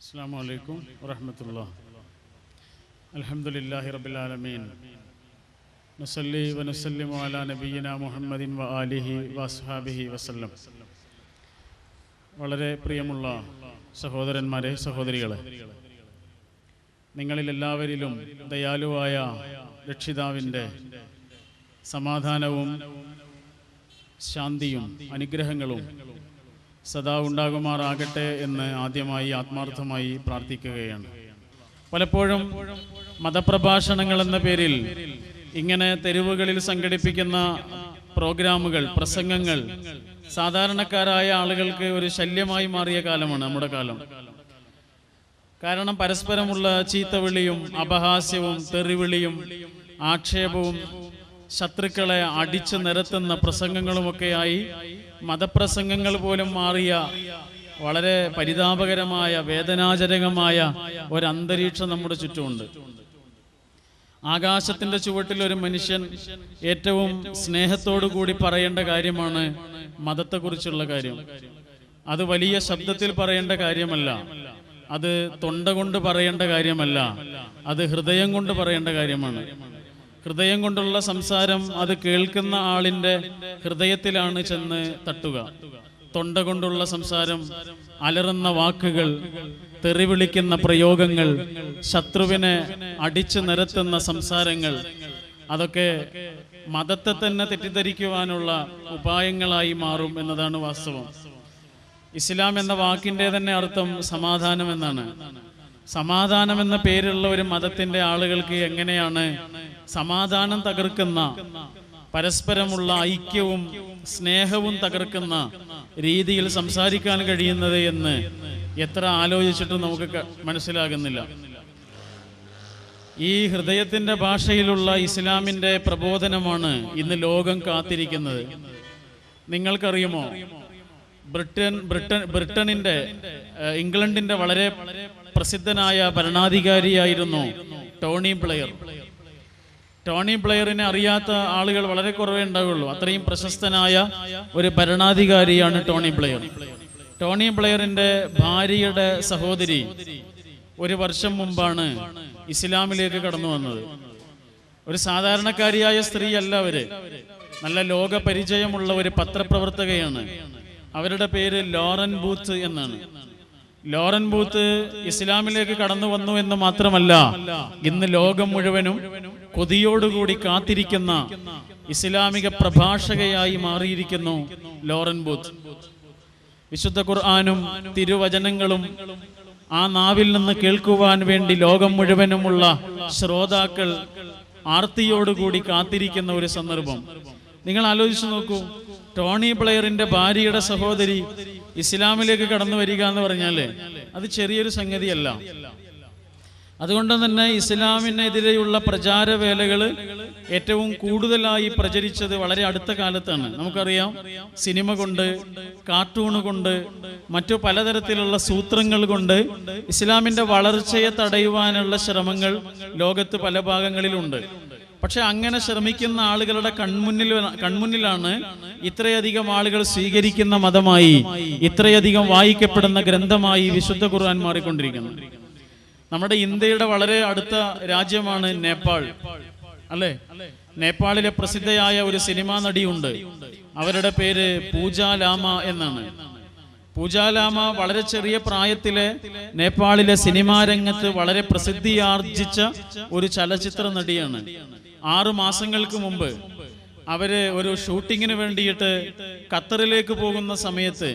അസ്സലാമു അലൈക്കും വറഹ്മത്തുള്ളാഹി. അൽഹംദുലില്ലാഹി റബ്ബിൽ ആലമീൻ. നസല്ലി വനസല്ലിമു അലാ നബിയിനാ മുഹമ്മദിൻ വ ആലിഹി വസ്ഹാബിഹി വസല്ലം. വളരെ പ്രിയമുള്ള സഹോദരന്മാരെ, സഹോദരികളെ, നിങ്ങളിൽ എല്ലാവരിലും ദയാലുവായ രക്ഷിതാവിൻ്റെ സമാധാനവും ശാന്തിയും അനുഗ്രഹങ്ങളും സദാ ഉണ്ടാകുമാറാകട്ടെ എന്ന് ആദ്യമായി ആത്മാർത്ഥമായി പ്രാർത്ഥിക്കുകയാണ്. പലപ്പോഴും മതപ്രഭാഷണങ്ങൾ എന്ന പേരിൽ ഇങ്ങനെ തെരുവുകളിൽ സംഘടിപ്പിക്കുന്ന പ്രോഗ്രാമുകൾ, പ്രസംഗങ്ങൾ സാധാരണക്കാരായ ആളുകൾക്ക് ഒരു ശല്യമായി മാറിയ കാലമാണ് നമ്മുടെ കാലം. കാരണം പരസ്പരമുള്ള ചീത്തവിളിയും അപഹാസ്യവും തെറിവിളിയും ആക്ഷേപവും ശത്രുക്കളെ അടിച്ചു നിരത്തുന്ന പ്രസംഗങ്ങളുമൊക്കെയായി മതപ്രസംഗങ്ങൾ പോലും മാറിയ വളരെ പരിതാപകരമായ വേദനാജനകമായ ഒരന്തരീക്ഷം നമ്മുടെ ചുറ്റുമുണ്ട്. ആകാശത്തിന്റെ ചുവട്ടിൽ ഒരു മനുഷ്യൻ ഏറ്റവും സ്നേഹത്തോടു കൂടി പറയേണ്ട കാര്യമാണ് മതത്തെക്കുറിച്ചുള്ള കാര്യം. അത് വലിയ ശബ്ദത്തിൽ പറയേണ്ട കാര്യമല്ല, അത് തൊണ്ട കൊണ്ട് പറയേണ്ട കാര്യമല്ല, അത് ഹൃദയം കൊണ്ട് പറയേണ്ട കാര്യമാണ്. ഹൃദയം കൊണ്ടുള്ള സംസാരം അത് കേൾക്കുന്ന ആളിൻ്റെ ഹൃദയത്തിലാണ് ചെന്ന് തട്ടുക. തൊണ്ട കൊണ്ടുള്ള സംസാരം, അലറുന്ന വാക്കുകൾ, തെറിവിളിക്കുന്ന പ്രയോഗങ്ങൾ, ശത്രുവിനെ അടിച്ചു നിരത്തുന്ന സംസാരങ്ങൾ, അതൊക്കെ മതത്തെ തന്നെ തെറ്റിദ്ധരിക്കുവാനുള്ള ഉപായങ്ങളായി മാറും എന്നതാണ് വാസ്തവം. ഇസ്ലാം എന്ന വാക്കിൻ്റെ തന്നെ അർത്ഥം സമാധാനം എന്നാണ്. സമാധാനം എന്ന പേരുള്ള ഒരു മതത്തിന്റെ ആളുകൾക്ക് എങ്ങനെയാണ് സമാധാനം തകർക്കുന്ന, പരസ്പരമുള്ള ഐക്യവും സ്നേഹവും തകർക്കുന്ന രീതിയിൽ സംസാരിക്കാൻ കഴിയുന്നത് എന്ന് എത്ര ആലോചിച്ചിട്ടും നമുക്ക് മനസ്സിലാകുന്നില്ല. ഈ ഹൃദയത്തിന്റെ ഭാഷയിലുള്ള ഇസ്ലാമിന്റെ പ്രബോധനമാണ് ഇന്ന് ലോകം കാത്തിരിക്കുന്നത്. നിങ്ങൾക്കറിയുമോ, ബ്രിട്ടനിന്റെ ഇംഗ്ലണ്ടിന്റെ വളരെ പ്രസിദ്ധനായ ഭരണാധികാരിയായിരുന്നു ടോണി ബ്ലെയർ. ടോണി ബ്ലെയറിനെ അറിയാത്ത ആളുകൾ വളരെ കുറവേ ഉണ്ടാവുള്ളൂ. അത്രയും പ്രശസ്തനായ ഒരു ഭരണാധികാരിയാണ് ടോണി ബ്ലെയർ. ടോണി ബ്ലെയറിന്റെ ഭാര്യയുടെ സഹോദരി ഒരു വർഷം മുമ്പാണ് ഇസ്ലാമിലേക്ക് കടന്നു വന്നത്. ഒരു സാധാരണക്കാരിയായ സ്ത്രീ അല്ല അവര്, നല്ല ലോക പരിചയമുള്ള ഒരു പത്രപ്രവർത്തകയാണ്. അവരുടെ പേര് ലോറൻ ബൂത്ത് എന്നാണ്. ലോറൻ ബൂത്ത് ഇസ്ലാമിലേക്ക് കടന്നു വന്നു എന്ന് മാത്രമല്ല, ഇന്ന് ലോകം മുഴുവനും കൊതിയോടുകൂടി കാത്തിരിക്കുന്ന ഇസ്ലാമിക പ്രഭാഷകയായി മാറിയിരിക്കുന്നു ലോറൻ ബൂത്ത്. വിശുദ്ധ ഖുർആനും തിരുവചനങ്ങളും ആ നാവിൽ നിന്ന് കേൾക്കുവാൻ വേണ്ടി ലോകം മുഴുവനുമുള്ള ശ്രോതാക്കൾ ആർത്തിയോടുകൂടി കാത്തിരിക്കുന്ന ഒരു സന്ദർഭം നിങ്ങൾ ആലോചിച്ചു നോക്കൂ. ടോണി ബ്ലെയറിന്റെ ഭാര്യയുടെ സഹോദരി ഇസ്ലാമിലേക്ക് കടന്നു വരിക എന്ന് പറഞ്ഞാല് അത് ചെറിയൊരു സംഗതിയല്ല. അതുകൊണ്ട് തന്നെ ഇസ്ലാമിനെതിരെയുള്ള പ്രചാരവേലകൾ ഏറ്റവും കൂടുതലായി പ്രചരിച്ചത് വളരെ അടുത്ത കാലത്താണ്. നമുക്കറിയാം, സിനിമ കൊണ്ട്, കാർട്ടൂണ് കൊണ്ട്, മറ്റു പലതരത്തിലുള്ള സൂത്രങ്ങൾ കൊണ്ട് ഇസ്ലാമിന്റെ വളർച്ചയെ തടയുവാനുള്ള ശ്രമങ്ങൾ ലോകത്ത് പല ഭാഗങ്ങളിലുണ്ട്. പക്ഷെ അങ്ങനെ ശ്രമിക്കുന്ന ആളുകളുടെ കൺമുന്നിലാണ് ഇത്രയധികം ആളുകൾ സ്വീകരിക്കുന്ന മതമായി, ഇത്രയധികം വായിക്കപ്പെടുന്ന ഗ്രന്ഥമായി വിശുദ്ധ ഖുർആൻ മാറിക്കൊണ്ടിരിക്കുന്നത്. നമ്മുടെ ഇന്ത്യയുടെ വളരെ അടുത്ത രാജ്യമാണ് നേപ്പാൾ, അല്ലേ? നേപ്പാളിലെ പ്രസിദ്ധയായ ഒരു സിനിമാ നടിയുണ്ട്. അവരുടെ പേര് പൂജ ലാമ എന്നാണ്. പൂജ ലാമ വളരെ ചെറിയ പ്രായത്തിലെ നേപ്പാളിലെ സിനിമാ രംഗത്ത് വളരെ പ്രസിദ്ധിയാർജിച്ച ഒരു ചലച്ചിത്ര നടിയാണ്. 6 മാസങ്ങൾക്ക് മുമ്പ് അവര് ഒരു ഷൂട്ടിങ്ങിന് വേണ്ടിയിട്ട് ഖത്തറിലേക്ക് പോകുന്ന സമയത്ത്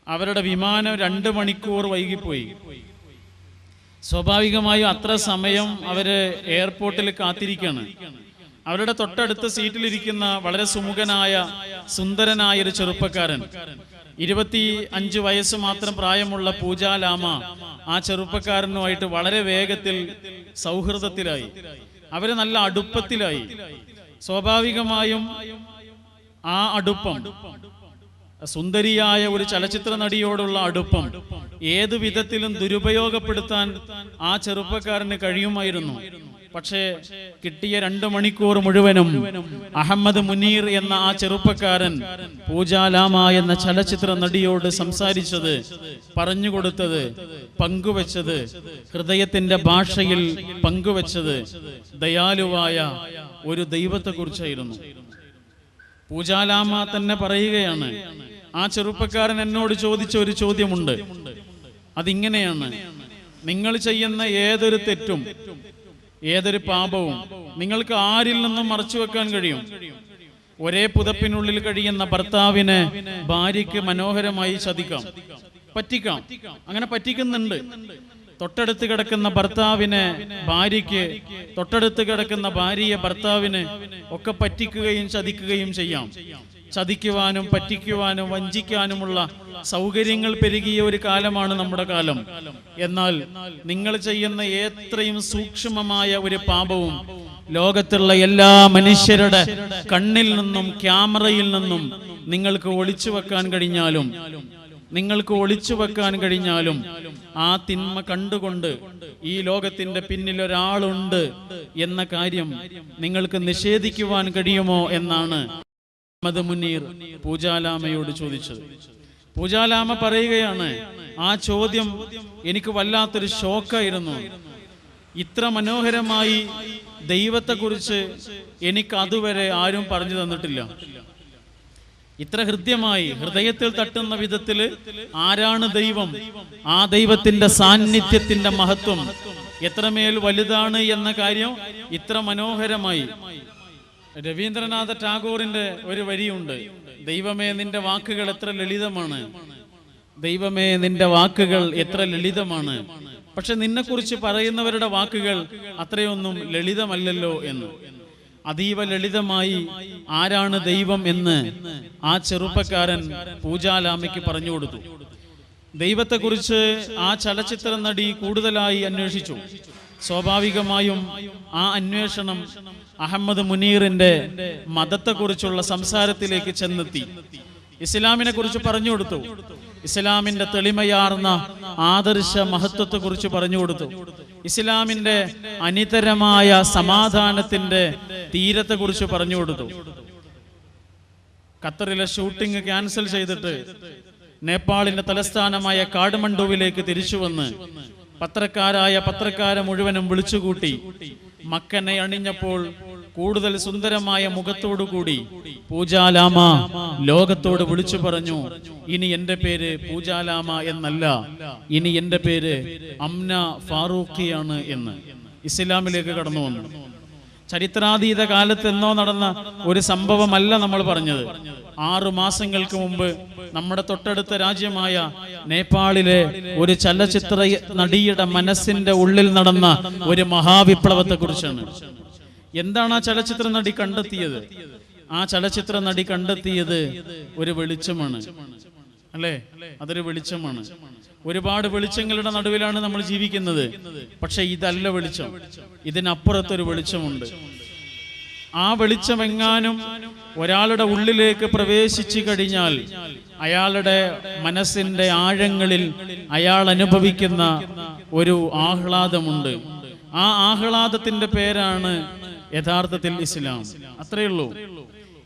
അവരുടെ വിമാനം 2 മണിക്കൂർ വൈകിപ്പോയി. സ്വാഭാവികമായും അത്ര സമയം അവര് എയർപോർട്ടിൽ കാത്തിരിക്കുകയാണ്. അവരുടെ തൊട്ടടുത്ത സീറ്റിലിരിക്കുന്ന വളരെ സുമുഖനായ സുന്ദരനായ ഒരു ചെറുപ്പക്കാരൻ, 25 വയസ്സ് മാത്രം പ്രായമുള്ള പൂജ ലാമ ആ ചെറുപ്പക്കാരനുമായിട്ട് വളരെ വേഗത്തിൽ സൗഹൃദത്തിലായി. അവര് നല്ല അടുപ്പത്തിലായി. സ്വാഭാവികമായും ആ അടുപ്പം, സുന്ദരിയായ ഒരു ചലച്ചിത്ര നടിയോടുള്ള അടുപ്പം ഏതു വിധത്തിലും ദുരുപയോഗപ്പെടുത്താൻ ആ ചെറുപ്പക്കാരന് കഴിയുമായിരുന്നു. പക്ഷേ കിട്ടിയ 2 മണിക്കൂർ മുഴുവനും അഹമ്മദ് മുനീർ എന്ന ആ ചെറുപ്പക്കാരൻ പൂജ ലാമ എന്ന ചലച്ചിത്ര നടിയോട് സംസാരിച്ചത്, പറഞ്ഞുകൊടുത്തത് പങ്കുവെച്ചത്, ഹൃദയത്തിന്റെ ഭാഷയിൽ പങ്കുവെച്ചത് ദയാലുവായ ഒരു ദൈവത്തെക്കുറിച്ചായിരുന്നു. പൂജാലാമ തന്നെ പറയുകയാണ്, ആ ചെറുപ്പക്കാരൻ എന്നോട് ചോദിച്ച ഒരു ചോദ്യമുണ്ട്. അതിങ്ങനെയാണ്: നിങ്ങൾ ചെയ്യുന്ന ഏതൊരു തെറ്റും ഏതൊരു പാപവും നിങ്ങൾക്ക് ആരിൽ നിന്നും മറച്ചു വെക്കാൻ കഴിയും? ഒരേ പുതപ്പിനുള്ളിൽ കഴിയുന്ന ഭർത്താവിനെ ഭാര്യയ്ക്ക് മനോഹരമായി ചതിക്കാം, പറ്റിക്കാം. അങ്ങനെ പറ്റിക്കുന്നുണ്ട്. തൊട്ടടുത്ത് കിടക്കുന്ന ഭർത്താവിനെ ഭാര്യയ്ക്ക്, തൊട്ടടുത്ത് കിടക്കുന്ന ഭാര്യയെ ഭർത്താവിന് ഒക്കെ പറ്റിക്കുകയും ചതിക്കുകയും ചെയ്യാം. ചതിക്കുവാനും പറ്റിക്കുവാനും വഞ്ചിക്കാനുമുള്ള സൗകര്യങ്ങൾ പെരുകിയ ഒരു കാലമാണ് നമ്മുടെ കാലം. എന്നാൽ നിങ്ങൾ ചെയ്യുന്ന എത്രയും സൂക്ഷ്മമായ ഒരു പാപവും ലോകത്തുള്ള എല്ലാ മനുഷ്യരുടെ കണ്ണിൽ നിന്നും ക്യാമറയിൽ നിന്നും നിങ്ങൾക്ക് ഒളിച്ചു വെക്കാൻ കഴിഞ്ഞാലും ആ തിന്മ കണ്ടുകൊണ്ട് ഈ ലോകത്തിന്റെ പിന്നിൽ ഒരാളുണ്ട് എന്ന കാര്യം നിങ്ങൾക്ക് നിഷേധിക്കുവാൻ കഴിയുമോ എന്നാണ് അഹമ്മദ് മുനീർ പൂജാലാമയോട് ചോദിച്ചത്. പൂജാലാമ പറയുകയാണ്, ആ ചോദ്യം എനിക്ക് വല്ലാത്തൊരു ഷോക്കായിരുന്നു. ഇത്ര മനോഹരമായി ദൈവത്തെക്കുറിച്ച് എനിക്ക് അതുവരെ ആരും പറഞ്ഞു തന്നിട്ടില്ല. ഇത്ര ഹൃദ്യമായി ഹൃദയത്തിൽ തട്ടുന്ന വിധത്തിൽ ആരാണ് ദൈവം, ആ ദൈവത്തിന്റെ സാന്നിധ്യത്തിന്റെ മഹത്വം എത്രമേൽ വലുതാണ് എന്ന കാര്യം ഇത്ര മനോഹരമായി. രവീന്ദ്രനാഥ ടാഗോറിന്റെ ഒരു വരിയുണ്ട്: ദൈവമേ നിന്റെ വാക്കുകൾ എത്ര ലളിതമാണ്, ദൈവമേ നിന്റെ വാക്കുകൾ എത്ര ലളിതമാണ്, പക്ഷെ നിന്നെക്കുറിച്ച് പറയുന്നവരുടെ വാക്കുകൾ അത്രയൊന്നും ലളിതമല്ലല്ലോ എന്ന്. അതീവ ലളിതമായി ആരാണ് ദൈവം എന്ന് ആ ചെറുപ്പക്കാരൻ പൂജാലാമയ്ക്ക് പറഞ്ഞു കൊടുത്തു. ദൈവത്തെക്കുറിച്ച് ആ ചലച്ചിത്ര നടി കൂടുതലായി അന്വേഷിച്ചു. സ്വാഭാവികമായും ആ അന്വേഷണം അഹമ്മദ് മുനീറിന്റെ മതത്തെക്കുറിച്ചുള്ള സംസാരത്തിലേക്ക് ചെന്നെത്തി. ഇസ്ലാമിനെ കുറിച്ച് പറഞ്ഞു കൊടുത്തു. ഇസ്ലാമിന്റെ തെളിമയാർന്ന ആദർശ മഹത്വത്തെക്കുറിച്ച് പറഞ്ഞു കൊടുത്തു. ഇസ്ലാമിന്റെ അനിതരമായ സമാധാനത്തിന്റെ തീരത്തെക്കുറിച്ച് പറഞ്ഞു കൊടുത്തു. ഖത്തറിലെ ഷൂട്ടിംഗ് ക്യാൻസൽ ചെയ്തിട്ട് നേപ്പാളിന്റെ തലസ്ഥാനമായ കാഠ്മണ്ഡുവിലേക്ക് തിരിച്ചുവന്ന് പത്രക്കാരെ മുഴുവനും വിളിച്ചുകൂട്ടി. മക്കനെ അണിഞ്ഞപ്പോൾ കൂടുതൽ സുന്ദരമായ മുഖത്തോടുകൂടി പൂജാലാമ ലോകത്തോട് വിളിച്ചു പറഞ്ഞു, ഇനി എന്റെ പേര് പൂജാലാമ എന്നല്ല, ഇനി എന്റെ പേര് അംന ഫാറൂഖിയാണ് എന്ന് ഇസ്ലാമിലേക്ക് കടന്നു വന്നു. ചരിത്രാതീത കാലത്തെന്നോ നടന്ന ഒരു സംഭവമല്ല നമ്മൾ പറഞ്ഞത്. 6 മാസങ്ങൾക്ക് മുമ്പ് നമ്മുടെ തൊട്ടടുത്ത രാജ്യമായ നേപ്പാളിലെ ഒരു ചലച്ചിത്ര നടിയുടെ മനസ്സിന്റെ ഉള്ളിൽ നടന്ന ഒരു മഹാവിപ്ലവത്തെ കുറിച്ചാണ്. എന്താണ് ആ ചലച്ചിത്ര നടി കണ്ടെത്തിയത്? ആ ചലച്ചിത്ര നടി കണ്ടെത്തിയത് ഒരു വെളിച്ചമാണ്, അല്ലേ? അതൊരു വെളിച്ചമാണ്. ഒരുപാട് വെളിച്ചങ്ങളുടെ നടുവിലാണ് നമ്മൾ ജീവിക്കുന്നത്. പക്ഷെ ഇതല്ല വെളിച്ചം, ഇതിനപ്പുറത്തൊരു വെളിച്ചമുണ്ട്. ആ വെളിച്ചമെങ്ങാനും ഒരാളുടെ ഉള്ളിലേക്ക് പ്രവേശിച്ചു കഴിഞ്ഞാൽ അയാളുടെ മനസ്സിന്റെ ആഴങ്ങളിൽ അയാൾ അനുഭവിക്കുന്ന ഒരു ആഹ്ലാദമുണ്ട്. ആ ആഹ്ലാദത്തിന്റെ പേരാണ് യഥാർത്ഥത്തിൽ ഇസ്ലാം. അത്രയുള്ളൂ.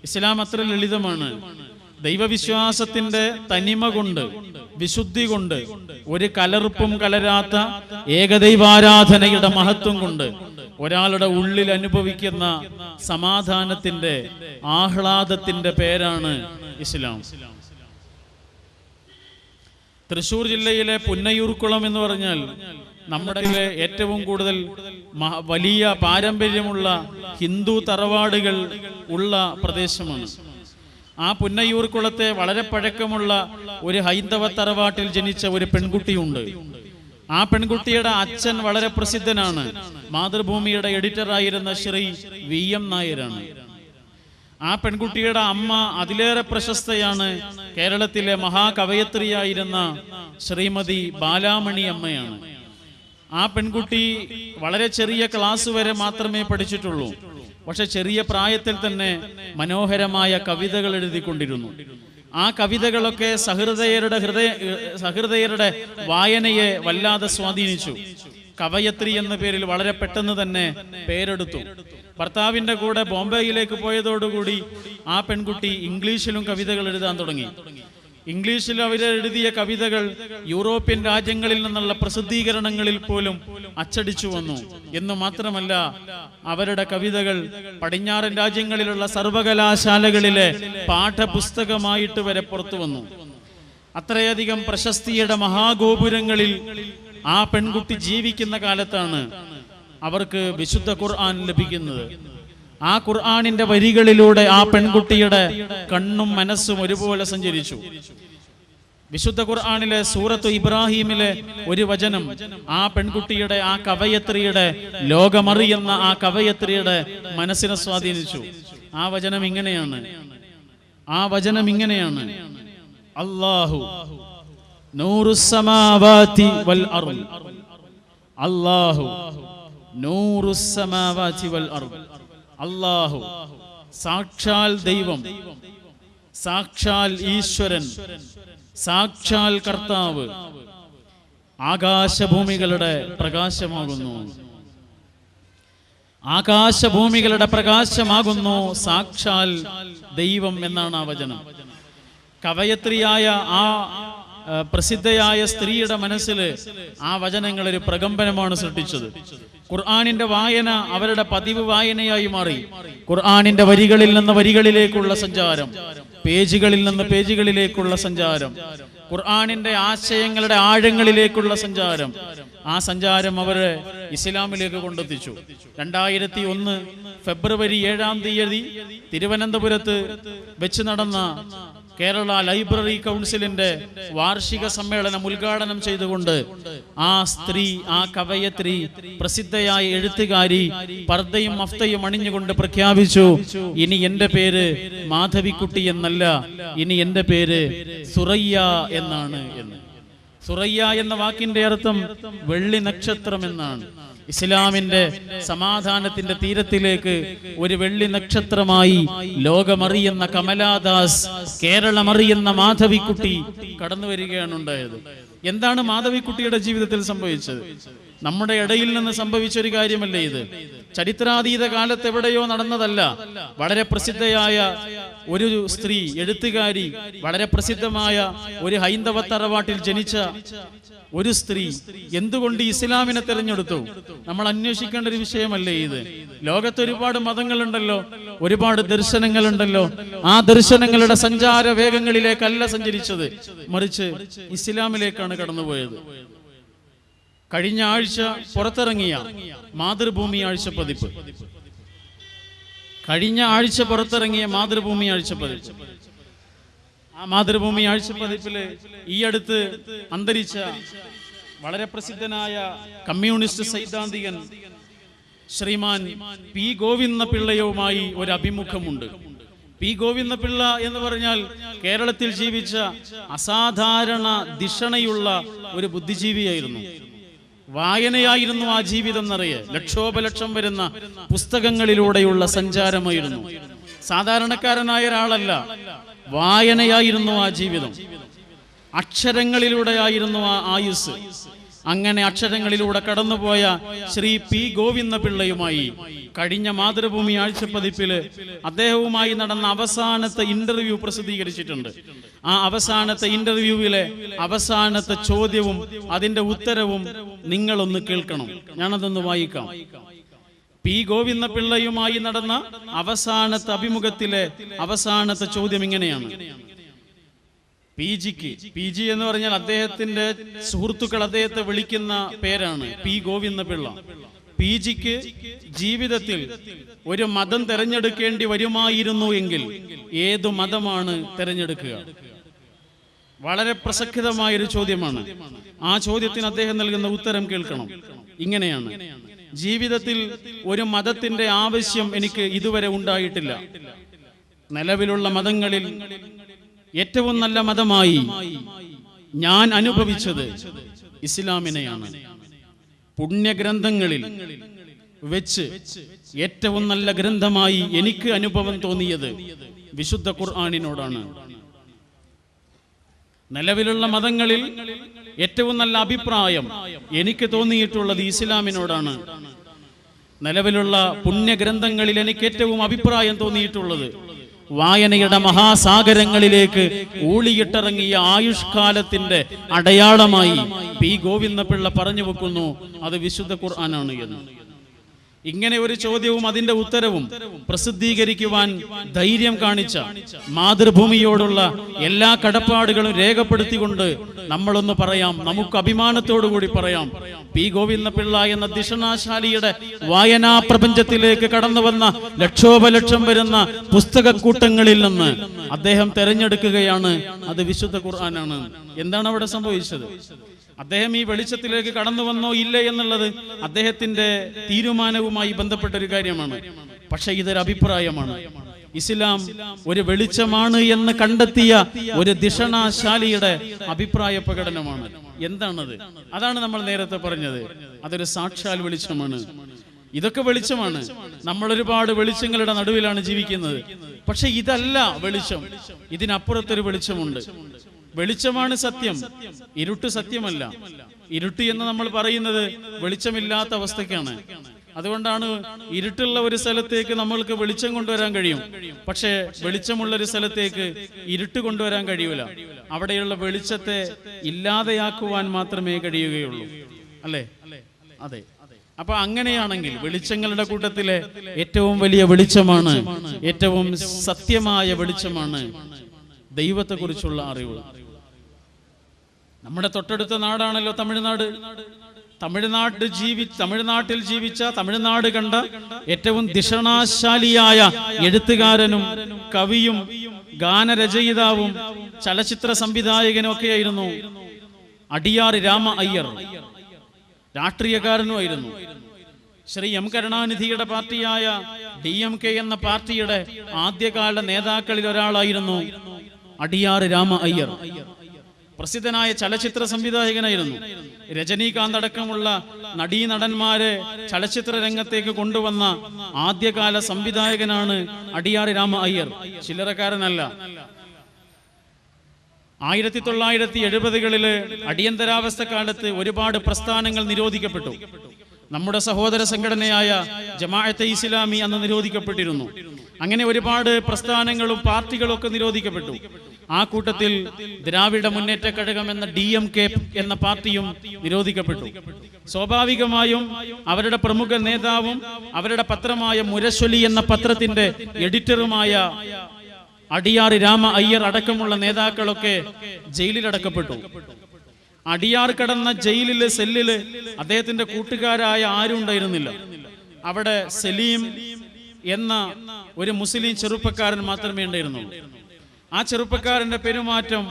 ഇസ്ലാം അത്ര ലളിതമാണ്. ദൈവവിശ്വാസത്തിന്റെ തനിമ കൊണ്ട്, വിശുദ്ധി കൊണ്ട്, ഒരു കലർപ്പും കലരാത്ത ഏകദൈവാരാധനയുടെ മഹത്വം കൊണ്ട് ഒരാളുടെ ഉള്ളിൽ അനുഭവിക്കുന്ന സമാധാനത്തിന്റെ ആഹ്ലാദത്തിന്റെ പേരാണ് ഇസ്ലാം. തൃശൂർ ജില്ലയിലെ പുന്നയൂർക്കുളം എന്ന് പറഞ്ഞാൽ നമ്മുടെ ഏറ്റവും കൂടുതൽ വലിയ പാരമ്പര്യമുള്ള ഹിന്ദു തറവാടുകൾ ഉള്ള പ്രദേശമാണ്. ആ പുന്നയൂർക്കുളത്തെ വളരെ പഴക്കമുള്ള ഒരു ഹൈന്ദവ തറവാട്ടിൽ ജനിച്ച ഒരു പെൺകുട്ടിയുണ്ട്. ആ പെൺകുട്ടിയുടെ അച്ഛൻ വളരെ പ്രസിദ്ധനാണ്. മാതൃഭൂമിയുടെ എഡിറ്ററായിരുന്ന ശ്രീ VM നായരാണ്. ആ പെൺകുട്ടിയുടെ അമ്മ അതിലേറെ പ്രശസ്തയാണ്. കേരളത്തിലെ മഹാകവയത്രിയായിരുന്ന ശ്രീമതി ബാലാമണി അമ്മയാണ്. ആ പെൺകുട്ടി വളരെ ചെറിയ ക്ലാസ് വരെ മാത്രമേ പഠിച്ചിട്ടുള്ളൂ. പക്ഷെ ചെറിയ പ്രായത്തിൽ തന്നെ മനോഹരമായ കവിതകൾ എഴുതിക്കൊണ്ടിരുന്നു. ആ കവിതകളൊക്കെ സഹൃദയരുടെ വായനയെ വല്ലാതെ സ്വാധീനിച്ചു. കവയത്രി എന്ന പേരിൽ വളരെ പെട്ടെന്ന് തന്നെ പേരെടുത്തു. ഭർത്താവിന്റെ കൂടെ ബോംബെയിലേക്ക് പോയതോടുകൂടി ആ പെൺകുട്ടി ഇംഗ്ലീഷിലും കവിതകൾ എഴുതാൻ തുടങ്ങി. ഇംഗ്ലീഷിൽ അവരെഴുതിയ കവിതകൾ യൂറോപ്യൻ രാജ്യങ്ങളിൽ നിന്നുള്ള പ്രസിദ്ധീകരണങ്ങളിൽ പോലും അച്ചടിച്ചു വന്നു എന്ന് മാത്രമല്ല, അവരുടെ കവിതകൾ പടിഞ്ഞാറൻ രാജ്യങ്ങളിലുള്ള സർവകലാശാലകളിലെ പാഠപുസ്തകമായിട്ട് വരെ പുറത്തു വന്നു. അത്രയധികം പ്രശസ്തിയുടെ മഹാഗോപുരങ്ങളിൽ ആ പെൺകുട്ടി ജീവിക്കുന്ന കാലത്താണ് അവർക്ക് വിശുദ്ധ ഖുർആൻ ലഭിക്കുന്നത്. ആ ഖുർആനിന്റെ വരികളിലൂടെ ആ പെൺകുട്ടിയുടെ കണ്ണും മനസ്സും ഒരുപോലെ സഞ്ചരിച്ചു. വിശുദ്ധ ഖുർആനിലെ സൂറത്തു ഇബ്രാഹിമിലെ ഒരു വചനം ആ പെൺകുട്ടിയുടെ, ആ കവയത്രിയുടെ, ലോകമറിയുന്ന ആ കവയത്രിയുടെ മനസ്സിനെ സ്വാധീനിച്ചു. ആ വചനം ഇങ്ങനെയാണ്, അല്ലാഹു നൂറുസ് സമാവാതി വൽ അർദ്, അല്ലാഹു നൂറുസ് സമാവാതി വൽ അർദ്. അല്ലാഹു സാക്ഷാൽ ദൈവം, സാക്ഷാൽ ഈശ്വരൻ, സാക്ഷാൽ കർത്താവ് ആകാശഭൂമികളുടെ പ്രകാശമാകുന്നു. ആകാശഭൂമികളുടെ പ്രകാശമാകുന്നു സാക്ഷാൽ ദൈവം എന്നാണ് ആ വചനം. കവയത്രിയായ ആ പ്രസിദ്ധയായ സ്ത്രീയുടെ മനസ്സിൽ ആ വചനങ്ങൾ ഒരു പ്രകമ്പനമാണ് സൃഷ്ടിച്ചത്. ഖുർആനിന്റെ വായന അവരുടെ പതിവ് വായനയായി മാറി. ഖുർആനിന്റെ വരികളിൽ നിന്ന് വരികളിലേക്കുള്ള സഞ്ചാരം, പേജുകളിൽ നിന്ന് പേജുകളിലേക്കുള്ള സഞ്ചാരം, ഖുർആനിന്റെ ആശയങ്ങളുടെ ആഴങ്ങളിലേക്കുള്ള സഞ്ചാരം. ആ സഞ്ചാരം അവരെ ഇസ്ലാമിലേക്ക് കൊണ്ടെത്തിച്ചു. 2001 ഫെബ്രുവരി 7-ാം തീയതി തിരുവനന്തപുരത്ത് വെച്ച് നടന്ന കേരള ലൈബ്രറി കൗൺസിലിന്റെ വാർഷിക സമ്മേളനം ഉദ്ഘാടനം ചെയ്തുകൊണ്ട് ആ സ്ത്രീ, ആ കവയത്രി, പ്രസിദ്ധയായ എഴുത്തുകാരി പർദ്ദയും മഫ്തയും അണിഞ്ഞുകൊണ്ട് പ്രഖ്യാപിച്ചു, ഇനി എന്റെ പേര് മാധവിക്കുട്ടി എന്നല്ല, ഇനി എന്റെ പേര് സുറയ്യ എന്നാണ് എന്ന്. സുറയ്യ എന്ന വാക്കിന്റെ അർത്ഥം വെള്ളി നക്ഷത്രം എന്നാണ്. ഇസ്ലാമിന്റെ സമാധാനത്തിന്റെ തീരത്തിലേക്ക് ഒരു വെള്ളി നക്ഷത്രമായി ലോകമറിയുന്ന കമലാദാസ്, കേരളമറിയുന്ന മാധവിക്കുട്ടി കടന്നു വരികയാണ് ഉണ്ടായത്. എന്താണ് മാധവിക്കുട്ടിയുടെ ജീവിതത്തിൽ സംഭവിച്ചത്? നമ്മുടെ ഇടയിൽ നിന്ന് സംഭവിച്ച ഒരു കാര്യമല്ലേ ഇത്? ചരിത്രാതീത കാലത്ത് എവിടെയോ നടന്നതല്ല. വളരെ പ്രസിദ്ധയായ ഒരു സ്ത്രീ, എഴുത്തുകാരി, വളരെ പ്രസിദ്ധമായ ഒരു ഹൈന്ദവ തറവാട്ടിൽ ജനിച്ച ഒരു സ്ത്രീ എന്തുകൊണ്ട് ഇസ്ലാമിനെ തിരഞ്ഞെടുത്തു? നമ്മൾ അന്വേഷിക്കേണ്ട ഒരു വിഷയമല്ലേ ഇത്? ലോകത്ത് ഒരുപാട് മതങ്ങളുണ്ടല്ലോ, ഒരുപാട് ദർശനങ്ങളുണ്ടല്ലോ. ആ ദർശനങ്ങളുടെ സഞ്ചാര വേഗങ്ങളിലേക്കല്ല സഞ്ചരിച്ചത്, മറിച്ച് ഇസ്ലാമിലേക്കാണ് കടന്നുപോയത്. കഴിഞ്ഞ ആഴ്ച പുറത്തിറങ്ങിയ മാതൃഭൂമി ആഴ്ചപ്പതിപ്പ്, ആ മാതൃഭൂമി ആഴ്ചപ്പതിപ്പില് ഈ അടുത്ത് അന്തരിച്ച വളരെ പ്രസിദ്ധനായ കമ്മ്യൂണിസ്റ്റ് സൈദ്ധാന്തികൻ ശ്രീമാൻ പി ഗോവിന്ദപിള്ളയുമായി ഒരു അഭിമുഖമുണ്ട്. പി ഗോവിന്ദപിള്ള എന്ന് പറഞ്ഞാൽ കേരളത്തിൽ ജീവിച്ച അസാധാരണ ധിഷണയുള്ള ഒരു ബുദ്ധിജീവിയായിരുന്നു. വായനയായിരുന്നു ആ ജീവിതം നിറയെ. ലക്ഷോപലക്ഷം വരുന്ന പുസ്തകങ്ങളിലൂടെയുള്ള സഞ്ചാരമായിരുന്നു. സാധാരണക്കാരനായ ഒരാളല്ല, വായനയായിരുന്നു ആ ജീവിതം. അക്ഷരങ്ങളിലൂടെയായിരുന്നു ആ ആയുസ്. അങ്ങനെ അക്ഷരങ്ങളിലൂടെ കടന്നുപോയ ശ്രീ പി ഗോവിന്ദപിള്ളയുമായി കഴിഞ്ഞ മാതൃഭൂമി ആഴ്ചപ്പതിപ്പില് അദ്ദേഹവുമായി നടന്ന അവസാനത്തെ ഇന്റർവ്യൂ പ്രസിദ്ധീകരിച്ചിട്ടുണ്ട്. ആ അവസാനത്തെ ഇന്റർവ്യൂവിലെ അവസാനത്തെ ചോദ്യവും അതിന്റെ ഉത്തരവും നിങ്ങളൊന്ന് കേൾക്കണം. ഞാനതൊന്ന് വായിക്കാം. പി ഗോവിന്ദപിള്ളയുമായി നടന്ന അവസാനത്തെ അഭിമുഖത്തിലെ അവസാനത്തെ ചോദ്യം ഇങ്ങനെയാണ്. പി ജി എന്ന് പറഞ്ഞാൽ അദ്ദേഹത്തിന്റെ സുഹൃത്തുക്കൾ അദ്ദേഹത്തെ വിളിക്കുന്ന പേരാണ് പി ഗോവിന്ദപിള്ള. പി ജിക്ക് ജീവിതത്തിൽ ഒരു മതം തെരഞ്ഞെടുക്കേണ്ടി വരുമായിരുന്നു എങ്കിൽ ഏതു മതമാണ് തെരഞ്ഞെടുക്കുക? വളരെ പ്രസക്തമായൊരു ചോദ്യമാണ്. ആ ചോദ്യത്തിന് അദ്ദേഹം നൽകുന്ന ഉത്തരം കേൾക്കണം. ഇങ്ങനെയാണ്: ജീവിതത്തിൽ ഒരു മതത്തിന്റെ ആവശ്യം എനിക്ക് ഇതുവരെ ഉണ്ടായിട്ടില്ല. നിലവിലുള്ള മതങ്ങളിൽ ഏറ്റവും നല്ല മതമായി ഞാൻ അനുഭവിച്ചത് ഇസ്ലാമിനെയാണ്. പുണ്യഗ്രന്ഥങ്ങളിൽ വെച്ച് ഏറ്റവും നല്ല ഗ്രന്ഥമായി എനിക്ക് അനുഭവം തോന്നിയത് വിശുദ്ധ ഖുർആനിനോടാണ്. നിലവിലുള്ള മതങ്ങളിൽ ഏറ്റവും നല്ല അഭിപ്രായം എനിക്ക് തോന്നിയിട്ടുള്ളത് ഇസ്ലാമിനോടാണ്. നിലവിലുള്ള പുണ്യഗ്രന്ഥങ്ങളിൽ എനിക്ക് ഏറ്റവും അഭിപ്രായം തോന്നിയിട്ടുള്ളത് വായനയുടെ മഹാസാഗരങ്ങളിലേക്ക് ഊളിയിട്ടിറങ്ങിയ ആയുഷ്കാലത്തിന്റെ അടയാളമായി പി ഗോവിന്ദപിള്ള പറഞ്ഞു വെക്കുന്നു അത് വിശുദ്ധ ഖുർആനാണ് എന്ന്. ഇങ്ങനെ ഒരു ചോദ്യവും അതിന്റെ ഉത്തരവും പ്രസിദ്ധീകരിക്കുവാൻ ധൈര്യം കാണിച്ച, മാതൃഭൂമിയോടുള്ള എല്ലാ കടപ്പാടുകളും രേഖപ്പെടുത്തിക്കൊണ്ട് നമ്മളൊന്ന് പറയാം, നമുക്ക് അഭിമാനത്തോടുകൂടി പറയാം, പി ഗോവിന്ദപിള്ള എന്ന ദിഷണാശാലിയുടെ വായനാ പ്രപഞ്ചത്തിലേക്ക് കടന്നു വന്ന ലക്ഷോപലക്ഷം വരുന്ന പുസ്തകക്കൂട്ടങ്ങളിൽ നിന്ന് അദ്ദേഹം തെരഞ്ഞെടുക്കുകയാണ് അത് വിശുദ്ധ ഖുർആനാണ്. എന്താണ് അവിടെ സംഭവിച്ചത്? അദ്ദേഹം ഈ വെളിച്ചത്തിലേക്ക് കടന്നു വന്നോ ഇല്ലേ എന്നുള്ളത് അദ്ദേഹത്തിന്റെ തീരുമാനവുമായി ബന്ധപ്പെട്ട ഒരു കാര്യമാണ്. പക്ഷെ ഇതൊരു അഭിപ്രായമാണ്. ഇസ്ലാം ഒരു വെളിച്ചമാണ് എന്ന് കണ്ടെത്തിയ ഒരു ദിഷണാശാലിയുടെ അഭിപ്രായ പ്രകടനമാണ്. എന്താണത്? അതാണ് നമ്മൾ നേരത്തെ പറഞ്ഞത്. അതൊരു സാക്ഷാൽ വെളിച്ചമാണ്. ഇതൊക്കെ വെളിച്ചമാണ്. നമ്മൾ ഒരുപാട് വെളിച്ചങ്ങളുടെ നടുവിലാണ് ജീവിക്കുന്നത്. പക്ഷെ ഇതല്ല വെളിച്ചം. ഇതിനപ്പുറത്തൊരു വെളിച്ചമുണ്ട്. വെളിച്ചമാണ് സത്യം, ഇരുട്ട് സത്യമല്ല. ഇരുട്ട് എന്ന് നമ്മൾ പറയുന്നത് വെളിച്ചമില്ലാത്ത അവസ്ഥയ്ക്കാണ്. അതുകൊണ്ടാണ് ഇരുട്ടുള്ള ഒരു സ്ഥലത്തേക്ക് നമ്മൾക്ക് വെളിച്ചം കൊണ്ടുവരാൻ കഴിയും, പക്ഷേ വെളിച്ചമുള്ള ഒരു സ്ഥലത്തേക്ക് ഇരുട്ട് കൊണ്ടുവരാൻ കഴിയൂല. അവിടെയുള്ള വെളിച്ചത്തെ ഇല്ലാതെയാക്കുവാൻ മാത്രമേ കഴിയുകയുള്ളൂ, അല്ലേ? അതെ. അപ്പൊ അങ്ങനെയാണെങ്കിൽ വെളിച്ചങ്ങളുടെ കൂട്ടത്തിലെ ഏറ്റവും വലിയ വെളിച്ചമാണ്, ഏറ്റവും സത്യമായ വെളിച്ചമാണ് ദൈവത്തെക്കുറിച്ചുള്ള അറിവ്. നമ്മുടെ തൊട്ടടുത്ത നാടാണല്ലോ തമിഴ്നാട്. തമിഴ്നാട്ടിൽ ജീവിച്ച, തമിഴ്നാട് കണ്ട ഏറ്റവും ദിഷണാശാലിയായ എഴുത്തുകാരനും കവിയും ഗാനരചയിതാവും ചലച്ചിത്ര സംവിധായകനും ഒക്കെയായിരുന്നു അടിയാർ രാമ അയ്യർ. രാഷ്ട്രീയക്കാരനുമായിരുന്നു. ശ്രീ എം കരുണാനിധിയുടെ പാർട്ടിയായ DMK എന്ന പാർട്ടിയുടെ ആദ്യകാല നേതാക്കളിൽ ഒരാളായിരുന്നു അടിയാർ രാമ അയ്യർ. പ്രസിദ്ധനായ ചലച്ചിത്ര സംവിധായകനായിരുന്നു. രജനീകാന്ത് അടക്കമുള്ള നടീനടന്മാരെ ചലച്ചിത്ര രംഗത്തേക്ക് കൊണ്ടുവന്ന ആദ്യകാല സംവിധായകനാണ് അടിയാർ രാമ അയ്യർ. ചില്ലറക്കാരനല്ല. 1970-കളില് അടിയന്തരാവസ്ഥ കാലത്ത് ഒരുപാട് പ്രസ്ഥാനങ്ങൾ നിരോധിക്കപ്പെട്ടു. നമ്മുടെ സഹോദര സംഘടനയായ ജമാഅത്തെ ഇസ്ലാമി അന്ന് നിരോധിക്കപ്പെട്ടിരുന്നു. അങ്ങനെ ഒരുപാട് പ്രസ്ഥാനങ്ങളും പാർട്ടികളും ഒക്കെ നിരോധിക്കപ്പെട്ടു. ആ കൂട്ടത്തിൽ ദ്രാവിഡ മുന്നേറ്റ കഴകം എന്ന DMK എന്ന പാർട്ടിയും നിരോധിക്കപ്പെട്ടു. സ്വാഭാവികമായും അവരുടെ പ്രമുഖ നേതാവും അവരുടെ പത്രമായ മുരശൊലി എന്ന പത്രത്തിന്റെ എഡിറ്ററുമായ അടിയാർ രാമ അയ്യർ അടക്കമുള്ള നേതാക്കളൊക്കെ ജയിലിലടക്കപ്പെട്ടു. അടിയാർ കടന്ന ജയിലിലെ സെല്ലില് അദ്ദേഹത്തിന്റെ കൂട്ടുകാരായ ആരും ഉണ്ടായിരുന്നില്ല. അവിടെ സലീം എന്ന ഒരു മുസ്ലിം ചെറുപ്പക്കാരൻ മാത്രമേ ഉണ്ടായിരുന്നുള്ളൂ. ആ ചെറുപ്പക്കാരന്റെ പെരുമാറ്റം,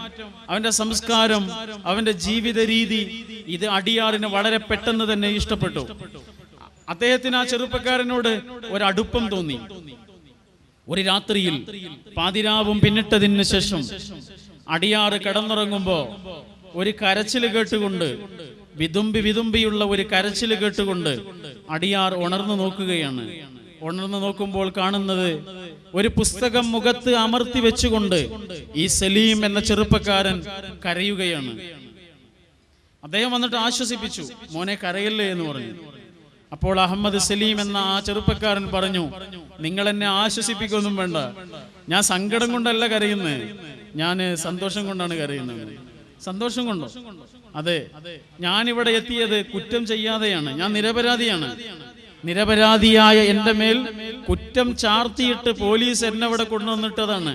അവന്റെ സംസ്കാരം, അവന്റെ ജീവിത രീതി ഇത് അടിയാറിന് വളരെ പെട്ടെന്ന് തന്നെ ഇഷ്ടപ്പെട്ടു. അദ്ദേഹത്തിന് ആ ചെറുപ്പക്കാരനോട് ഒരടുപ്പം തോന്നി. ഒരു രാത്രിയിൽ പാതിരാവും പിന്നിട്ടതിന് ശേഷം അടിയാറ് കിടന്നുറങ്ങുമ്പോ ഒരു കരച്ചിൽ കേട്ടുകൊണ്ട്, വിതുമ്പിയുള്ള ഒരു കരച്ചിൽ കേട്ടുകൊണ്ട് അടിയാർ ഉണർന്നു നോക്കുകയാണ്. ഉണർന്നു നോക്കുമ്പോൾ കാണുന്നത് ഒരു പുസ്തകം മുഖത്ത് അമർത്തി വെച്ചുകൊണ്ട് ഈ സലീം എന്ന ചെറുപ്പക്കാരൻ കരയുകയാണ്. അദ്ദേഹം വന്നിട്ട് ആശ്വസിപ്പിച്ചു, മോനെ കരയല്ലേ എന്ന് പറഞ്ഞു. അപ്പോൾ അഹമ്മദ് സലീം എന്ന ആ ചെറുപ്പക്കാരൻ പറഞ്ഞു, നിങ്ങൾ എന്നെ ആശ്വസിപ്പിക്കൊന്നും വേണ്ട, ഞാൻ സങ്കടം കൊണ്ടല്ല കരയുന്നത്, ഞാൻ സന്തോഷം കൊണ്ടാണ് കരയുന്നത്. സന്തോഷം കൊണ്ടോ? അതെ, ഞാനിവിടെ എത്തിയത് കുറ്റം ചെയ്യാതെയാണ്. ഞാൻ നിരപരാധിയാണ്. നിരപരാധിയായ എന്റെ മേൽ കുറ്റം ചാർത്തിയിട്ട് പോലീസ് എന്നെ ഇവിടെ കൊണ്ടുവന്നിട്ടതാണ്.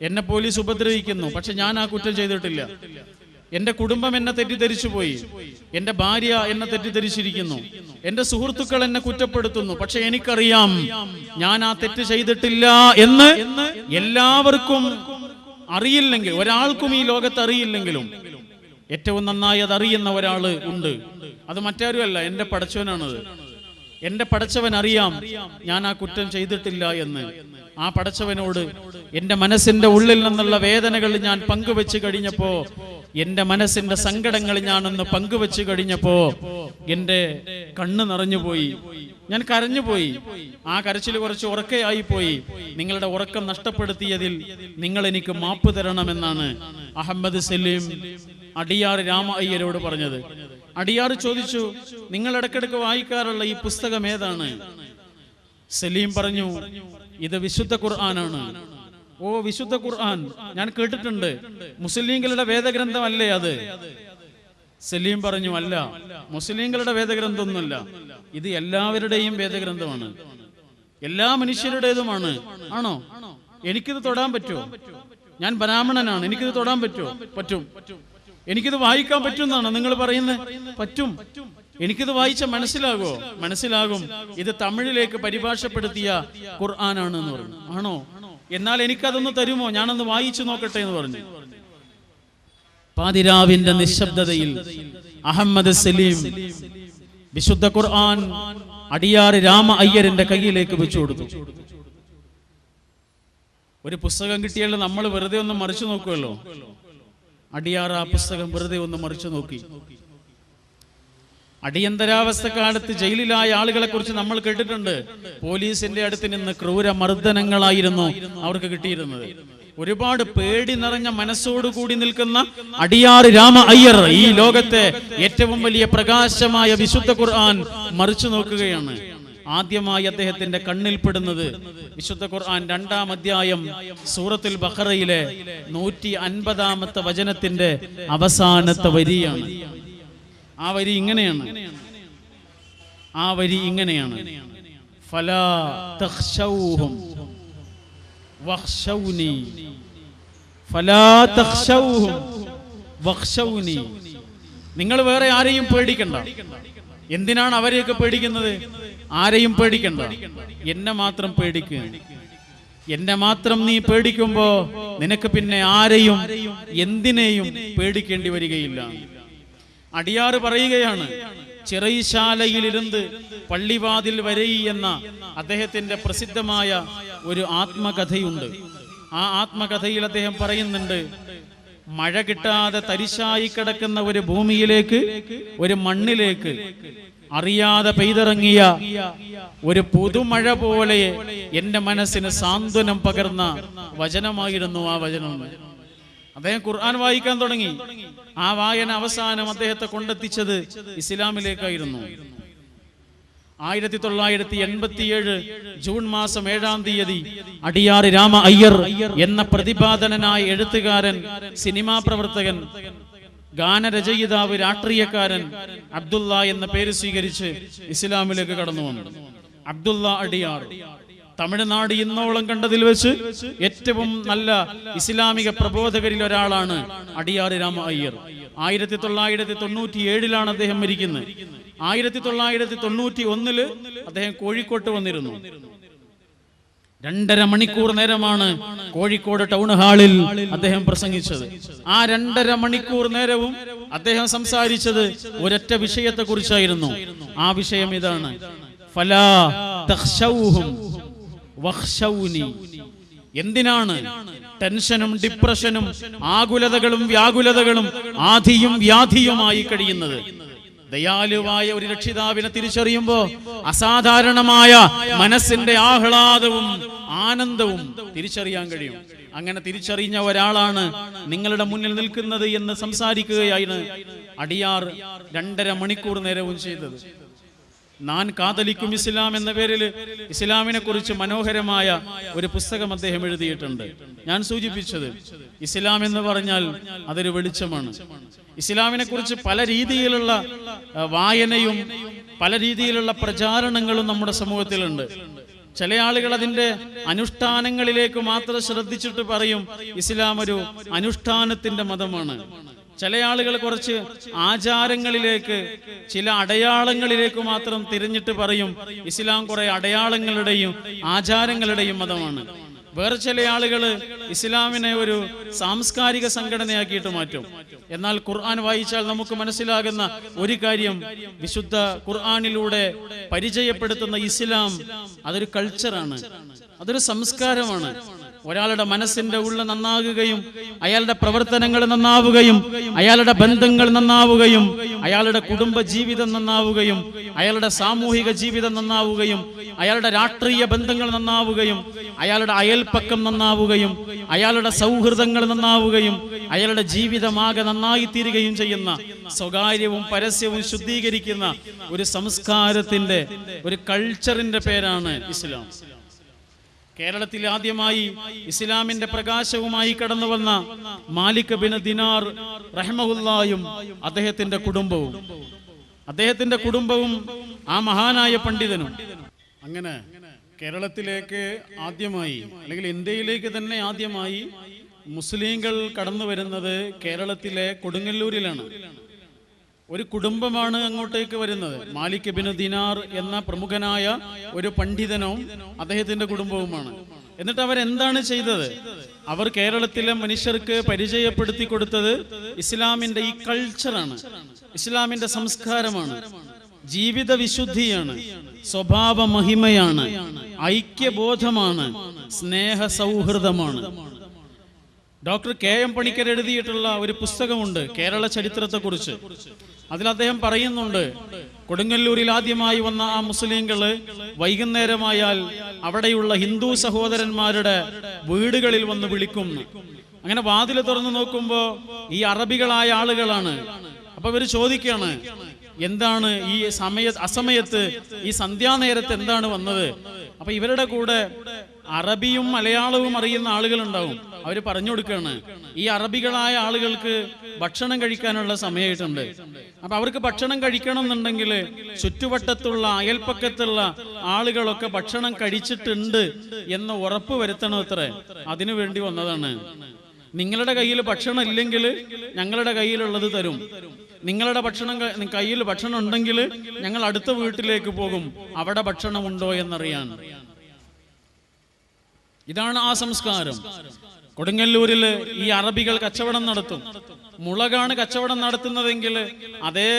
എന്നെ പോലീസ് ഉപദ്രവിക്കുന്നു, പക്ഷെ ഞാൻ ആ കുറ്റം ചെയ്തിട്ടില്ല. എന്റെ കുടുംബം എന്നെ തെറ്റിദ്ധരിച്ചു പോയി, എന്റെ ഭാര്യ എന്നെ തെറ്റിദ്ധരിച്ചിരിക്കുന്നു, എന്റെ സുഹൃത്തുക്കൾ എന്നെ കുറ്റപ്പെടുത്തുന്നു, പക്ഷെ എനിക്കറിയാം ഞാൻ ആ തെറ്റ് ചെയ്തിട്ടില്ല എന്ന്. എല്ലാവർക്കും അറിയില്ലെങ്കിൽ, ഒരാൾക്കും ഈ ലോകത്ത് അറിയില്ലെങ്കിലും ഏറ്റവും നന്നായി അത് അറിയുന്ന ഒരാള് ഉണ്ട്. അത് മറ്റാരുമല്ല, എന്റെ പടച്ചവനാണത്. എന്റെ പടച്ചവൻ അറിയാം ഞാൻ ആ കുറ്റം ചെയ്തിട്ടില്ല എന്ന്. ആ പടച്ചവനോട് എന്റെ മനസ്സിന്റെ ഉള്ളിൽ നിന്നുള്ള വേദനകൾ ഞാൻ പങ്കുവെച്ച് കഴിഞ്ഞപ്പോ, എന്റെ മനസ്സിന്റെ സങ്കടങ്ങൾ ഞാനൊന്ന് പങ്കുവെച്ച് കഴിഞ്ഞപ്പോ എന്റെ കണ്ണ് നിറഞ്ഞുപോയി, ഞാൻ കരഞ്ഞുപോയി. ആ കരച്ചിൽ കുറച്ച് ഉറക്കയായി പോയി. നിങ്ങളുടെ ഉറക്കം നഷ്ടപ്പെടുത്തിയതിൽ നിങ്ങൾ എനിക്ക് മാപ്പ് തരണമെന്നാണ് അഹമ്മദ് സലീം അടിയാർ രാമ അയ്യരോട് പറഞ്ഞത്. അടിയാർ ചോദിച്ചു, നിങ്ങൾ ഇടക്കിടക്ക് വായിക്കാറുള്ള ഈ പുസ്തകം ഏതാണ്? സലീം പറഞ്ഞു, ഇത് വിശുദ്ധ ഖുർആനാണ്. ഓ വിശുദ്ധ ഖുർആൻ ഞാൻ കേട്ടിട്ടുണ്ട്, മുസ്ലിങ്ങളുടെ വേദഗ്രന്ഥമല്ലേ അത്? സലീം പറഞ്ഞു, അല്ല, മുസ്ലിങ്ങളുടെ വേദഗ്രന്ഥമൊന്നുമല്ല, ഇത് എല്ലാവരുടെയും വേദഗ്രന്ഥമാണ്, എല്ലാ മനുഷ്യരുടേതുമാണ്. ആണോ? എനിക്കിത് തൊടാൻ പറ്റുമോ? ഞാൻ ബ്രാഹ്മണനാണ്, എനിക്കിത് തൊടാൻ പറ്റുമോ? പറ്റും. എനിക്കിത് വായിക്കാൻ പറ്റുമെന്നാണ് നിങ്ങൾ പറയുന്നത്? പറ്റും. എനിക്കിത് വായിച്ച മനസ്സിലാകുമോ? മനസ്സിലാകും. ഇത് തമിഴിലേക്ക് പരിഭാഷപ്പെടുത്തിയ ഖുർആനാണ് എന്ന് പറഞ്ഞു. ആണോ? എന്നാൽ എനിക്കതൊന്ന് തരുമോ? ഞാനൊന്ന് വായിച്ചു നോക്കട്ടെ എന്ന് പറഞ്ഞു. പാതിരാവിന്റെ നിശബ്ദതയിൽ അഹമ്മദ് സലീം വിശുദ്ധ ഖുർആൻ അടിയാർ രാമ അയ്യരിന്റെ കയ്യിലേക്ക് വെച്ചു കൊടുത്തു. ഒരു പുസ്തകം കിട്ടിയാൽ നമ്മൾ വെറുതെ ഒന്ന് മറിച്ചു നോക്കുമല്ലോ. അടിയാർ ആ പുസ്തകം വെറുതെ ഒന്ന് മറിച്ചു നോക്കി. അടിയന്തരാവസ്ഥ കാലത്ത് ജയിലിലായ ആളുകളെ കുറിച്ച് നമ്മൾ കേട്ടിട്ടുണ്ട്. പോലീസിന്റെ അടുത്ത് നിന്ന് ക്രൂരമർദ്ദനങ്ങളായിരുന്നു അവർക്ക് കിട്ടിയിരുന്നത്. ഒരുപാട് പേടി നിറഞ്ഞ മനസ്സോടുകൂടി നിൽക്കുന്ന അടിയാർ രാമ അയ്യർ ഈ ലോകത്തെ ഏറ്റവും വലിയ പ്രകാശമായ വിശുദ്ധ ഖുർആൻ മറിച്ചു നോക്കുകയാണ്. ആദ്യമായി അദ്ദേഹത്തിന്റെ കണ്ണിൽപ്പെടുന്നത് വിശുദ്ധ ഖുർആൻ 2-ാം അധ്യായം സൂറത്തുൽ ബഖറയിലെ 150-ാമത്തെ വചനത്തിന്റെ അവസാനത്തെ വരിയാണ്. ആ വരി ഇങ്ങനെയാണ്, ഫലാ തഖ്ശൗഹും വഖ്ശൗനി, ഫലാ തഖ്ശൗഹും വഖ്ശൗനി. നിങ്ങൾ വേറെ ആരെയും പേടിക്കണ്ട. എന്തിനാണ് അവരെയൊക്കെ പേടിക്കുന്നത്? ആരെയും പേടിക്കണ്ട, എന്നെ മാത്രം പേടിക്കുക. എന്നെ മാത്രം നീ പേടിക്കുമ്പോ നിനക്ക് പിന്നെ ആരെയും എന്തിനേയും പേടിക്കേണ്ടി വരികയില്ല. അടിയാറ് പറയുകയാണ്, ചിറൈശാലയിലിരുന്ന് പള്ളിവാതിൽ വരെ എന്ന അദ്ദേഹത്തിന്റെ പ്രസിദ്ധമായ ഒരു ആത്മകഥയുണ്ട്. ആ ആത്മകഥയിൽ അദ്ദേഹം പറയുന്നുണ്ട്, മഴ കിട്ടാതെ തരിശായി കിടക്കുന്ന ഒരു ഭൂമിയിലേക്ക്, ഒരു മണ്ണിലേക്ക് അറിയാതെ പെയ്തിറങ്ങിയ ഒരു പുതുമഴ പോലെ എന്റെ മനസ്സിന് സാന്ത്വനം പകർന്ന വചനമായിരുന്നു ആ വചനം. അദ്ദേഹം ഖുർആൻ വായിക്കാൻ തുടങ്ങി. ആ വായന അവസാനം അദ്ദേഹത്തെ കൊണ്ടെത്തിച്ചത് ഇസ്ലാമിലേക്കായിരുന്നു. 1987 ജൂൺ മാസം 7-ാം തീയതി അടിയാർ രാമ അയ്യർ എന്ന പ്രതിപാദനനായ എഴുത്തുകാരൻ, സിനിമാ പ്രവർത്തകൻ, ഗാനരചയിതാവ്, രാഷ്ട്രീയക്കാരൻ അബ്ദുള്ള എന്ന പേര് സ്വീകരിച്ച് ഇസ്ലാമിലേക്ക് കടന്നു വന്നു. അബ്ദുള്ള അടിയാർ തമിഴ്നാട് ഇന്നോളം കണ്ടതിൽ വെച്ച് ഏറ്റവും നല്ല ഇസ്ലാമിക പ്രബോധകരിൽ ഒരാളാണ് അടിയാർ രാമ അയ്യർ. 1997 അദ്ദേഹം മരിക്കുന്നത്. 1991 അദ്ദേഹം കോഴിക്കോട്ട് വന്നിരുന്നു. 2.5 മണിക്കൂർ നേരമാണ് കോഴിക്കോട് ടൗൺ ഹാളിൽ അദ്ദേഹം പ്രസംഗിച്ചത്. ആ 2.5 മണിക്കൂർ നേരവും അദ്ദേഹം സംസാരിച്ചത് ഒരൊറ്റ വിഷയത്തെ കുറിച്ചായിരുന്നു. ആ വിഷയം ഇതാണ്, ഫലാ തഖ്ശൗഹും വഖ്ശൗനി. എന്തിനാണ് ടെൻഷനും ഡിപ്രഷനും ആകുലതകളും വ്യാകുലതകളും ആധിയും വ്യാധിയുമായി കഴിയുന്നത്? ദയാലുവായ ഒരു രക്ഷിതാവിനെ തിരിച്ചറിയുമ്പോ അസാധാരണമായ മനസ്സിന്റെ ആഹ്ലാദവും ആനന്ദവും തിരിച്ചറിയാൻ കഴിയും. അങ്ങനെ തിരിച്ചറിഞ്ഞ ഒരാളാണ് നിങ്ങളുടെ മുന്നിൽ നിൽക്കുന്നത് എന്ന് സംസാരിക്കുകയാണ് അടിയാർ 2.5 മണിക്കൂർ നേരവും ചെയ്തത്. ഞാൻ കാതലിക്കും ഇസ്ലാം എന്ന പേരിൽ ഇസ്ലാമിനെ കുറിച്ച് മനോഹരമായ ഒരു പുസ്തകം അദ്ദേഹം എഴുതിയിട്ടുണ്ട്. ഞാൻ സൂചിപ്പിച്ചത്, ഇസ്ലാം എന്ന് പറഞ്ഞാൽ അതൊരു വെളിച്ചമാണ്. ഇസ്ലാമിനെ കുറിച്ച് പല രീതിയിലുള്ള വായനയും പല രീതിയിലുള്ള പ്രചാരണങ്ങളും നമ്മുടെ സമൂഹത്തിലുണ്ട്. ചില ആളുകൾ അതിന്റെ അനുഷ്ഠാനങ്ങളിലേക്ക് മാത്രം ശ്രദ്ധിച്ചിട്ട് പറയും ഇസ്ലാം ഒരു അനുഷ്ഠാനത്തിന്റെ മതമാണ്. ചില ആളുകൾ കുറച്ച് ആചാരങ്ങളിലേക്ക്, ചില അടയാളങ്ങളിലേക്ക് മാത്രം തിരിഞ്ഞിട്ട് പറയും ഇസ്ലാം കുറെ അടയാളങ്ങളുടെയും ആചാരങ്ങളുടെയും മതമാണ്. വേറെ ചില ആളുകൾ ഇസ്ലാമിനെ ഒരു സാംസ്കാരിക സംഘടനയാക്കിയിട്ട് മാറ്റും. എന്നാൽ ഖുർആൻ വായിച്ചാൽ നമുക്ക് മനസ്സിലാകുന്ന ഒരു കാര്യം, വിശുദ്ധ ഖുർആനിലൂടെ പരിചയപ്പെടുത്തുന്ന ഇസ്ലാം അതൊരു കൾച്ചറാണ്, അതൊരു സംസ്കാരമാണ്. ഒരാളുടെ മനസ്സിന്റെ ഉള്ളിൽ നന്നാകുകയും അയാളുടെ പ്രവർത്തനങ്ങൾ നന്നാവുകയും അയാളുടെ ബന്ധങ്ങൾ നന്നാവുകയും അയാളുടെ കുടുംബ ജീവിതം നന്നാവുകയും അയാളുടെ സാമൂഹിക ജീവിതം നന്നാവുകയും അയാളുടെ രാഷ്ട്രീയ ബന്ധങ്ങൾ നന്നാവുകയും അയാളുടെ അയൽപ്പക്കം നന്നാവുകയും അയാളുടെ സൗഹൃദങ്ങൾ നന്നാവുകയും അയാളുടെ ജീവിതമാകെ നന്നായി തീരുകയും ചെയ്യുന്ന, സ്വകാര്യവും പരസ്യവും ശുദ്ധീകരിക്കുന്ന ഒരു സംസ്കാരത്തിന്റെ, ഒരു കൾച്ചറിന്റെ പേരാണ് ഇസ്ലാം. കേരളത്തിൽ ആദ്യമായി ഇസ്ലാമിന്റെ പ്രകാശവുമായി കടന്നു വന്ന മാലിക് ബിൻ ദിനാർ റഹ്മഹുല്ലായും അദ്ദേഹത്തിന്റെ കുടുംബവും ആ മഹാനായ പണ്ഡിതനും. അങ്ങനെ കേരളത്തിലേക്ക് ആദ്യമായി, അല്ലെങ്കിൽ ഇന്ത്യയിലേക്ക് തന്നെ ആദ്യമായി മുസ്ലിങ്ങൾ കടന്നു വരുന്നത് കേരളത്തിലെ കൊടുങ്ങല്ലൂരിലാണ്. ഒരു കുടുംബമാണ് അങ്ങോട്ടേക്ക് വരുന്നത്. മാലിക് ബിൻ ദിനാർ എന്ന പ്രമുഖനായ ഒരു പണ്ഡിതനും അദ്ദേഹത്തിന്റെ കുടുംബവുമാണ്. എന്നിട്ട് അവരെന്താണ് ചെയ്തത്? അവർ കേരളത്തിലെ മനുഷ്യർക്ക് പരിചയപ്പെടുത്തി കൊടുത്തത് ഇസ്ലാമിന്റെ ഈ കൾച്ചറാണ്, ഇസ്ലാമിന്റെ സംസ്കാരമാണ്, ജീവിത വിശുദ്ധിയാണ്, സ്വഭാവ മഹിമയാണ്, ഐക്യബോധമാണ്, സ്നേഹ സൗഹൃദമാണ്. ഡോക്ടർ KM പണിക്കർ എഴുതിയിട്ടുള്ള ഒരു പുസ്തകമുണ്ട് കേരള ചരിത്രത്തെക്കുറിച്ച്. അതിൽ അദ്ദേഹം പറയുന്നുണ്ട്, കൊടുങ്ങല്ലൂരിൽ ആദ്യമായി വന്ന ആ മുസ്ലിങ്ങള് വൈകുന്നേരമായാൽ അവിടെയുള്ള ഹിന്ദു സഹോദരന്മാരുടെ വീടുകളിൽ വന്ന് വിളിക്കുന്നു. അങ്ങനെ വാതിൽ തുറന്നു നോക്കുമ്പോ ഈ അറബികളായ ആളുകളാണ്. അപ്പൊ ഇവര് ചോദിക്കാണ്, എന്താണ് ഈ അസമയത്ത് ഈ സന്ധ്യാനേരത്ത് എന്താണ് വന്നത്? അപ്പൊ ഇവരുടെ കൂടെ അറബിയും മലയാളവും അറിയുന്ന ആളുകൾ ഉണ്ടാവും. അവര് പറഞ്ഞു കൊടുക്കുകയാണ്, ഈ അറബികളായ ആളുകൾക്ക് ഭക്ഷണം കഴിക്കാനുള്ള സമയമായിട്ടുണ്ട്. അപ്പൊ അവർക്ക് ഭക്ഷണം കഴിക്കണം എന്നുണ്ടെങ്കിൽ ചുറ്റുവട്ടത്തുള്ള അയൽപ്പക്കത്തുള്ള ആളുകളൊക്കെ ഭക്ഷണം കഴിച്ചിട്ടുണ്ട് എന്ന് ഉറപ്പ് വരുത്തണമത്രേ. അതിനു വേണ്ടി വന്നതാണ്. നിങ്ങളുടെ കയ്യിൽ ഭക്ഷണം ഇല്ലെങ്കിൽ ഞങ്ങളുടെ കയ്യിലുള്ളത് തരും. നിങ്ങളുടെ കയ്യിൽ ഭക്ഷണം ഉണ്ടെങ്കിൽ ഞങ്ങൾ അടുത്ത വീട്ടിലേക്ക് പോകും, അവിടെ ഭക്ഷണം ഉണ്ടോ എന്നറിയാൻ. ഇതാണ് ആ സംസ്കാരം. കൊടുങ്ങല്ലൂരിൽ ഈ അറബികൾ കച്ചവടം നടത്തും. മുളകാണ് കച്ചവടം നടത്തുന്നതെങ്കിൽ അതേ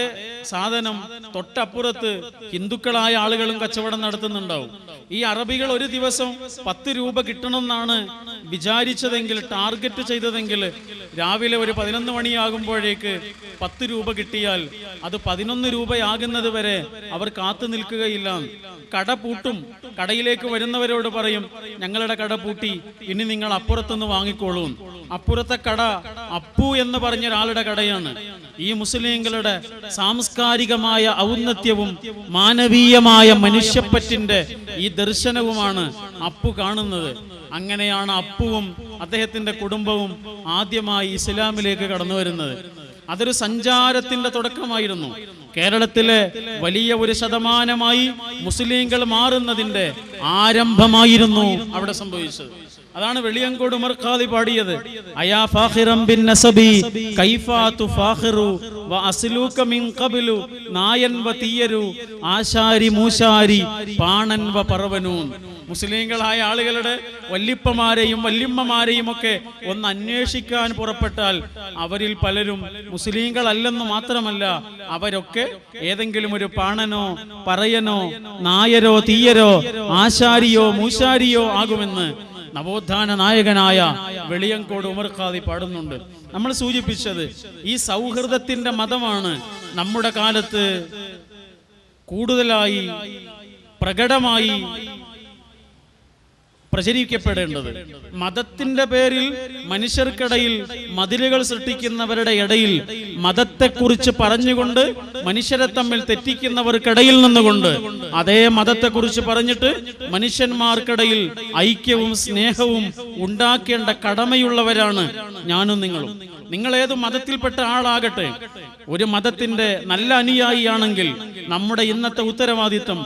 സാധനം തൊട്ടപ്പുറത്ത് ഹിന്ദുക്കളായ ആളുകളും കച്ചവടം നടത്തുന്നുണ്ടാവും. ഈ അറബികൾ ഒരു ദിവസം 10 രൂപ കിട്ടണമെന്നാണ് വിചാരിച്ചതെങ്കിൽ, ടാർഗറ്റ് ചെയ്തതെങ്കിൽ, രാവിലെ ഒരു 11 മണിയാകുമ്പോഴേക്ക് 10 രൂപ കിട്ടിയാൽ അത് 11 രൂപയാകുന്നത് വരെ അവർ കാത്തു നിൽക്കുകയില്ല. കട പൂട്ടും. കടയിലേക്ക് വരുന്നവരോട് പറയും, ഞങ്ങളുടെ കട പൂട്ടി, ഇനി നിങ്ങൾ അപ്പുറത്തുനിന്ന് വാങ്ങിക്കോളൂ. അപ്പുറത്തെ കട അപ്പു എന്ന് പറഞ്ഞ ഒരാളുടെ കടയാണ്. ഈ മുസ്ലിങ്ങളുടെ സാംസ്കാരികമായ ഔന്നത്യവും മാനവീയമായ മനുഷ്യപ്പറ്റിന്റെ ഈ ദർശനവുമാണ് അപ്പു കാണുന്നത്. അങ്ങനെയാണ് അപ്പുവും അദ്ദേഹത്തിന്റെ കുടുംബവും ആദ്യമായി ഇസ്ലാമിലേക്ക് കടന്നു വരുന്നത്. അതൊരു സഞ്ചാരത്തിന്റെ തുടക്കമായിരുന്നു. കേരളത്തിലെ വലിയ ഒരു ശതമാനമായി മുസ്ലിങ്ങൾ മാറുന്നതിന്റെ ആരംഭമായിരുന്നു അവിടെ സംഭവിച്ചത്. അതാണ് വെളിയങ്കോട് ഉമർ ഖാദി പാടിയത്, അയാ ഫാഖിറൻ ബിൻ നസബി കൈഫാ തുഫാഖിറു വ അസ്ലൂക മിൻ ഖബ്ലു നായൻ വ തീയരു ആശാരി മൂശാരി പാണൻ വ പർവനൂൻ. മുസ്ലിങ്ങളായ ആളുകളുടെ വല്ലിപ്പമാരെയും വല്യമ്മമാരെയും ഒക്കെ ഒന്ന് അന്വേഷിക്കാൻ പുറപ്പെട്ടാൽ അവരിൽ പലരും മുസ്ലിങ്ങളല്ലെന്ന് മാത്രമല്ല, അവരൊക്കെ ഏതെങ്കിലും ഒരു പാണനോ പറയനോ നായരോ തീയരോ ആശാരിയോ മൂശാരിയോ ആകുമെന്ന് നവോത്ഥാന നായകനായ വെളിയങ്കോട് ഉമർ ഖാദി പാടുന്നുണ്ട്. നമ്മൾ സൂചിപ്പിച്ചത് ഈ സൗഹൃദത്തിന്റെ മതമാണ് നമ്മുടെ കാലത്ത് കൂടുതലായി പ്രകടമായി പ്രചരിക്കപ്പെടേണ്ടത്. മതത്തിന്റെ പേരിൽ മനുഷ്യർക്കിടയിൽ മതിലുകൾ സൃഷ്ടിക്കുന്നവരുടെ ഇടയിൽ മതത്തെക്കുറിച്ച് പറഞ്ഞുകൊണ്ട് മനുഷ്യരെ തമ്മിൽ തെറ്റിക്കുന്നവർക്കിടയിൽ നിന്നുകൊണ്ട് അതേ മതത്തെക്കുറിച്ച് പറഞ്ഞിട്ട് മനുഷ്യന്മാർക്കിടയിൽ ഐക്യവും സ്നേഹവും ഉണ്ടാക്കേണ്ട കടമയുള്ളവരാണ് ഞാനും നിങ്ങളും. നിങ്ങൾ ഏത് മതത്തിൽപ്പെട്ട ആളാകട്ടെ, ഒരു മതത്തിന്റെ നല്ല അനുയായിയാണെങ്കിൽ നമ്മുടെ ഇന്നത്തെ ഉത്തരവാദിത്വം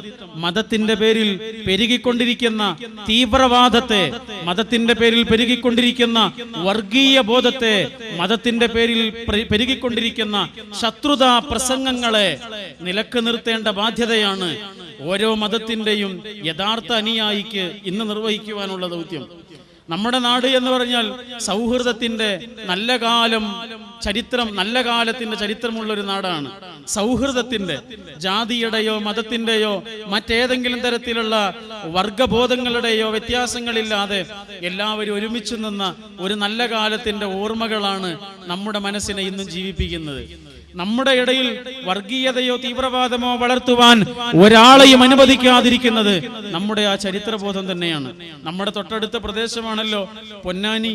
മതത്തിന്റെ പേരിൽ പെരുകിക്കൊണ്ടിരിക്കുന്ന തീവ്രവാദത്തെ, മതത്തിന്റെ പേരിൽ പെരുകിക്കൊണ്ടിരിക്കുന്ന വർഗീയ ബോധത്തെ, മതത്തിന്റെ പേരിൽ പെരുകിക്കൊണ്ടിരിക്കുന്ന ശത്രുതാ പ്രസംഗങ്ങളെ നിലക്ക് നിർത്തേണ്ട ബാധ്യതയാണ് ഓരോ മതത്തിന്റെയും യഥാർത്ഥ അനുയായിക്ക് ഇന്ന് നിർവഹിക്കുവാനുള്ള ദൗത്യം. നമ്മുടെ നാട് എന്ന് പറഞ്ഞാൽ സൗഹൃദത്തിന്റെ നല്ല കാലത്തിന്റെ ചരിത്രമുള്ള ഒരു നാടാണ്. സൗഹൃദത്തിന്റെ, ജാതിയുടെയോ മതത്തിന്റെയോ മറ്റേതെങ്കിലും തരത്തിലുള്ള വർഗബോധങ്ങളുടെയോ വ്യത്യാസങ്ങളില്ലാതെ എല്ലാവരും ഒരുമിച്ച് നിന്ന ഒരു നല്ല കാലത്തിന്റെ ഓർമ്മകളാണ് നമ്മുടെ മനസ്സിനെ ഇന്നും ജീവിപ്പിക്കുന്നത്. നമ്മുടെ ഇടയിൽ വർഗീയതയോ തീവ്രവാദമോ വളർത്തുവാൻ ഒരാളെയും അനുവദിക്കാതിരിക്കുന്നത് നമ്മുടെ ആ ചരിത്രബോധം തന്നെയാണ്. നമ്മുടെ തൊട്ടടുത്ത പ്രദേശമാണല്ലോ പൊന്നാനി.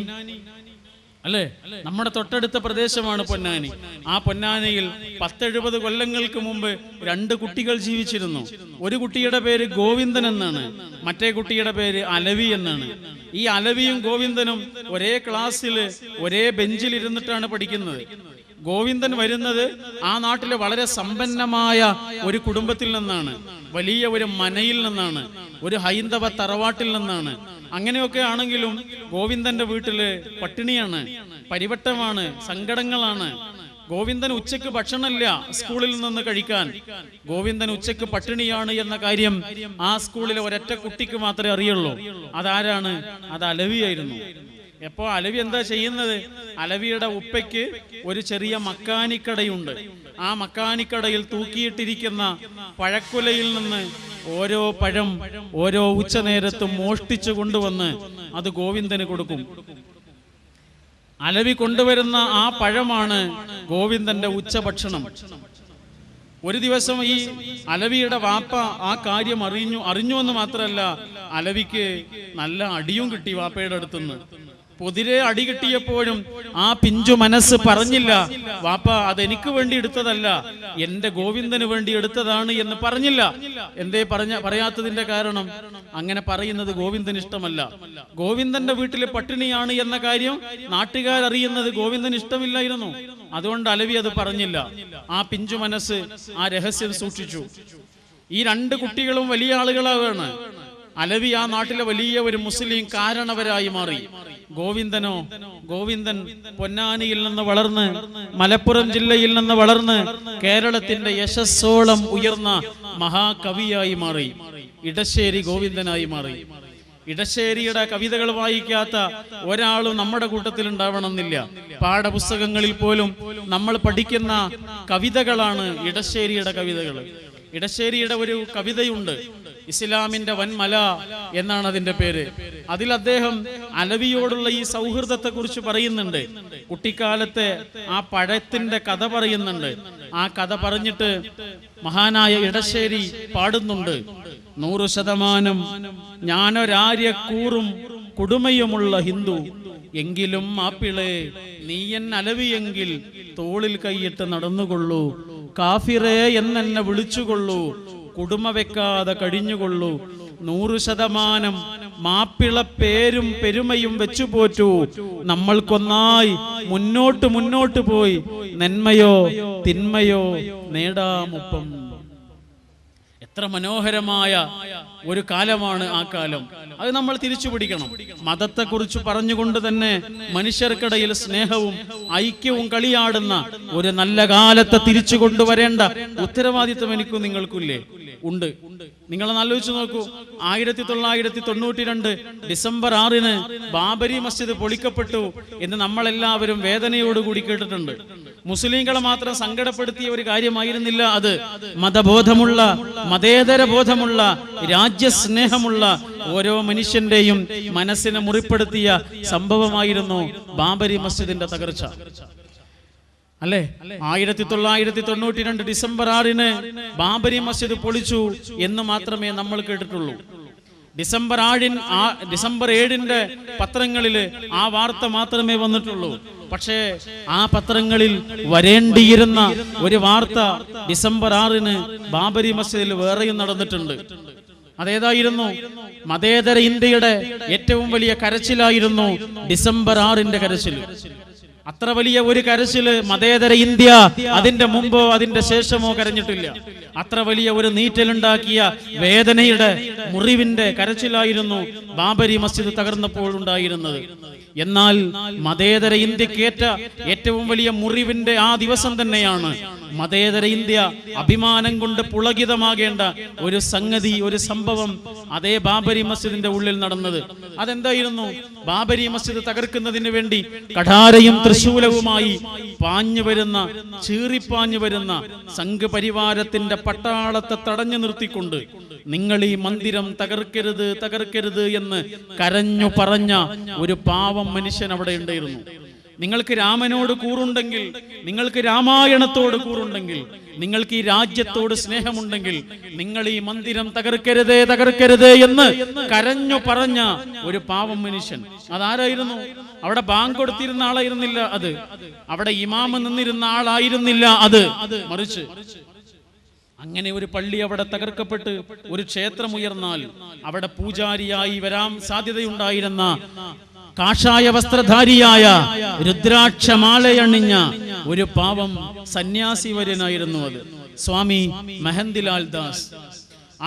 അല്ലേ? നമ്മുടെ തൊട്ടടുത്ത പ്രദേശമാണ് പൊന്നാനി. ആ പൊന്നാനിയിൽ 10-70 കൊല്ലങ്ങൾക്ക് മുമ്പ് 2 കുട്ടികൾ ജീവിച്ചിരുന്നു. ഒരു കുട്ടിയുടെ പേര് ഗോവിന്ദൻ എന്നാണ്, മറ്റേ കുട്ടിയുടെ പേര് അലവി എന്നാണ്. ഈ അലവിയും ഗോവിന്ദനും ഒരേ ക്ലാസ്സിൽ ഒരേ ബെഞ്ചിൽ ഇരുന്നിട്ടാണ് പഠിക്കുന്നത്. ഗോവിന്ദൻ വരുന്നത് ആ നാട്ടിലെ വളരെ സമ്പന്നമായ ഒരു കുടുംബത്തിൽ നിന്നാണ്, വലിയ ഒരു മനയിൽ നിന്നാണ്, ഒരു ഹൈന്ദവ തറവാട്ടിൽ നിന്നാണ്. അങ്ങനെയൊക്കെ ആണെങ്കിലും ഗോവിന്ദന്റെ വീട്ടില് പട്ടിണിയാണ്, പരിവട്ടമാണ്, സങ്കടങ്ങളാണ്. ഗോവിന്ദൻ ഉച്ചക്ക് ഭക്ഷണമില്ല സ്കൂളിൽ നിന്ന് കഴിക്കാൻ. ഗോവിന്ദൻ ഉച്ചക്ക് പട്ടിണിയാണ് എന്ന കാര്യം ആ സ്കൂളിലെ ഒരൊറ്റ കുട്ടിക്ക് മാത്രമേ അറിയുള്ളൂ. അതാരാണ്? അത് അലവിയായിരുന്നു. എപ്പോ അലവി എന്താ ചെയ്യുന്നത്? അലവിയുടെ ഉപ്പയ്ക്ക് ഒരു ചെറിയ മക്കാനിക്കടയുണ്ട്. ആ മക്കാനിക്കടയിൽ തൂക്കിയിട്ടിരിക്കുന്ന പഴക്കുലയിൽ നിന്ന് ഓരോ പഴം ഓരോ ഉച്ചനേരത്തും മോഷ്ടിച്ചു കൊണ്ടുവന്ന് അത് ഗോവിന്ദന് കൊടുക്കും. അലവി കൊണ്ടുവരുന്ന ആ പഴമാണ് ഗോവിന്ദന്റെ ഉച്ചഭക്ഷണം. ഒരു ദിവസം ഈ അലവിയുടെ വാപ്പ ആ കാര്യം അറിഞ്ഞു എന്ന് മാത്രമല്ല, അലവിക്ക് നല്ല അടിയും കിട്ടി വാപ്പയുടെ അടുത്തുനിന്ന്. പൊതിരെ അടി കിട്ടിയപ്പോഴും ആ പിഞ്ചു മനസ്സ് പറഞ്ഞില്ല, വാപ്പ അതെനിക്ക് വേണ്ടി എടുത്തതല്ല, എന്റെ ഗോവിന്ദന് വേണ്ടി എടുത്തതാണ് എന്ന് പറഞ്ഞില്ല. എന്തേ പറയാത്തതിന്റെ കാരണം? അങ്ങനെ പറയുന്നത് ഗോവിന്ദന് ഇഷ്ടമല്ല. ഗോവിന്ദന്റെ വീട്ടിലെ പട്ടിണിയാണ് എന്ന കാര്യം നാട്ടുകാരറിയുന്നത് ഗോവിന്ദന് ഇഷ്ടമില്ലായിരുന്നു. അതുകൊണ്ട് അലവി അത് പറഞ്ഞില്ല. ആ പിഞ്ചു മനസ്സ് ആ രഹസ്യം സൂക്ഷിച്ചു. ഈ 2 കുട്ടികളും വലിയ ആളുകളാണ്. അലവി ആ നാട്ടിലെ വലിയ ഒരു മുസ്ലിം കാരണവരായി മാറി. ഗോവിന്ദൻ പൊന്നാനിയിൽ നിന്ന് വളർന്ന്, മലപ്പുറം ജില്ലയിൽ നിന്ന് വളർന്ന് കേരളത്തിന്റെ യശസ്സോളം ഉയർന്ന മഹാകവിയായി മാറി. ഇടശ്ശേരി ഗോവിന്ദനായി മാറി. ഇടശ്ശേരിയുടെ കവിതകൾ വായിക്കാത്ത ഒരാളും നമ്മുടെ കൂട്ടത്തിൽ ഉണ്ടാവണമെന്നില്ല. പാഠപുസ്തകങ്ങളിൽ പോലും നമ്മൾ പഠിക്കുന്ന കവിതകളാണ് ഇടശ്ശേരിയുടെ കവിതകൾ. ഇടശ്ശേരിയുടെ ഒരു കവിതയുണ്ട്, ഇസ്ലാമിന്റെ വൻമല എന്നാണ് അതിന്റെ പേര്. അതിൽ അദ്ദേഹം അലവിയോടുള്ള ഈ സൗഹൃദത്തെ കുറിച്ച് പറയുന്നുണ്ട്. കുട്ടിക്കാലത്തെ ആ പഴത്തിന്റെ കഥ പറയുന്നുണ്ട്. ആ കഥ പറഞ്ഞിട്ട് മഹാനായ ഇടശ്ശേരി പാടുന്നുണ്ട്: 100% ഞാനൊരാര്യക്കൂറും കുടുമയുമുള്ള ഹിന്ദു, എങ്കിലും മാപ്പിളെ നീയൻ അലവിയെങ്കിൽ തോളിൽ കൈയിട്ട് നടന്നുകൊള്ളൂ, കാഫിറേ എന്നെ വിളിച്ചുകൊള്ളൂ, കുടുമ വെക്കാതെ കഴിഞ്ഞുകൊള്ളൂ, 100% മാപ്പിള പേരും പെരുമയും വെച്ചു പോറ്റൂ, നമ്മൾക്കൊന്നായി മുന്നോട്ട് പോയി നന്മയോ തിന്മയോ നേടാമൊപ്പം. എത്ര മനോഹരമായ ഒരു കാലമാണ് ആ കാലം. അത് നമ്മൾ തിരിച്ചു പിടിക്കണം. മതത്തെക്കുറിച്ച് പറഞ്ഞുകൊണ്ട് തന്നെ മനുഷ്യർക്കിടയിൽ സ്നേഹവും ഐക്യവും കളിയാടുന്ന ഒരു നല്ല കാലത്തെ തിരിച്ചു കൊണ്ടുവരേണ്ട ഉത്തരവാദിത്വം എനിക്കും നിങ്ങൾക്കില്ലേ? ഉണ്ട്. നിങ്ങളൊന്ന് ആലോചിച്ച് നോക്കൂ. 1992 ഡിസംബർ 6 ബാബരി മസ്ജിദ് പൊളിക്കപ്പെട്ടു എന്ന് നമ്മളെല്ലാവരും വേദനയോടുകൂടി കേട്ടിട്ടുണ്ട്. മുസ്ലിങ്ങളെ മാത്രം സങ്കടപ്പെടുത്തിയ ഒരു കാര്യമായിരുന്നില്ല അത്. മതബോധമുള്ള, മതേതര ബോധമുള്ള, രാജ്യസ്നേഹമുള്ള ഓരോ മനുഷ്യന്റെയും മനസ്സിനെ മുറിപ്പെടുത്തിയ സംഭവമായിരുന്നു ബാബരി മസ്ജിദിന്റെ തകർച്ച. അല്ലേ? 1992 ഡിസംബർ 6 ബാബരി മസ്ജിദ് പൊളിച്ചു എന്ന് മാത്രമേ നമ്മൾ കേട്ടിട്ടുള്ളൂ. ഡിസംബർ 7 പത്രങ്ങളിൽ ആ വാർത്ത മാത്രമേ വന്നിട്ടുള്ളൂ. പക്ഷേ ആ പത്രങ്ങളിൽ വരേണ്ടിയിരുന്ന ഒരു വാർത്ത ഡിസംബർ 6 ബാബരി മസ്ജിദിൽ വേറെയും നടന്നിട്ടുണ്ട്. അതേതായിരുന്നു? മതേതര ഇന്ത്യയുടെ ഏറ്റവും വലിയ കരച്ചിലായിരുന്നു ഡിസംബർ 6 കരച്ചിൽ. അത്ര വലിയ ഒരു കരച്ചില് മതേതര ഇന്ത്യ അതിന്റെ മുമ്പോ അതിന്റെ ശേഷമോ കരഞ്ഞിട്ടില്ല. അത്ര വലിയ ഒരു നീറ്റലുണ്ടാക്കിയ വേദനയുടെ മുറിവിന്റെ കരച്ചിലായിരുന്നു ബാബരി മസ്ജിദ് തകർന്നപ്പോൾ ഉണ്ടായിരുന്നത്. എന്നാൽ മതേതര ഇന്ത്യക്കേറ്റ ഏറ്റവും വലിയ മുറിവിന്റെ ആ ദിവസം തന്നെയാണ് മതേതര ഇന്ത്യ അഭിമാനം കൊണ്ട് പുളകിതമാകേണ്ട ഒരു സംഗതി, ഒരു സംഭവം അതേ ബാബരി മസ്ജിദിന്റെ ഉള്ളിൽ നടന്നത്. അതെന്തായിരുന്നു? ബാബരി മസ്ജിദ് തകർക്കുന്നതിന് വേണ്ടി കഠാരയും തൃശൂലവുമായി ചീറിപ്പാഞ്ഞു വരുന്ന സംഘപരിവാരത്തിന്റെ പട്ടാളത്തെ തടഞ്ഞു നിർത്തിക്കൊണ്ട് നിങ്ങൾ ഈ മന്ദിരം തകർക്കരുത് എന്ന് കരഞ്ഞു പറഞ്ഞ ഒരു പാവം മനുഷ്യൻ അവിടെ ഉണ്ടായിരുന്നു. നിങ്ങൾക്ക് രാമനോട് കൂറുണ്ടെങ്കിൽ, നിങ്ങൾക്ക് രാമായണത്തോട് കൂറുണ്ടെങ്കിൽ, നിങ്ങൾക്ക് ഈ രാജ്യത്തോട് സ്നേഹമുണ്ടെങ്കിൽ നിങ്ങൾ ഈ മന്ദിരം തകർക്കരുതേ തകർക്കരുതേ എന്ന് കരഞ്ഞു പറഞ്ഞ ഒരു പാവം മനുഷ്യൻ. അതാരായിരുന്നു? അവിടെ ബാങ്ക് കൊടുത്തിരുന്ന ആളായിരുന്നില്ല അത്, അവിടെ ഇമാമ നിന്നിരുന്ന ആളായിരുന്നില്ല അത്, മറിച്ച് അങ്ങനെ ഒരു പള്ളി അവിടെ തകർക്കപ്പെട്ട് ഒരു ക്ഷേത്രം ഉയർന്നാൽ അവിടെ പൂജാരിയായി വരാൻ സാധ്യതയുണ്ടായിരുന്ന കാഷായ വസ്ത്രധാരിയായ രുദ്രാക്ഷമാലയണിഞ്ഞ ഒരു പാവം സന്യാസി വര്യനായിരുന്നു അത്, സ്വാമി മഹന്തിലാൽ ദാസ്.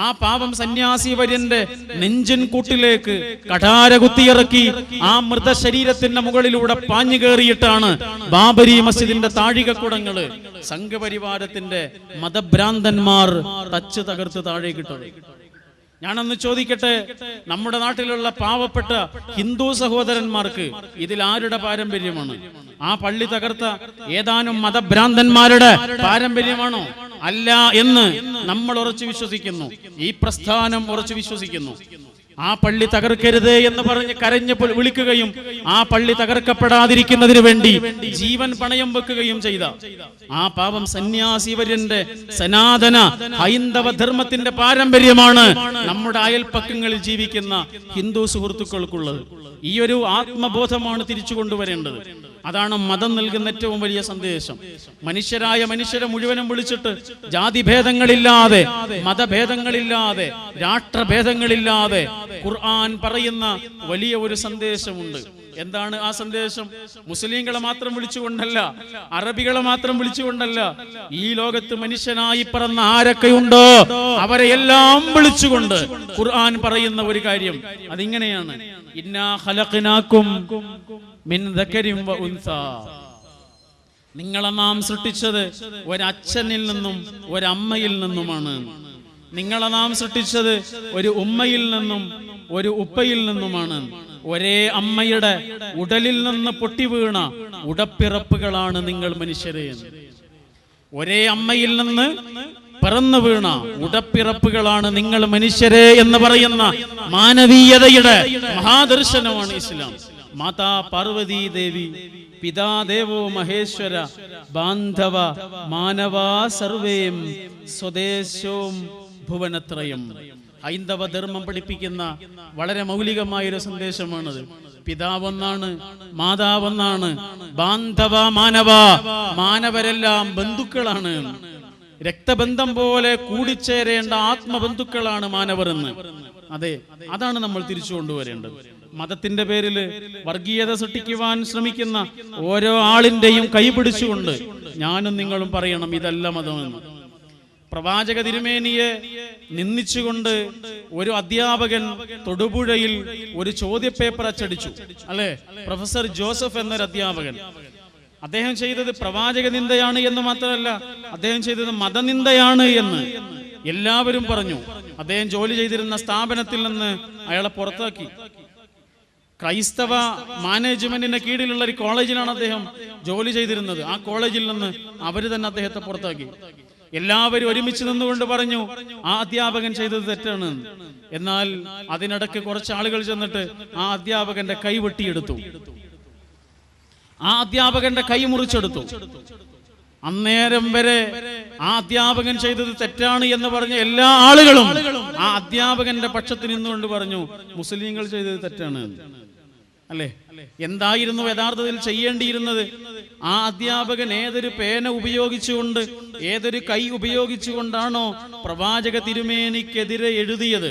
ആ പാവം സന്യാസി വര്യന്റെ നെഞ്ചിൻ കൂട്ടിലേക്ക് കഠാര കുത്തിയിറക്കി ആ മൃതശരീരത്തിന്റെ മുകളിലൂടെ പാഞ്ഞു കയറിയിട്ടാണ് ബാബരി മസ്ജിദിന്റെ താഴികക്കുടങ്ങള് സംഘപരിവാരത്തിന്റെ മതഭ്രാന്തന്മാർ തച്ച് തകർത്ത് താഴേക്കിട്ടത്. ഞാനൊന്ന് ചോദിക്കട്ടെ, നമ്മുടെ നാട്ടിലുള്ള പാവപ്പെട്ട ഹിന്ദു സഹോദരന്മാർക്ക് ഇതിൽ ആരുടെ പാരമ്പര്യമാണ്? ആ പള്ളി തകർത്ത ഏതാനും മതഭ്രാന്തന്മാരുടെ പാരമ്പര്യമാണോ? അല്ല എന്ന് നമ്മൾ ഉറച്ചു വിശ്വസിക്കുന്നു, ഈ പ്രസ്ഥാനം ഉറച്ചു വിശ്വസിക്കുന്നു. ആ പള്ളി തകർക്കരുത് എന്ന് പറഞ്ഞ് കരഞ്ഞ് വിളിക്കുകയും ആ പള്ളി തകർക്കപ്പെടാതിരിക്കുന്നതിന് വേണ്ടി ജീവൻ പണയം വെക്കുകയും ചെയ്ത ആ പാവം സന്യാസിവര്യന്റെ സനാതന ഹൈന്ദവ ധർമ്മത്തിന്റെ പാരമ്പര്യമാണ് നമ്മുടെ അയൽപ്പക്കങ്ങളിൽ ജീവിക്കുന്ന ഹിന്ദു സുഹൃത്തുക്കൾക്കുള്ളത്. ഈ ഒരു ആത്മബോധമാണ് തിരിച്ചു കൊണ്ടുവരേണ്ടത്. അതാണ് മതം നൽകുന്ന ഏറ്റവും വലിയ സന്ദേശം. മനുഷ്യരായ മനുഷ്യരെ മുഴുവനും വിളിച്ചിട്ട് ജാതിഭേദങ്ങളില്ലാതെ, മതഭേദങ്ങളില്ലാതെ, രാഷ്ട്രഭേദങ്ങളില്ലാതെ ഖുർആൻ പറയുന്ന വലിയ ഒരു സന്ദേശമുണ്ട്. എന്താണ് ആ സന്ദേശം? മുസ്ലിങ്ങളെ മാത്രം വിളിച്ചുകൊണ്ടല്ല, അറബികളെ മാത്രം വിളിച്ചുകൊണ്ടല്ല, ഈ ലോകത്ത് മനുഷ്യനായി പറന്ന ആരൊക്കെയുണ്ടോ അവരെ എല്ലാം വിളിച്ചുകൊണ്ട് ഖുർആൻ പറയുന്ന ഒരു കാര്യം അതിങ്ങനെയാണ്: ഇന്നാ ഖലഖനാകും മിൻ ദക്കരിൻ വ ഉൻസാ. നിങ്ങളെ നാം സൃഷ്ടിച്ചത് ഒരച്ഛനിൽ നിന്നും ഒരമ്മയിൽ നിന്നുമാണ്. നിങ്ങളെ നാം സൃഷ്ടിച്ചത് ഒരു ഉമ്മയിൽ നിന്നും ഒരു ഉപ്പയിൽ നിന്നുമാണ്. ഒരേ അമ്മയുടെ ഉടലിൽ നിന്ന് പൊട്ടിവീണ ഉടപ്പിറപ്പുകളാണ് നിങ്ങൾ മനുഷ്യരെ. ഒരേ അമ്മയിൽ നിന്ന് പിറന്നു വീണ ഉടപ്പിറപ്പുകളാണ് നിങ്ങൾ മനുഷ്യരെ എന്ന് പറയുന്ന മാനവീയതയുടെ മഹാദർശനമാണ് ഇസ്ലാം. മാതാ പാർവതി ദേവി, പിതാ ദേവോ മഹേശ്വര, ബാന്ധവ മാനവാ സർവേം സ്വദേശോം ഭുവനത്രയം. ഹൈന്ദവ ധർമ്മം പഠിപ്പിക്കുന്ന വളരെ മൗലികമായൊരു സന്ദേശമാണത്. പിതാവൊന്നാണ്, മാതാവൊന്നാണ്, ബാന്ധവ മാനവ, മാനവരെല്ലാം ബന്ധുക്കളാണ്. രക്തബന്ധം പോലെ കൂടിച്ചേരേണ്ട ആത്മബന്ധുക്കളാണ് മാനവർ എന്ന്. അതെ, അതാണ് നമ്മൾ തിരിച്ചു കൊണ്ടുവരേണ്ടത്. മതത്തിന്റെ പേരിൽ വർഗീയത സൃഷ്ടിക്കുവാൻ ശ്രമിക്കുന്ന ഓരോ ആളിന്റെയും കൈപിടിച്ചുകൊണ്ട് ഞാനും നിങ്ങളും പറയണം, ഇതല്ല മതമെന്ന്. പ്രവാചക തിരുമേനിയെ നിന്ദിച്ചുകൊണ്ട് ഒരു അധ്യാപകൻ തൊടുപുഴയിൽ ഒരു ചോദ്യപേപ്പർ അച്ചടിച്ചു, അല്ലെ? പ്രൊഫസർ ജോസഫ് എന്നൊരു അധ്യാപകൻ. അദ്ദേഹം ചെയ്തത് പ്രവാചക നിന്ദയാണ് എന്ന് മാത്രമല്ല, അദ്ദേഹം ചെയ്തത് മതനിന്ദയാണ് എന്ന് എല്ലാവരും പറഞ്ഞു. അദ്ദേഹം ജോലി ചെയ്തിരുന്ന സ്ഥാപനത്തിൽ നിന്ന് അയാളെ പുറത്താക്കി. ക്രൈസ്തവ മാനേജ്മെന്റിന്റെ കീഴിലുള്ള ഒരു കോളേജിലാണ് അദ്ദേഹം ജോലി ചെയ്തിരുന്നത്. ആ കോളേജിൽ നിന്ന് അവര് തന്നെ അദ്ദേഹത്തെ പുറത്താക്കി. എല്ലാവരും ഒരുമിച്ച് നിന്നുകൊണ്ട് പറഞ്ഞു ആ അധ്യാപകൻ ചെയ്തത് തെറ്റാണ്. എന്നാൽ അതിനിടയ്ക്ക് കുറച്ച് ആളുകൾ ചെന്നിട്ട് ആ അധ്യാപകന്റെ കൈ വെട്ടിയെടുത്തു, ആ അധ്യാപകന്റെ കൈ മുറിച്ചെടുത്തു. അന്നേരം വരെ ആ അധ്യാപകൻ ചെയ്തത് തെറ്റാണ് എന്ന് പറഞ്ഞ എല്ലാ ആളുകളും ആ അധ്യാപകന്റെ പക്ഷത്ത് നിന്നുകൊണ്ട് പറഞ്ഞു മുസ്ലിങ്ങൾ ചെയ്തത് തെറ്റാണ്, അല്ലേ? എന്തായിരുന്നു യഥാർത്ഥത്തിൽ ചെയ്യേണ്ടിയിരുന്നത്? ആ അധ്യാപകൻ ഏതൊരു പേന ഉപയോഗിച്ചുകൊണ്ട്, ഏതൊരു കൈ ഉപയോഗിച്ചുകൊണ്ടാണോ പ്രവാചക തിരുമേനിക്കെതിരെ എഴുതിയത്,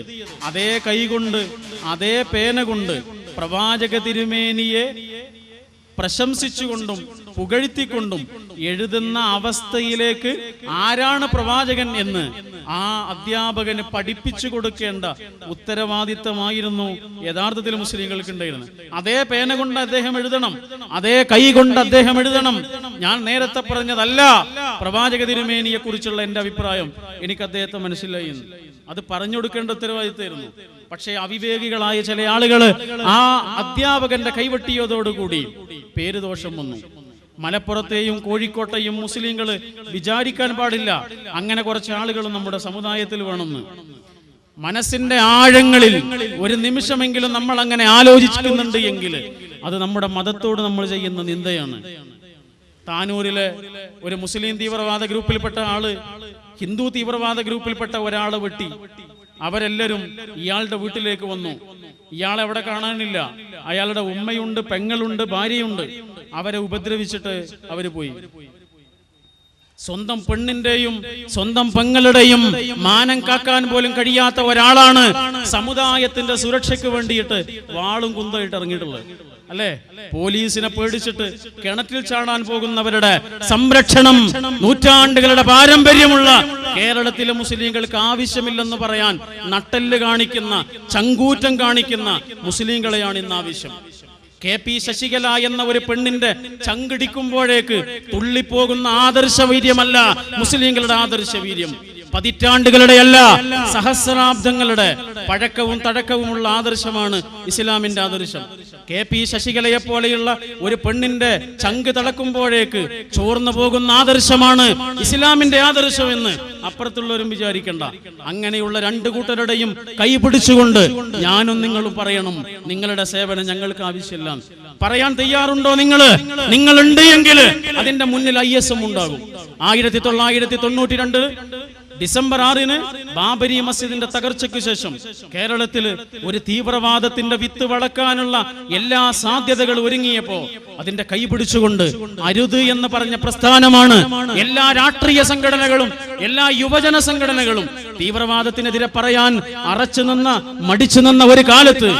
അതേ കൈ കൊണ്ട്, അതേ പേന കൊണ്ട് പ്രവാചക തിരുമേനിയെ പ്രശംസിച്ചുകൊണ്ടും പുകഴ്ത്തിക്കൊണ്ടും എഴുതുന്ന അവസ്ഥയിലേക്ക് ആരാണ് പ്രവാചകൻ എന്ന് ആ അധ്യാപകന് പഠിപ്പിച്ചു കൊടുക്കേണ്ട ഉത്തരവാദിത്തമായിരുന്നു യഥാർത്ഥത്തിൽ മുസ്ലിങ്ങൾക്ക് ഉണ്ടായിരുന്നത്. അതേ പേന കൊണ്ട് അദ്ദേഹം എഴുതണം, അതേ കൈ കൊണ്ട് അദ്ദേഹം എഴുതണം. ഞാൻ നേരത്തെ പറഞ്ഞതല്ല പ്രവാചക തിരുമേനിയെ കുറിച്ചുള്ള എന്റെ അഭിപ്രായം, എനിക്ക് അദ്ദേഹത്തെ മനസ്സിലായി. അത് പറഞ്ഞു കൊടുക്കേണ്ട ഉത്തരവാദിത്തമായിരുന്നു. പക്ഷേ അവിവേകികളായ ചില ആളുകൾ ആ അധ്യാപകന്റെ കൈവെട്ടിയതോടുകൂടി പേരുദോഷം വന്നു. മലപ്പുറത്തെയും കോഴിക്കോട്ടെയും മുസ്ലിങ്ങൾ വിചാരിക്കാൻ പാടില്ല അങ്ങനെ കുറച്ച് ആളുകൾ നമ്മുടെ സമുദായത്തിൽ വേണമെന്ന്. മനസ്സിന്റെ ആഴങ്ങളിൽ ഒരു നിമിഷമെങ്കിലും നമ്മൾ അങ്ങനെ ആലോചിക്കുന്നുണ്ട് എങ്കിൽ അത് നമ്മുടെ മതത്തോട് നമ്മൾ ചെയ്യുന്ന നിന്ദയാണ്. താനൂരിലെ ഒരു മുസ്ലിം തീവ്രവാദ ഗ്രൂപ്പിൽപ്പെട്ട ആള് ഹിന്ദു തീവ്രവാദ ഗ്രൂപ്പിൽപ്പെട്ട ഒരാളെ വെട്ടി. അവരെല്ലാവരും ഇയാളുടെ വീട്ടിലേക്ക് വന്നു. ഇയാളെ അവിടെ കാണാനില്ല. അയാളുടെ ഉമ്മയുണ്ട്, പെങ്ങളുണ്ട്, ഭാര്യയുണ്ട്. അവരെ ഉപദ്രവിച്ചിട്ട് അവര് പോയി. സ്വന്തം പെണ്ണിന്റെയും സ്വന്തം പെങ്ങളുടെയും മാനം കാക്കാൻ പോലും കഴിയാത്ത ഒരാളാണ് സമുദായത്തിന്റെ സുരക്ഷയ്ക്ക് വേണ്ടിയിട്ട് വാളും കുന്തമായിട്ട് ഇറങ്ങിയിട്ടുള്ളത്, അല്ലേ? പോലീസിനെ പേടിച്ചിട്ട് കിണറ്റിൽ ചാടാൻ പോകുന്നവരുടെ സംരക്ഷണം നൂറ്റാണ്ടുകളുടെ പാരമ്പര്യമുള്ള കേരളത്തിലെ മുസ്ലിങ്ങൾക്ക് ആവശ്യമില്ലെന്ന് പറയാൻ നട്ടെല്ല് കാണിക്കുന്ന, ചങ്കൂറ്റം കാണിക്കുന്ന മുസ്ലിങ്ങളെയാണ് ഇന്ന് ആവശ്യം. KP ശശികല എന്ന ഒരു പെണ്ണിന്റെ ചങ്കിടിക്കുമ്പോഴേക്ക് തുള്ളിപ്പോകുന്ന ആദർശവീര്യമല്ല മുസ്ലിങ്ങളുടെ ആദർശവീര്യം. പതിറ്റാണ്ടുകളുടെയല്ല, സഹസ്രാബ്ദങ്ങളുടെ പഴക്കവും തഴക്കവുമുള്ള ആദർശമാണ് ഇസ്ലാമിന്റെ ആദർശം. KP ശശികലയെ പോലെയുള്ള ഒരു പെണ്ണിന്റെ ചങ്ക് തളക്കുമ്പോഴേക്ക് ചോർന്നു പോകുന്ന ആദർശമാണ് ഇസ്ലാമിന്റെ ആദർശമെന്ന് അപ്പുറത്തുള്ളവരും വിചാരിക്കണ്ട. അങ്ങനെയുള്ള രണ്ടു കൂട്ടരുടെയും കൈ പിടിച്ചുകൊണ്ട് ഞാനും നിങ്ങളും പറയണം, നിങ്ങളുടെ സേവനം ഞങ്ങൾക്ക് ആവശ്യമില്ല. പറയാൻ തയ്യാറുണ്ടോ നിങ്ങളുണ്ട് എങ്കിൽ അതിന്റെ മുന്നിൽ IS ഉണ്ടാകും. 1992 ഡിസംബർ 6 ബാബരി മസ്ജിദിന്റെ തകർച്ചയ്ക്ക് ശേഷം കേരളത്തിൽ ഒരു തീവ്രവാദത്തിന്റെ വിത്ത് വളക്കാനുള്ള എല്ലാ സാധ്യതകളും ഒരുങ്ങിയപ്പോ അതിന്റെ കൈ പിടിച്ചുകൊണ്ട് അരുത് എന്ന് പറഞ്ഞ പ്രസ്ഥാനമാണ് എല്ലാ രാഷ്ട്രീയ സംഘടനകളും, എല്ലാ യുവജന സംഘടനകളും. തീവ്രവാദത്തിനെതിരെ പറയാൻ മടിച്ചു നിന്ന ഒരു കാലത്ത്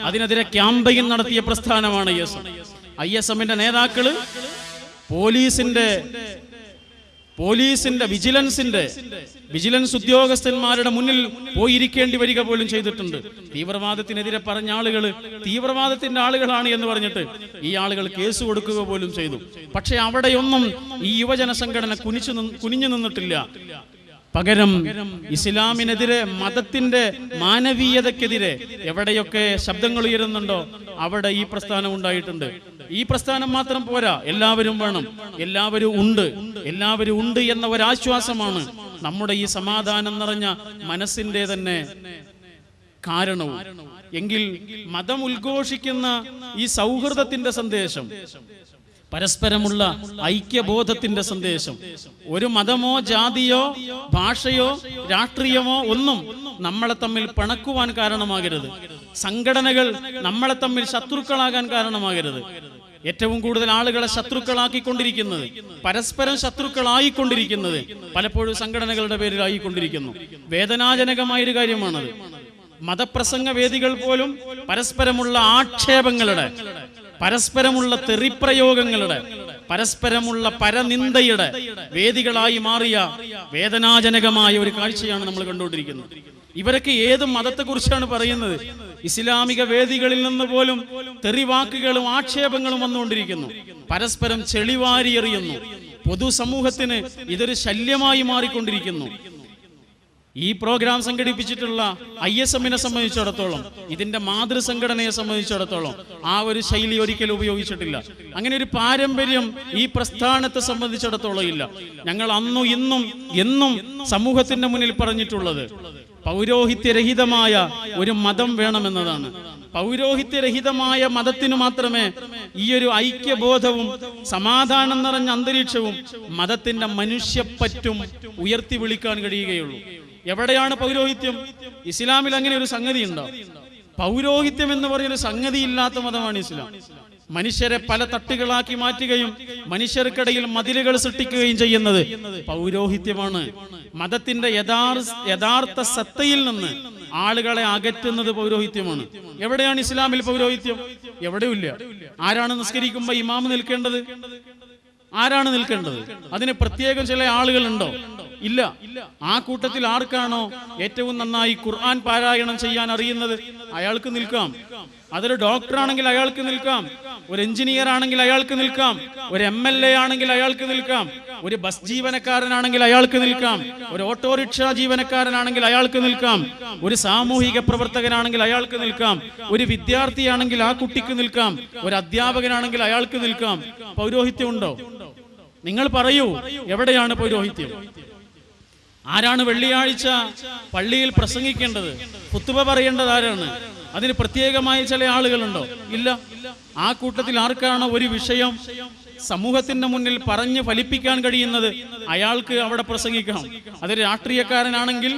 അതിനെതിരെ ക്യാമ്പയിൻ നടത്തിയ പ്രസ്ഥാനമാണ് ISM-ന്റെ നേതാക്കള് പോലീസിന്റെ വിജിലൻസ് ഉദ്യോഗസ്ഥന്മാരുടെ മുന്നിൽ പോയിരിക്കേണ്ടി വരിക പോലും ചെയ്തിട്ടുണ്ട്. തീവ്രവാദത്തിനെതിരെ പറഞ്ഞ ആളുകൾ തീവ്രവാദത്തിന്റെ ആളുകളാണ് എന്ന് പറഞ്ഞിട്ട് ഈ ആളുകൾ കേസ് കൊടുക്കുക പോലും ചെയ്തു. പക്ഷെ അവിടെയൊന്നും ഈ യുവജന സംഘടന കുനിഞ്ഞു നിന്നിട്ടില്ല. പകരം ഇസ്ലാമിനെതിരെ, മതത്തിന്റെ മാനവീയതക്കെതിരെ എവിടെയൊക്കെ ശബ്ദങ്ങൾ ഉയരുന്നുണ്ടോ അവിടെ ഈ പ്രസ്ഥാനം ഉണ്ടായിട്ടുണ്ട്. ഈ പ്രസ്ഥാനം മാത്രം പോരാ, എല്ലാവരും വേണം, എല്ലാവരും ഉണ്ട് എന്ന ഒരാശ്വാസമാണ് നമ്മുടെ ഈ സമാധാനം നിറഞ്ഞ മനസ്സിന്റെ തന്നെ കാരണവും. എങ്കിൽ മതം ഉദ്ഘോഷിക്കുന്ന ഈ സൗഹൃദത്തിന്റെ സന്ദേശം, പരസ്പരമുള്ള ഐക്യബോധത്തിന്റെ സന്ദേശം, ഒരു മതമോ ജാതിയോ ഭാഷയോ രാഷ്ട്രീയമോ ഒന്നും നമ്മളെ തമ്മിൽ പിണക്കുവാൻ കാരണമാകരുത്. സംഘടനകൾ നമ്മളെ തമ്മിൽ ശത്രുക്കളാകാൻ കാരണമാകരുത്. ഏറ്റവും കൂടുതൽ ആളുകളെ ശത്രുക്കളാക്കിക്കൊണ്ടിരിക്കുന്നത്, പരസ്പരം ശത്രുക്കളായിക്കൊണ്ടിരിക്കുന്നത് പലപ്പോഴും സംഘടനകളുടെ പേരിലായിക്കൊണ്ടിരിക്കുന്നു. വേദനാജനകമായൊരു കാര്യമാണത്. മതപ്രസംഗ വേദികൾ പോലും പരസ്പരമുള്ള ആക്ഷേപങ്ങളുടെ, പരസ്പരമുള്ള തെറിപ്രയോഗങ്ങളുടെ, പരസ്പരമുള്ള പരനിന്ദയുടെ വേദികളായി മാറിയ വേദനാജനകമായ ഒരു കാഴ്ചയാണ് നമ്മൾ കണ്ടുകൊണ്ടിരിക്കുന്നത്. ഇവരൊക്കെ ഏത് മതത്തെക്കുറിച്ചാണ് പറയുന്നത്? ഇസ്ലാമിക വേദികളിൽ നിന്ന് പോലും തെറിവാക്കുകളും ആക്ഷേപങ്ങളും വന്നുകൊണ്ടിരിക്കുന്നു. പരസ്പരം ചെളിവാരി എറിയുന്നു. പൊതുസമൂഹത്തിന് ഇതൊരു ശല്യമായി മാറിക്കൊണ്ടിരിക്കുന്നു. ഈ പ്രോഗ്രാം സംഘടിപ്പിച്ചിട്ടുള്ള ISM-നെ സംബന്ധിച്ചിടത്തോളം, ഇതിന്റെ മാതൃസംഘടനയെ സംബന്ധിച്ചിടത്തോളം ആ ഒരു ശൈലി ഒരിക്കലും ഉപയോഗിച്ചിട്ടില്ല. അങ്ങനെ ഒരു പാരമ്പര്യം ഈ പ്രസ്ഥാനത്തെ സംബന്ധിച്ചിടത്തോളം ഇല്ല. ഞങ്ങൾ അന്നും ഇന്നും എന്നും സമൂഹത്തിന്റെ മുന്നിൽ പറഞ്ഞിട്ടുള്ളത് പൗരോഹിത്യരഹിതമായ ഒരു മതം വേണമെന്നതാണ്. പൗരോഹിത്യരഹിതമായ മതത്തിനു മാത്രമേ ഈ ഒരു ഐക്യബോധവും സമാധാനം നിറഞ്ഞ അന്തരീക്ഷവും മതത്തിന്റെ മനുഷ്യപ്പറ്റും ഉയർത്തി വിളിക്കാൻ കഴിയുകയുള്ളൂ. എവിടെയാണ് പൗരോഹിത്യം? ഇസ്ലാമിൽ അങ്ങനെ ഒരു സംഗതി ഉണ്ടോ? പൗരോഹിത്യം എന്ന് പറയുന്ന സംഗതി ഇല്ലാത്ത മതമാണ് ഇസ്ലാം. മനുഷ്യരെ പല തട്ടുകളാക്കി മാറ്റുകയും മനുഷ്യർക്കിടയിൽ മതിലുകൾ സൃഷ്ടിക്കുകയും ചെയ്യുന്നത് പൗരോഹിത്യമാണ്. മതത്തിന്റെ യഥാർത്ഥ സത്തയിൽ നിന്ന് ആളുകളെ അകറ്റുന്നത് പൗരോഹിത്യമാണ്. എവിടെയാണ് ഇസ്ലാമിൽ പൗരോഹിത്യം? എവിടെയില്ല. ആരാണ് നിസ്കരിക്കുമ്പോ ഇമാം നിൽക്കേണ്ടത്? ആരാണ് നിൽക്കേണ്ടത്? അതിന് പ്രത്യേകം ചില ആളുകളുണ്ടോ? ഇല്ല. ആ കൂട്ടത്തിൽ ആർക്കാണോ ഏറ്റവും നന്നായി ഖുർആൻ പാരായണം ചെയ്യാൻ അറിയുന്നത് അയാൾക്ക് നിൽക്കാം. അതൊരു ഡോക്ടർ ആണെങ്കിൽ അയാൾക്ക് നിൽക്കാം, ഒരു എഞ്ചിനീയർ ആണെങ്കിൽ അയാൾക്ക് നിൽക്കാം, ഒരു MLA ആണെങ്കിൽ അയാൾക്ക് നിൽക്കാം, ഒരു ബസ് ജീവനക്കാരനാണെങ്കിൽ അയാൾക്ക് നിൽക്കാം, ഒരു ഓട്ടോറിക്ഷ ജീവനക്കാരനാണെങ്കിൽ അയാൾക്ക് നിൽക്കാം, ഒരു സാമൂഹിക പ്രവർത്തകനാണെങ്കിൽ അയാൾക്ക് നിൽക്കാം, ഒരു വിദ്യാർത്ഥിയാണെങ്കിൽ ആ കുട്ടിക്ക് നിൽക്കാം, ഒരു അധ്യാപകനാണെങ്കിൽ അയാൾക്ക് നിൽക്കാം. പൗരോഹിത്യം ഉണ്ടോ? നിങ്ങൾ പറയൂ, എവിടെയാണ് പൗരോഹിത്യം? ആരാണ് വെള്ളിയാഴ്ച പള്ളിയിൽ പ്രസംഗിക്കേണ്ടത്? ഖുത്ബ പറയേണ്ടത് ആരാണ്? അതിന് പ്രത്യേകമായി ചില ആളുകളുണ്ടോ? ഇല്ല. ആ കൂട്ടത്തിൽ ആർക്കാണ് ഒരു വിഷയം സമൂഹത്തിന്റെ മുന്നിൽ പറഞ്ഞ് ഫലിപ്പിക്കാൻ കഴിയുന്നത് അയാൾക്ക് അവിടെ പ്രസംഗിക്കണം. അതൊരു രാഷ്ട്രീയക്കാരനാണെങ്കിൽ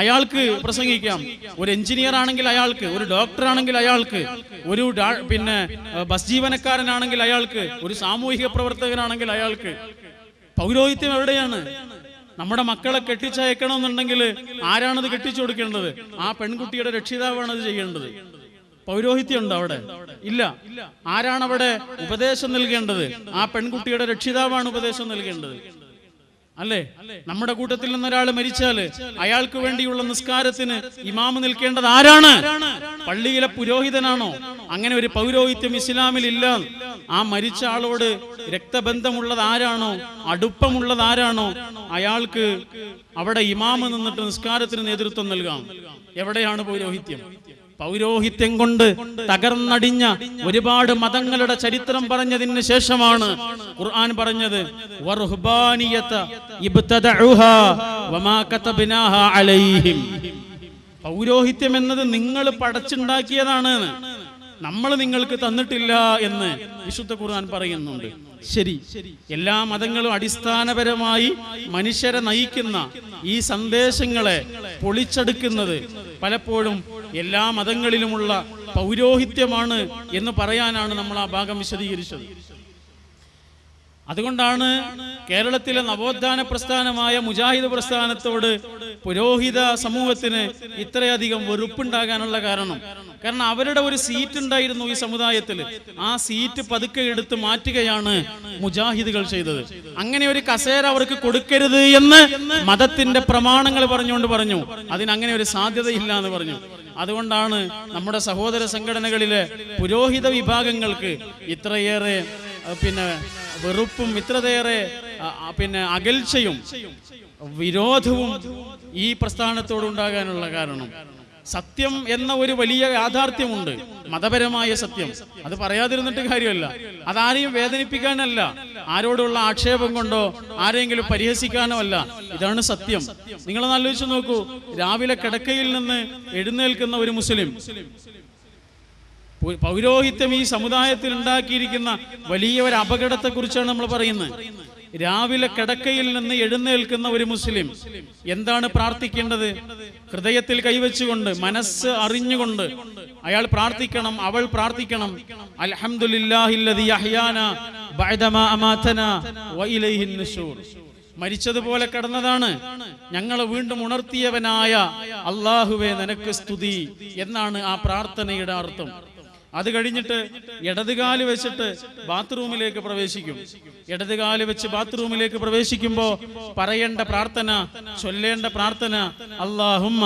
അയാൾക്ക് പ്രസംഗിക്കാം, ഒരു എഞ്ചിനീയർ ആണെങ്കിൽ അയാൾക്ക്, ഒരു ഡോക്ടർ ആണെങ്കിൽ അയാൾക്ക്, ഒരു ബസ് ജീവനക്കാരനാണെങ്കിൽ അയാൾക്ക്, ഒരു സാമൂഹിക പ്രവർത്തകനാണെങ്കിൽ അയാൾക്ക്. പൗരോഹിത്യം എവിടെയാണ്? നമ്മുടെ മക്കളെ കെട്ടിച്ചയക്കണമെന്നുണ്ടെങ്കിൽ ആരാണത് കെട്ടിച്ചു കൊടുക്കേണ്ടത്? ആ പെൺകുട്ടിയുടെ രക്ഷിതാവാണ് അത് ചെയ്യേണ്ടത്. പൗരോഹിത്യം ഉണ്ടോ അവിടെ? ഇല്ല. ആരാണ് അവിടെ ഉപദേശം നൽകേണ്ടത്? ആ പെൺകുട്ടിയുടെ രക്ഷിതാവാണ് ഉപദേശം നൽകേണ്ടത്, അല്ലേ? നമ്മുടെ കൂട്ടത്തിൽ നിന്നൊരാൾ മരിച്ചാൽ അയാൾക്ക് വേണ്ടിയുള്ള നിസ്കാരത്തിന് ഇമാമ് നിൽക്കേണ്ടത് ആരാണ്? പള്ളിയിലെ പുരോഹിതനാണോ? അങ്ങനെ ഒരു പൗരോഹിത്യം ഇസ്ലാമിൽ ഇല്ല. ആ മരിച്ച ആളോട് രക്തബന്ധമുള്ളത് ആരാണോ, അടുപ്പമുള്ളത് ആരാണോ, അയാൾക്ക് അവിടെ ഇമാമ് നിന്നിട്ട് നിസ്കാരത്തിന് നേതൃത്വം നൽകാം. എവിടെയാണ് പൗരോഹിത്യം? പൗരോഹിത്യം കൊണ്ട് തകർന്നടിഞ്ഞ ഒരുപാട് മതങ്ങളുടെ ചരിത്രം പറഞ്ഞതിന് ശേഷമാണ് ഖുർആൻ പറഞ്ഞത് പൗരോഹിത്യം എന്നത് നിങ്ങൾ പടച്ചുണ്ടാക്കിയതാണ്, നമ്മൾ നിങ്ങൾക്ക് തന്നിട്ടില്ല എന്ന് വിശുദ്ധ ഖുർആൻ പറയുന്നുണ്ട്. ശരി, എല്ലാ മതങ്ങളും അടിസ്ഥാനപരമായി മനുഷ്യരെ നയിക്കുന്ന ഈ സന്ദേശങ്ങളെ പൊളിച്ചെടുക്കുന്നത് പലപ്പോഴും എല്ലാ മതങ്ങളിലുമുള്ള പൗരോഹിത്യമാണ് എന്ന് പറയാനാണ് നമ്മൾ ആ ഭാഗം വിശദീകരിച്ചത്. അതുകൊണ്ടാണ് കേരളത്തിലെ നവോത്ഥാന പ്രസ്ഥാനമായ മുജാഹിദ് പ്രസ്ഥാനത്തോട് പുരോഹിത സമൂഹത്തിന് ഇത്രയധികം വെറുപ്പുണ്ടാകാനുള്ള കാരണം അവരുടെ ഒരു സീറ്റ് ഉണ്ടായിരുന്നു ഈ സമുദായത്തിൽ. ആ സീറ്റ് പതുക്കെ എടുത്ത് മാറ്റുകയാണ് മുജാഹിദുകൾ ചെയ്തത്. അങ്ങനെ ഒരു കസേര അവർക്ക് കൊടുക്കരുത് എന്ന് മതത്തിന്റെ പ്രമാണങ്ങൾ പറഞ്ഞു. അതിനങ്ങനെ ഒരു സാധ്യതയില്ല എന്ന് പറഞ്ഞു. അതുകൊണ്ടാണ് നമ്മുടെ സഹോദര സംഘടനകളിലെ പുരോഹിത വിഭാഗങ്ങൾക്ക് ഇത്രയേറെ വെറുപ്പും ഇത്രയേറെ അകൽച്ചയും വിരോധവും ഈ പ്രസ്ഥാനത്തോടുണ്ടാകാനുള്ള കാരണം. സത്യം എന്ന ഒരു വലിയ യാഥാർത്ഥ്യമുണ്ട്, മതപരമായ സത്യം. അത് പറയാതിരുന്നിട്ട് കാര്യമല്ല. അതാരെയും വേദനിപ്പിക്കാനല്ല, ആരോടുള്ള ആക്ഷേപം കൊണ്ടോ ആരെങ്കിലും പരിഹസിക്കാനോ അല്ല. ഇതാണ് സത്യം. നിങ്ങളൊന്ന് ആലോചിച്ച് നോക്കൂ. രാവിലെ കിടക്കയിൽ നിന്ന് എഴുന്നേൽക്കുന്ന ഒരു മുസ്ലിം, പൗരോഹിത്യം ഈ സമുദായത്തിൽ ഉണ്ടാക്കിയിരിക്കുന്ന വലിയ ഒരു അപകടത്തെ കുറിച്ചാണ് നമ്മൾ പറയുന്നത്. രാവിലെ കിടക്കയിൽ നിന്ന് എഴുന്നേൽക്കുന്ന ഒരു മുസ്ലിം എന്താണ് പ്രാർത്ഥിക്കേണ്ടത്? ഹൃദയത്തിൽ കൈവച്ചുകൊണ്ട്, മനസ്സ് അറിഞ്ഞുകൊണ്ട് അയാൾ പ്രാർത്ഥിക്കണം, അവൾ പ്രാർത്ഥിക്കണം. അൽഹംദുലില്ലാഹില്ലദീ അഹ്യാനാ ബഅദമാ അമാതനാ വഇലൈഹിൻ നുശൂർ. മരിച്ചതുപോലെ കിടന്നതാണ്, ഞങ്ങളെ വീണ്ടും ഉണർത്തിയവനായ അല്ലാഹുവേ നിനക്ക് സ്തുതി എന്നാണ് ആ പ്രാർത്ഥനയുടെ അർത്ഥം. അത് കഴിഞ്ഞിട്ട് ഇടതുകാല് വെച്ചിട്ട് ബാത്റൂമിലേക്ക് പ്രവേശിക്കും. ഇടതുകാല് വെച്ച് ബാത്റൂമിലേക്ക് പ്രവേശിക്കുമ്പോ പറയേണ്ട പ്രാർത്ഥന, ചൊല്ലേണ്ട പ്രാർത്ഥന, അല്ലാഹുമ്മ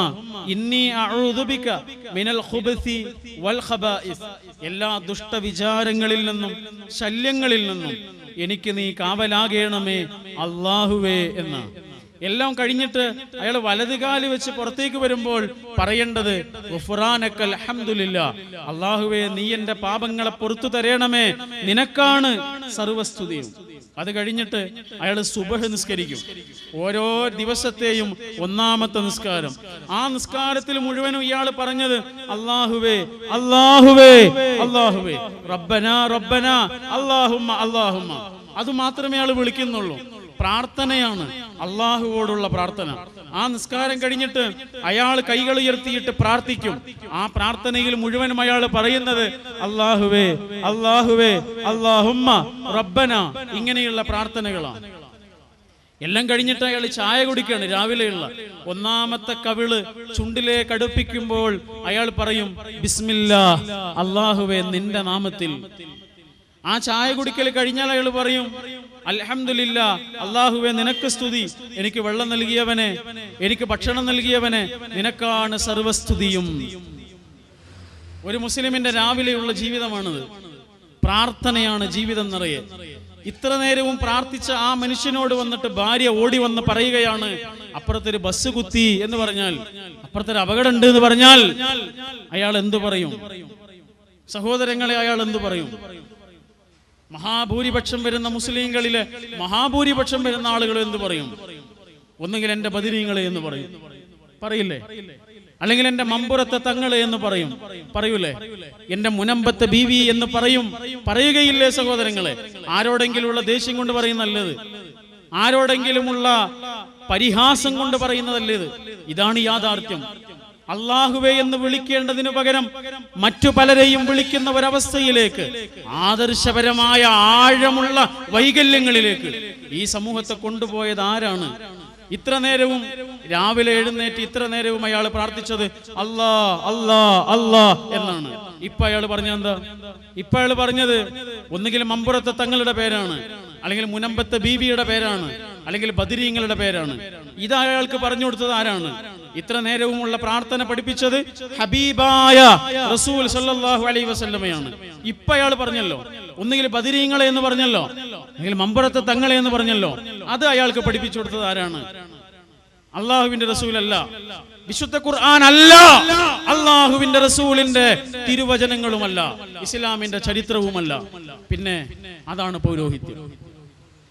ഇന്നി അഊദു ബിക മിനൽ ഖുബസി വൽ ഖബായിസ്. എല്ലാ ദുഷ്ടവിചാരങ്ങളിൽ നിന്നും ശല്യങ്ങളിൽ നിന്നും എനിക്ക് നീ കാവലാകേണമേ അല്ലാഹുവേ എന്ന. എല്ലാം കഴിഞ്ഞിട്ട് അയാൾ വലതുകാല് വെച്ച് പുറത്തേക്ക് വരുമ്പോൾ പറയേണ്ടത് ഗുഫ്റാനക്കൽ ഹംദുലില്ലാ, അല്ലാഹുവേ നീ എന്റെ പാപങ്ങളെ പുറത്തു തരണമേ, നിനക്കാണ് സർവസ്തുതിയും. അത് കഴിഞ്ഞിട്ട് അയാൾ സുബഹ് നിസ്കരിക്കും. ഓരോ ദിവസത്തെയും ഒന്നാമത്തെ നിസ്കാരം. ആ നിസ്കാരത്തിൽ മുഴുവനും ഇയാൾ പറഞ്ഞത് അല്ലാഹുവേ അല്ലാഹുവേ അല്ലാഹുവേ, റബ്ബനാ റബ്ബനാ, അല്ലാഹുമ്മ അല്ലാഹുമ്മ. അത് മാത്രമേ അയാൾ വിളിക്കുന്നുള്ളൂ. പ്രാർത്ഥനയാണ്, അള്ളാഹുവോടുള്ള പ്രാർത്ഥന. ആ നിസ്കാരം കഴിഞ്ഞിട്ട് അയാൾ കൈകൾ ഉയർത്തിയിട്ട് പ്രാർത്ഥിക്കും. ആ പ്രാർത്ഥനയിൽ മുഴുവനും അയാൾ പറയുന്നത് അല്ലാഹുവേ അല്ലാഹുവേ അല്ലാഹുമ്മ റബ്ബന, ഇങ്ങനെയുള്ള പ്രാർത്ഥനകളാണ്. എല്ലാം കഴിഞ്ഞിട്ട് അയാൾ ചായ കുടിക്കുകയാണ്. രാവിലെയുള്ള ഒന്നാമത്തെ കവിള് ചുണ്ടിലേക്ക് അടുപ്പിക്കുമ്പോൾ അയാൾ പറയും ബിസ്മില്ലാഹ്, അല്ലാഹുവേ നിന്റെ നാമത്തിൽ. ആ ചായ കുടിക്കൽ കഴിഞ്ഞാൽ അയാൾ പറയും അൽഹംദുലില്ലാ, അല്ലാഹുവേ നിനക്ക് സ്തുതി, എനിക്ക് വെള്ളം നൽകിയവനെ, എനിക്ക് ഭക്ഷണം നൽകിയവനെ, നിനക്കാണ് സർവസ്തുതിയും. ഒരു മുസ്ലിമിന്റെ രാവിലെയുള്ള ജീവിതമാണിത്. പ്രാർത്ഥനയാണ് ജീവിതം നിറയെ. ഇത്ര നേരവും പ്രാർത്ഥിച്ച ആ മനുഷ്യനോട് വന്നിട്ട് ഭാര്യ ഓടി വന്ന് പറയുകയാണ് അപ്പുറത്തൊരു ബസ് കുത്തി എന്ന് പറഞ്ഞാൽ, അപ്പുറത്തൊരു അപകടം ഉണ്ട് എന്ന് പറഞ്ഞാൽ അയാൾ എന്തു പറയും? സഹോദരങ്ങളെ, അയാൾ എന്തു പറയും? മഹാഭൂരിപക്ഷം വരുന്ന മുസ്ലിങ്ങളിലെ മഹാഭൂരിപക്ഷം വരുന്ന ആളുകൾ എന്തു പറയും? ഒന്നുകിൽ എന്റെ ബദിരീങ്ങളെ എന്ന് പറയും, പറയില്ലേ? അല്ലെങ്കിൽ എന്റെ മമ്പുറത്തെ തങ്ങളെ എന്ന് പറയൂലേ? എന്റെ മുനമ്പത്തെ ബീവി എന്ന് പറയുകയില്ലേ സഹോദരങ്ങളെ? ആരോടെങ്കിലുള്ള ദേഷ്യം കൊണ്ട് പറയുന്നല്ലത്, ആരോടെങ്കിലുമുള്ള പരിഹാസം കൊണ്ട് പറയുന്നതല്ലേ ഇത്? ഇതാണ് യാഥാർത്ഥ്യം. അള്ളാഹുവേ എന്ന് വിളിക്കേണ്ടതിനു പകരം മറ്റു പലരെയും വിളിക്കുന്ന ഒരവസ്ഥയിലേക്ക്, ആദർശപരമായ ആഴമുള്ള വൈകല്യങ്ങളിലേക്ക് ഈ സമൂഹത്തെ കൊണ്ടുപോയത് ആരാണ്? ഇത്ര നേരവും രാവിലെ എഴുന്നേറ്റ് ഇത്ര നേരവും അയാൾ പ്രാർത്ഥിച്ചത് അല്ലാ അല്ലാ അല്ലാ എന്നാണ്. ഇപ്പൊ അയാൾ പറഞ്ഞെന്താ? ഇപ്പൊ അയാൾ പറഞ്ഞത് ഒന്നുകിൽ മമ്പുറത്തെ തങ്ങളുടെ പേരാണ്, അല്ലെങ്കിൽ മുനമ്പത്തെ ബീവിയുടെ പേരാണ്, അല്ലെങ്കിൽ ബദരീങ്ങളുടെ പേരാണ്. ഇത് അയാൾക്ക് പറഞ്ഞു കൊടുത്തത് ആരാണ്? ഇത്ര നേരവുമുള്ള പ്രാർത്ഥന പഠിപ്പിച്ചത് ഹബീബായ റസൂൽ സല്ലല്ലാഹു അലൈഹി വസല്ലമയാണ്. ഇപ്പൊ അയാൾ പറഞ്ഞല്ലോ ഒന്നുകിൽ ബദരീങ്ങളെ എന്ന് പറഞ്ഞല്ലോ, അല്ലെങ്കിൽ മമ്പുറത്തെ തങ്ങളെ എന്ന് പറഞ്ഞല്ലോ. അത് അയാൾക്ക് പഠിപ്പിച്ചു കൊടുത്തത് ആരാണ്? അള്ളാഹുവിന്റെ റസൂലല്ല, വിശുദ്ധ ഖുർആൻ അല്ല, അള്ളാഹുവിന്റെ റസൂലിന്റെ തിരുവചനങ്ങളുമല്ല, ഇസ്ലാമിന്റെ ചരിത്രവുമല്ല. പിന്നെ അതാണ് പൗരോഹിത്യം.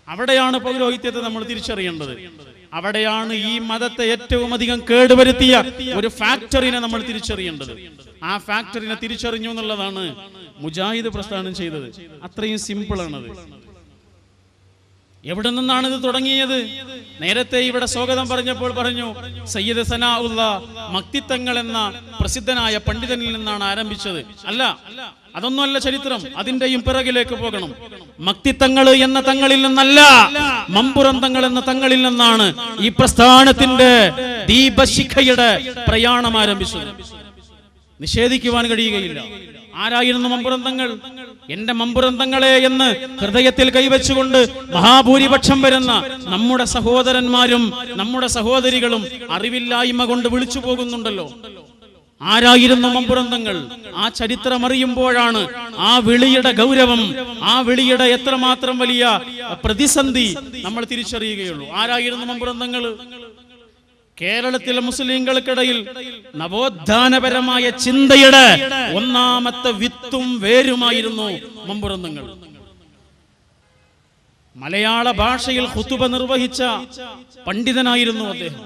അവിടെയാണ് പൗരോഹിത്യത്തെ നമ്മൾ തിരിച്ചറിയേണ്ടത്. അവിടെയാണ് ഈ മതത്തെ ഏറ്റവും അധികം കേടുവരുത്തിയ ഒരു ഫാക്ടറിനെ നമ്മൾ തിരിച്ചറിയേണ്ടത്. ആ ഫാക്ടറിനെ തിരിച്ചറിഞ്ഞു എന്നുള്ളതാണ് മുജാഹിദ് പ്രസ്ഥാനം ചെയ്തത്. അത്രയും സിമ്പിൾ ആണത്. എവിടെ നിന്നാണ് ഇത് തുടങ്ങിയത്? നേരത്തെ ഇവിടെ സ്വാഗതം പറഞ്ഞപ്പോൾ പറഞ്ഞു സയ്യിദ് സനാഉല്ല മക്തിത്തങ്ങൾ എന്ന പ്രസിദ്ധനായ പണ്ഡിതനിൽ നിന്നാണ് ആരംഭിച്ചത്. അല്ല, അതൊന്നുമല്ല ചരിത്രം. അതിന്റെയും പിറകിലേക്ക് പോകണം. മക്തിത്തങ്ങൾ എന്ന തങ്ങളിൽ നിന്നല്ല, മമ്പുറം തങ്ങൾ എന്ന തങ്ങളിൽ നിന്നാണ് ഈ പ്രസ്ഥാനത്തിന്റെ ദീപശിഖയുടെ പ്രയാണം ആരംഭിച്ചത്. നിഷേധിക്കുവാൻ കഴിയുകയില്ല. ആരായിരുന്നു മമ്പുറം തങ്ങൾ? എന്റെ മമ്പുറം തങ്ങളെ എന്ന് ഹൃദയത്തിൽ കൈവച്ചുകൊണ്ട് മഹാഭൂരിപക്ഷം വരുന്ന നമ്മുടെ സഹോദരന്മാരും നമ്മുടെ സഹോദരികളും അറിവില്ലായ്മ കൊണ്ട് വിളിച്ചു പോകുന്നുണ്ടല്ലോ. ആരായിരുന്നു മമ്പുറം തങ്ങൾ? ആ ചരിത്രം അറിയുമ്പോഴാണ് ആ വിളിയുടെ ഗൗരവം, ആ വിളിയുടെ എത്രമാത്രം വലിയ പ്രതിസന്ധി നമ്മൾ തിരിച്ചറിയുകയുള്ളൂ. ആരായിരുന്നു മമ്പുറം തങ്ങൾ? കേരളത്തിലെ മുസ്ലിങ്ങൾക്കിടയിൽ നവോത്ഥാനപരമായ ചിന്തയുടെ ഒന്നാമത്തെ വിത്തും വേരുമായിരുന്നു മമ്പുറം തങ്ങൾ. മലയാള ഭാഷയിൽ ഖുതുബ നിർവഹിച്ച പണ്ഡിതനായിരുന്നു അദ്ദേഹം.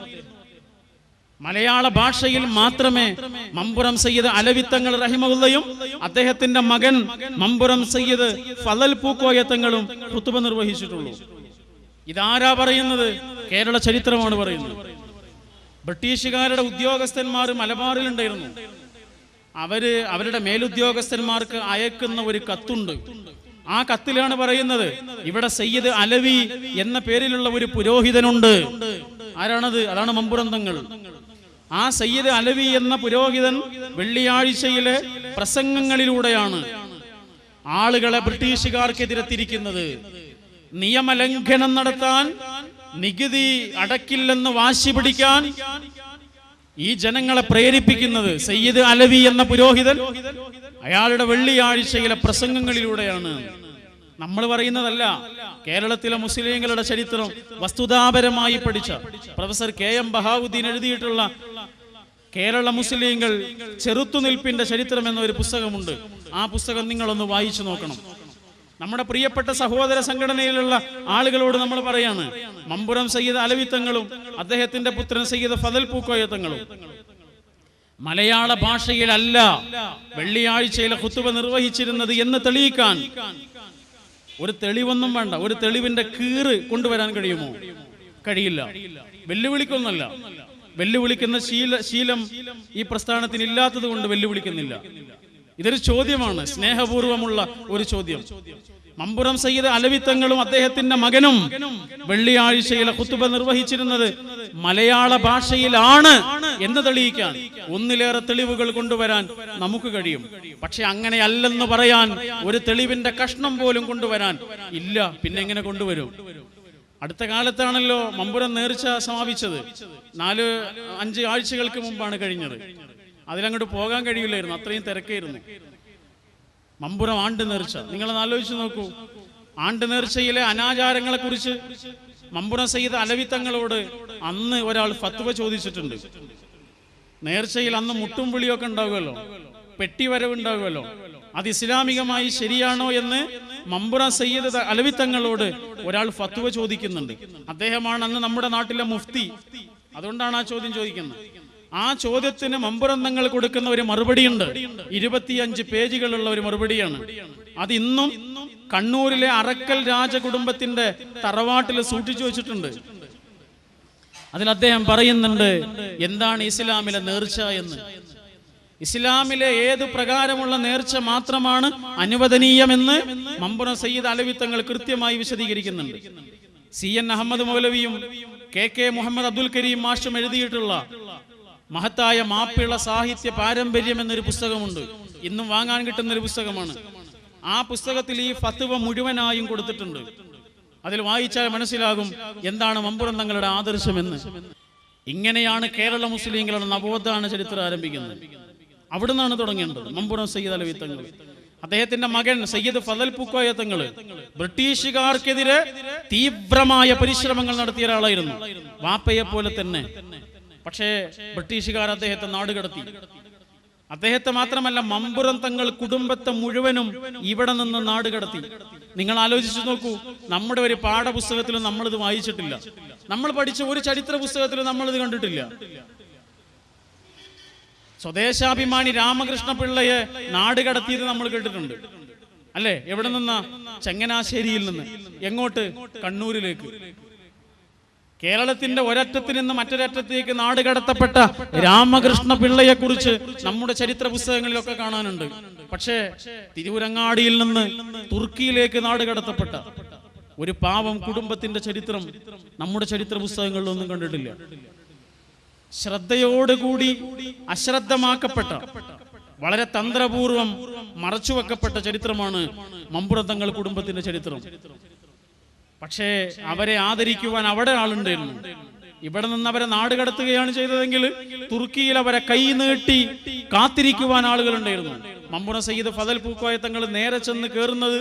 മലയാള ഭാഷയിൽ മാത്രമേ മമ്പുറം സയ്യിദ് അലവിത്തങ്ങൾ റഹിമഹുല്ലയും അദ്ദേഹത്തിന്റെ മകൻ മമ്പുറം സയ്യിദ് ഫളൽ പൂക്കോയ തങ്ങളും ഖുതുബ നിർവഹിച്ചിട്ടുള്ളൂ. ഇതാരാ പറയുന്നത്? കേരള ചരിത്രമാണ് പറയുന്നത്. ബ്രിട്ടീഷുകാരുടെ ഉദ്യോഗസ്ഥന്മാർ മലബാറിലുണ്ടായിരുന്നു. അവരുടെ മേലുദ്യോഗസ്ഥന്മാർക്ക് അയക്കുന്ന ഒരു കത്തുണ്ട്. ആ കത്തിലാണ് പറയുന്നത് ഇവിടെ സയ്യിദ് അലവി എന്ന പേരിലുള്ള ഒരു പുരോഹിതനുണ്ട്. ആരാണത്? അതാണ് മമ്പുറം തങ്ങൾ. ആ സയ്യിദ് അലവി എന്ന പുരോഹിതൻ വെള്ളിയാഴ്ചയിലെ പ്രസംഗങ്ങളിലൂടെയാണ് ആളുകളെ ബ്രിട്ടീഷുകാർക്കെതിരെ തിരിക്കുന്നത്. നിയമലംഘനം നടത്താൻ, നികുതി അടക്കില്ലെന്ന് വാശി പിടിക്കാൻ ഈ ജനങ്ങളെ പ്രേരിപ്പിക്കുന്നത് സയ്യിദ് അലവി എന്ന പുരോഹിതൻ അയാളുടെ വെള്ളിയാഴ്ചയിലെ പ്രസംഗങ്ങളിലൂടെയാണ്. നമ്മൾ പറയുന്നതല്ല. കേരളത്തിലെ മുസ്ലിങ്ങളുടെ ചരിത്രം വസ്തുതാപരമായി പഠിച്ച പ്രൊഫസർ KM ബഹാവുദ്ദീൻ എഴുതിയിട്ടുള്ള കേരള മുസ്ലിങ്ങൾ ചെറുത്തുനിൽപ്പിന്റെ ചരിത്രം എന്ന ഒരു പുസ്തകമുണ്ട്. ആ പുസ്തകം നിങ്ങളൊന്ന് വായിച്ചു നോക്കണം. നമ്മുടെ പ്രിയപ്പെട്ട സഹോദര സംഘടനയിലുള്ള ആളുകളോട് നമ്മൾ പറയാണ്, മമ്പുറം സയ്യിദ് അലവി തങ്ങളും അദ്ദേഹത്തിന്റെ പുത്രൻ സയ്യിദ് ഫളൽ പൂക്കോയ തങ്ങളും മലയാള ഭാഷയിലല്ല വെള്ളിയാഴ്ചയിലെ ഖുതുബ നിർവഹിച്ചിരുന്നത് എന്ന് തെളിയിക്കാൻ ഒരു തെളിവൊന്നും വേണ്ട. ഒരു തെളിവിന്റെ കീറ് കൊണ്ടുവരാൻ കഴിയുമോ? കഴിയില്ല. വെല്ലുവിളിക്കൊന്നല്ല. വെല്ലുവിളിക്കുന്ന ശീലം ഈ പ്രസ്ഥാനത്തിന് ഇല്ലാത്തത് കൊണ്ട് വെല്ലുവിളിക്കുന്നില്ല. ഇതൊരു ചോദ്യമാണ്, സ്നേഹപൂർവമുള്ള ഒരു ചോദ്യം. മമ്പുറം സയ്യിദ് അലവി തങ്ങളും അദ്ദേഹത്തിന്റെ മകനും വെള്ളിയാഴ്ചയിലെ ഖുതുബ നിർവഹിച്ചിരുന്നത് മലയാള ഭാഷയിലാണ് എന്ന് തെളിയിക്കാൻ ഒന്നിലേറെ തെളിവുകൾ കൊണ്ടുവരാൻ നമുക്ക് കഴിയും. പക്ഷെ അങ്ങനെയല്ലെന്ന് പറയാൻ ഒരു തെളിവിന്റെ കഷ്ണം പോലും കൊണ്ടുവരാൻ ഇല്ല. പിന്നെ എങ്ങനെ കൊണ്ടുവരും? അടുത്ത കാലത്താണല്ലോ മമ്പുറം നേർച്ച സമാപിച്ചത്. 4-5 ആഴ്ചകൾക്ക് മുമ്പാണ് കഴിഞ്ഞത്. അതിലങ്ങോട്ട് പോകാൻ കഴിയില്ലായിരുന്നു, അത്രയും തിരക്കായിരുന്നു. മമ്പുറം ആണ്ട് നേർച്ച നിങ്ങളൊന്ന് ആലോചിച്ച് നോക്കൂ. ആണ്ട് നേർച്ചയിലെ അനാചാരങ്ങളെ കുറിച്ച് മമ്പുറം സയ്യിദ് അലവി തങ്ങളോട് അന്ന് ഒരാൾ ഫത്വ ചോദിച്ചിട്ടുണ്ട്. നേർച്ചയിൽ അന്ന് മുട്ടും വിളിയൊക്കെ ഉണ്ടാകുമല്ലോ, പെട്ടി വരവുണ്ടാകുമല്ലോ. അത് ഇസ്ലാമികമായി ശരിയാണോ എന്ന് മമ്പുറ സയ്യിദ് അലവി തങ്ങളോട് ഒരാൾ ഫത്വ ചോദിക്കുന്നുണ്ട്. അദ്ദേഹമാണ് അന്ന് നമ്മുടെ നാട്ടിലെ മുഫ്തി. അതുകൊണ്ടാണ് ആ ചോദ്യം ചോദിക്കുന്നത്. ആ ചോദ്യത്തിന് മമ്പുറം തങ്ങൾ കൊടുക്കുന്ന ഒരു മറുപടിയുണ്ട്. 25 പേജുകളുള്ള ഒരു മറുപടിയാണ്. അത് ഇന്നും കണ്ണൂരിലെ അറക്കൽ രാജകുടുംബത്തിന്റെ തറവാട്ടിൽ സൂക്ഷിച്ചു വെച്ചിട്ടുണ്ട്. അതിൽ അദ്ദേഹം പറയുന്നുണ്ട് എന്താണ് ഇസ്ലാമിലെ നേർച്ച എന്ന്. ഇസ്ലാമിലെ ഏത് പ്രകാരമുള്ള നേർച്ച മാത്രമാണ് അനുവദനീയമെന്ന് മമ്പുറം സയ്യിദ് അലവി തങ്ങൾ കൃത്യമായി വിശദീകരിക്കുന്നുണ്ട്. CN അഹമ്മദ് മൗലവിയും KK മുഹമ്മദ് അബ്ദുൽ കരീം മാഷും എഴുതിയിട്ടുള്ള മഹത്തായ മാപ്പിള സാഹിത്യ പാരമ്പര്യം എന്നൊരു പുസ്തകമുണ്ട്. ഇന്നും വാങ്ങാൻ കിട്ടുന്ന ഒരു പുസ്തകമാണ്. ആ പുസ്തകത്തിൽ ഈ ഫത്വ മുഴുവനായും കൊടുത്തിട്ടുണ്ട്. അതിൽ വായിച്ചാൽ മനസ്സിലാകും എന്താണ് മമ്പുറം തങ്ങളുടെ ആദർശമെന്ന്. ഇങ്ങനെയാണ് കേരള മുസ്ലിങ്ങളുടെ നവോത്ഥാന ചരിത്രം ആരംഭിക്കുന്നത്. അവിടെ നിന്നാണ് തുടങ്ങേണ്ടത്. മമ്പുറം സയ്യിദ് അലവി തങ്ങൾ, അദ്ദേഹത്തിന്റെ മകൻ സയ്യിദ് ഫദൽ പൂക്കോയ തങ്ങൾ ബ്രിട്ടീഷുകാർക്കെതിരെ തീവ്രമായ പരിശ്രമങ്ങൾ നടത്തിയ ഒരാളായിരുന്നു, വാപ്പയെ പോലെ തന്നെ. പക്ഷേ ബ്രിട്ടീഷുകാർ അദ്ദേഹത്തെ നാടുകടത്തി. അദ്ദേഹത്തെ മാത്രമല്ല, മമ്പുറം തങ്ങൾ കുടുംബത്തെ മുഴുവനും ഇവിടെ നിന്ന് നാടുകടത്തി. നിങ്ങൾ ആലോചിച്ചു നോക്കൂ, നമ്മുടെ ഒരു പാഠപുസ്തകത്തിലും നമ്മളിത് വായിച്ചിട്ടില്ല. നമ്മൾ പഠിച്ച ഒരു ചരിത്ര പുസ്തകത്തിലും നമ്മളിത് കണ്ടിട്ടില്ല. സ്വദേശാഭിമാനി രാമകൃഷ്ണ പിള്ളയെ നാടുകടത്തിയത് നമ്മൾ കേട്ടിട്ടുണ്ട് അല്ലേ? എവിടെ നിന്നാ? ചങ്ങനാശ്ശേരിയിൽ നിന്ന്. എങ്ങോട്ട്? കണ്ണൂരിലേക്ക്. കേരളത്തിന്റെ ഒരറ്റത്തിൽ നിന്ന് മറ്റൊരറ്റത്തേക്ക് നാടുകടത്തപ്പെട്ട രാമകൃഷ്ണ പിള്ളയെ കുറിച്ച് നമ്മുടെ ചരിത്ര പുസ്തകങ്ങളിലൊക്കെ കാണാനുണ്ട്. പക്ഷേ തിരുവരങ്ങാടിയിൽ നിന്ന് തുർക്കിയിലേക്ക് നാടുകടത്തപ്പെട്ട ഒരു പാവം കുടുംബത്തിന്റെ ചരിത്രം നമ്മുടെ ചരിത്ര പുസ്തകങ്ങളിലൊന്നും കണ്ടിട്ടില്ല. ശ്രദ്ധയോടുകൂടി അശ്രദ്ധമാക്കപ്പെട്ട, വളരെ തന്ത്രപൂർവം മറച്ചുവെക്കപ്പെട്ട ചരിത്രമാണ് മമ്പുറം തങ്ങൾ കുടുംബത്തിന്റെ ചരിത്രം. പക്ഷേ അവരെ ആദരിക്കുവാൻ അവിടെ ആളുണ്ടായിരുന്നു. ഇവിടെ നിന്ന് അവരെ നാടുകടത്തുകയാണ് ചെയ്തതെങ്കിൽ തുർക്കിയിൽ അവരെ കൈ നീട്ടി കാത്തിരിക്കുവാൻ ആളുകളുണ്ടായിരുന്നു. മമ്പുറം സയ്യിദ് ഫദൽ പൂക്കോയ തങ്ങൾ നേരെ ചെന്ന് കയറുന്നത്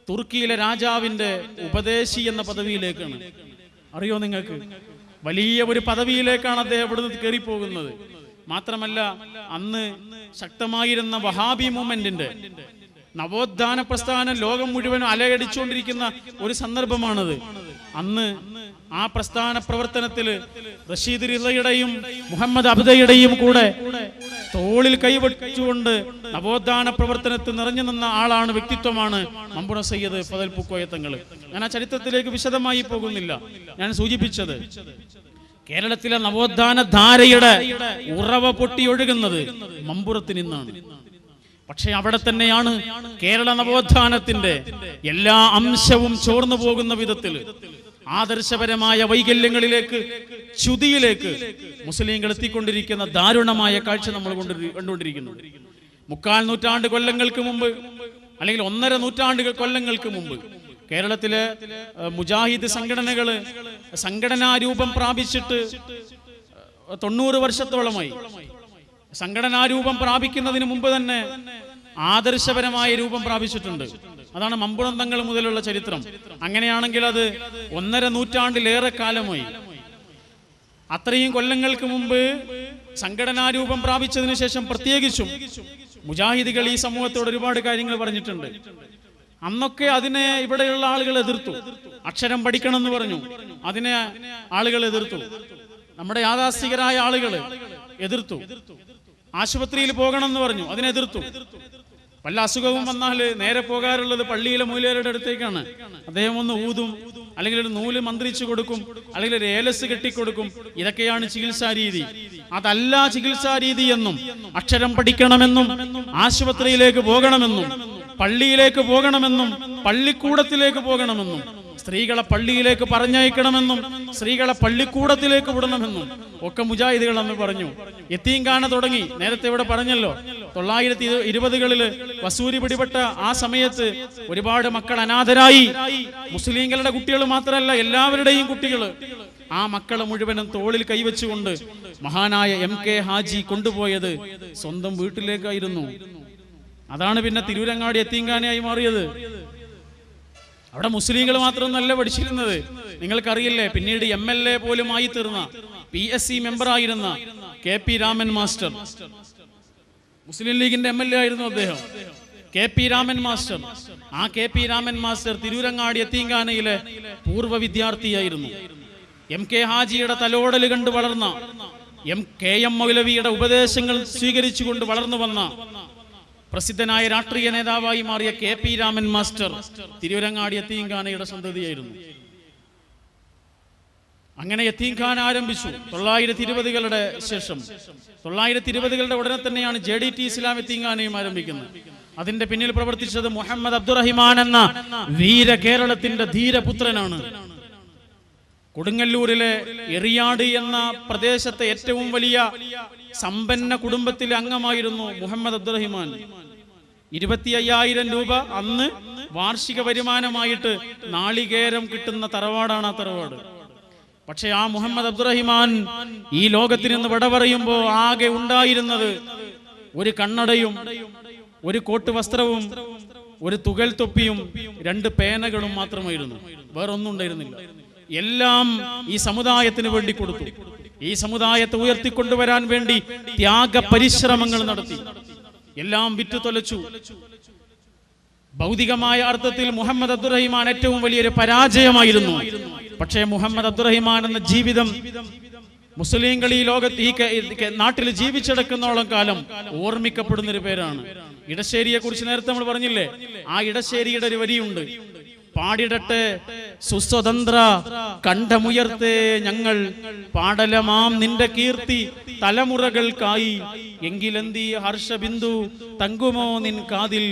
തുർക്കിയിലെ രാജാവിന്റെ ഉപദേശി എന്ന പദവിയിലേക്കാണ്. അറിയോ നിങ്ങൾക്ക്? വലിയ ഒരു പദവിയിലേക്കാണ് അദ്ദേഹം ഇവിടുന്ന് കയറിപ്പോകുന്നത്. മാത്രമല്ല, അന്ന് ശക്തമായിരുന്ന വഹാബി മൂവ്മെന്റിന്റെ നവോത്ഥാന പ്രസ്ഥാനം ലോകം മുഴുവനും അലയടിച്ചുകൊണ്ടിരിക്കുന്ന ഒരു സന്ദർഭമാണത്. അന്ന് ആ പ്രസ്ഥാന പ്രവർത്തനത്തില് റഷീദ് റിളയുടെയും മുഹമ്മദ് അബ്ദയുടെയും കൂടെ തോളിൽ കൈവച്ചുകൊണ്ട് നവോത്ഥാന പ്രവർത്തനത്തിൽ നിറഞ്ഞു നിന്ന ആളാണ്, വ്യക്തിത്വമാണ് മമ്പുറം സയ്യിദ് ഫദൽ പൂക്കോയ തങ്ങൾ. ഞാൻ ആ ചരിത്രത്തിലേക്ക് വിശദമായി പോകുന്നില്ല. ഞാൻ സൂചിപ്പിച്ചത് കേരളത്തിലെ നവോത്ഥാന ധാരയുടെ ഉറവ പൊട്ടിയൊഴുകുന്നത് മമ്പുറത്തിൽ നിന്നാണ്. പക്ഷെ അവിടെ തന്നെയാണ് കേരള നവോത്ഥാനത്തിന്റെ എല്ലാ അംശവും ചോർന്നു പോകുന്ന വിധത്തിൽ ആദർശപരമായ വൈകല്യങ്ങളിലേക്ക്, ച്യുതിയിലേക്ക് മുസ്ലിങ്ങൾ എത്തിക്കൊണ്ടിരിക്കുന്ന ദാരുണമായ കാഴ്ച നമ്മൾ കണ്ടുകൊണ്ടിരിക്കുന്നു. 3/4 നൂറ്റാണ്ട് കൊല്ലങ്ങൾക്ക് മുമ്പ്, അല്ലെങ്കിൽ 1.5 നൂറ്റാണ്ട് കൊല്ലങ്ങൾക്ക് മുമ്പ് കേരളത്തിലെ മുജാഹിദ് സംഘടനകള് സംഘടനാ രൂപം പ്രാപിച്ചിട്ട് 90 വർഷത്തോളമായി. സംഘടനാ രൂപം പ്രാപിക്കുന്നതിന് മുമ്പ് തന്നെ ആദർശപരമായ രൂപം പ്രാപിച്ചിട്ടുണ്ട്. അതാണ് മമ്പുറം തങ്ങൾ മുതലുള്ള ചരിത്രം. അങ്ങനെയാണെങ്കിൽ അത് 1.5 നൂറ്റാണ്ടിലേറെ കാലമായി. അത്രയും കൊല്ലങ്ങൾക്ക് മുമ്പ് സംഘടനാ രൂപം പ്രാപിച്ചതിന് ശേഷം പ്രത്യേകിച്ചും മുജാഹിദുകൾ ഈ സമൂഹത്തോട് ഒരുപാട് കാര്യങ്ങൾ പറഞ്ഞിട്ടുണ്ട്. അന്നൊക്കെ അതിനെ ഇവിടെയുള്ള ആളുകൾ എതിർത്തു. അക്ഷരം പഠിക്കണം എന്ന് പറഞ്ഞു, അതിനെ ആളുകൾ എതിർത്തു. നമ്മുടെ യാഥാസ്ഥികരായ ആളുകൾ എതിർത്തു. ആശുപത്രിയിൽ പോകണം എന്ന് പറഞ്ഞു, അതിനെ എതിർത്തു. വല്ല അസുഖവും വന്നാൽ നേരെ പോകാറുള്ളത് പള്ളിയിലെ മൂലരുടെ അടുത്തേക്കാണ്. അദ്ദേഹം ഒന്ന് ഊതും, അല്ലെങ്കിൽ ഒരു നൂല് മന്ത്രിച്ചു കൊടുക്കും, അല്ലെങ്കിൽ ഒരു ഏലസ് കെട്ടിക്കൊടുക്കും. ഇതൊക്കെയാണ് ചികിത്സാ രീതി. അതല്ല ചികിത്സാ രീതി എന്നും, അക്ഷരം പഠിക്കണമെന്നും, ആശുപത്രിയിലേക്ക് പോകണമെന്നും, പള്ളിയിലേക്ക് പോകണമെന്നും, പള്ളിക്കൂടത്തിലേക്ക് പോകണമെന്നും, സ്ത്രീകളെ പള്ളിയിലേക്ക് പറഞ്ഞയക്കണമെന്നും, സ്ത്രീകളെ പള്ളിക്കൂടത്തിലേക്ക് വിടണമെന്നും ഒക്കെ മുജാഹിദുകൾ അന്ന് പറഞ്ഞു. യത്തീംഖാന തുടങ്ങി. നേരത്തെ ഇവിടെ പറഞ്ഞല്ലോ, 1920കളിൽ വസൂരി പിടിപെട്ട ആ സമയത്ത് ഒരുപാട് മക്കൾ അനാഥരായി. മുസ്ലിങ്ങളുടെ കുട്ടികൾ മാത്രമല്ല, എല്ലാവരുടെയും കുട്ടികൾ. ആ മക്കളെ മുഴുവനും തോളിൽ കൈവച്ചുകൊണ്ട് മഹാനായ MK ഹാജി കൊണ്ടുപോയത് സ്വന്തം വീട്ടിലേക്കായിരുന്നു. അതാണ് പിന്നെ തിരൂരങ്ങാടി യത്തീംഖാനയായി മാറിയത്. അവിടെ മുസ്ലിങ്ങൾ മാത്രമൊന്നല്ല പഠിച്ചിരുന്നത്. നിങ്ങൾക്കറിയില്ലേ, പിന്നീട് MLA പോലും ആയി തീർന്ന, PSC മെമ്പറായിരുന്ന KP രാമൻ മാസ്റ്റർ, മുസ്ലിം ലീഗിന്റെ MLA ആയിരുന്നു അദ്ദേഹം. KP Raman master. ആ KP രാമൻ മാസ്റ്റർ തിരൂരങ്ങാടി യതീംഖാനയിലെ പൂർവ്വ വിദ്യാർത്ഥിയായിരുന്നു. MK ഹാജിയുടെ തലോടൽ കണ്ട് വളർന്ന, KM മൗലവിയുടെ ഉപദേശങ്ങൾ സ്വീകരിച്ചുകൊണ്ട് വളർന്നു വന്ന പ്രസിദ്ധനായ രാഷ്ട്രീയ നേതാവായി മാറിയ KP രാമൻ മാസ്റ്റർ തിരൂരങ്ങാടി യതീംഖാനയുടെ സന്തതിയായിരുന്നു. അങ്ങനെ യതീംഖാന ആരംഭിച്ചു 920കളുടെ ശേഷം. 920കളുടെ ഉടനെ തന്നെയാണ് JDT ഇസ്ലാം യതീംഖാനയും ആരംഭിക്കുന്നത്. അതിന്റെ പിന്നിൽ പ്രവർത്തിച്ചത് മുഹമ്മദ് അബ്ദുറഹിമാൻ എന്ന വീര കേരളത്തിന്റെ ധീരപുത്രനാണ്. കൊടുങ്ങല്ലൂരിലെ എറിയാട് എന്ന പ്രദേശത്തെ ഏറ്റവും വലിയ സമ്പന്ന കുടുംബത്തിലെ അംഗമായിരുന്നു മുഹമ്മദ് അബ്ദുറഹിമാൻ. 25,000 രൂപ അന്ന് വാർഷിക വരുമാനമായിട്ട് നാളികേരം കിട്ടുന്ന തറവാടാണ് ആ തറവാട്. പക്ഷെ ആ മുഹമ്മദ് അബ്ദുറഹിമാൻ ഈ ലോകത്തിൽ നിന്ന് വിട പറയുമ്പോൾ ആകെ ഉണ്ടായിരുന്നത് ഒരു കണ്ണടയും, ഒരു കോട്ട് വസ്ത്രവും, ഒരു തുകൽ തൊപ്പിയും, 2 പേനകളും മാത്രമായിരുന്നു. വേറൊന്നും ഉണ്ടായിരുന്നില്ല. എല്ലാം ഈ സമുദായത്തിന് വേണ്ടി കൊടുത്തു. ഈ സമുദായത്തെ ഉയർത്തിക്കൊണ്ടുവരാൻ വേണ്ടി ത്യാഗ പരിശ്രമങ്ങൾ നടത്തി. എല്ലാം വിറ്റു തൊലച്ചു. ഭൗതികമായ അർത്ഥത്തിൽ മുഹമ്മദ് അബ്ദുറഹിമാൻ ഏറ്റവും വലിയൊരു പരാജയമായിരുന്നു. പക്ഷേ മുഹമ്മദ് അബ്ദുറഹിമാൻ എന്ന ജീവിതം മുസ്ലിംകൾ ഈ ലോകത്ത്, ഈ നാട്ടിൽ ജീവിച്ചെടുക്കുന്നോളം കാലം ഓർമ്മിക്കപ്പെടുന്നൊരു പേരാണ്. ഇടശ്ശേരിയെ കുറിച്ച് നേരത്തെ നമ്മൾ പറഞ്ഞില്ലേ? ആ ഇടശ്ശേരിയുടെ ഒരു വരിയുണ്ട്: പാടിടട്ടെ സുസ്വതന്ത്ര കണ്ഠമുയർത്തേ ഞങ്ങൾ, പാടലമാം നിന്റെ കീർത്തി തലമുറകൾക്കായി, എങ്കിലെന്തി ഹർഷബിന്ദു തങ്കുമോ നിൻ കാതിൽ,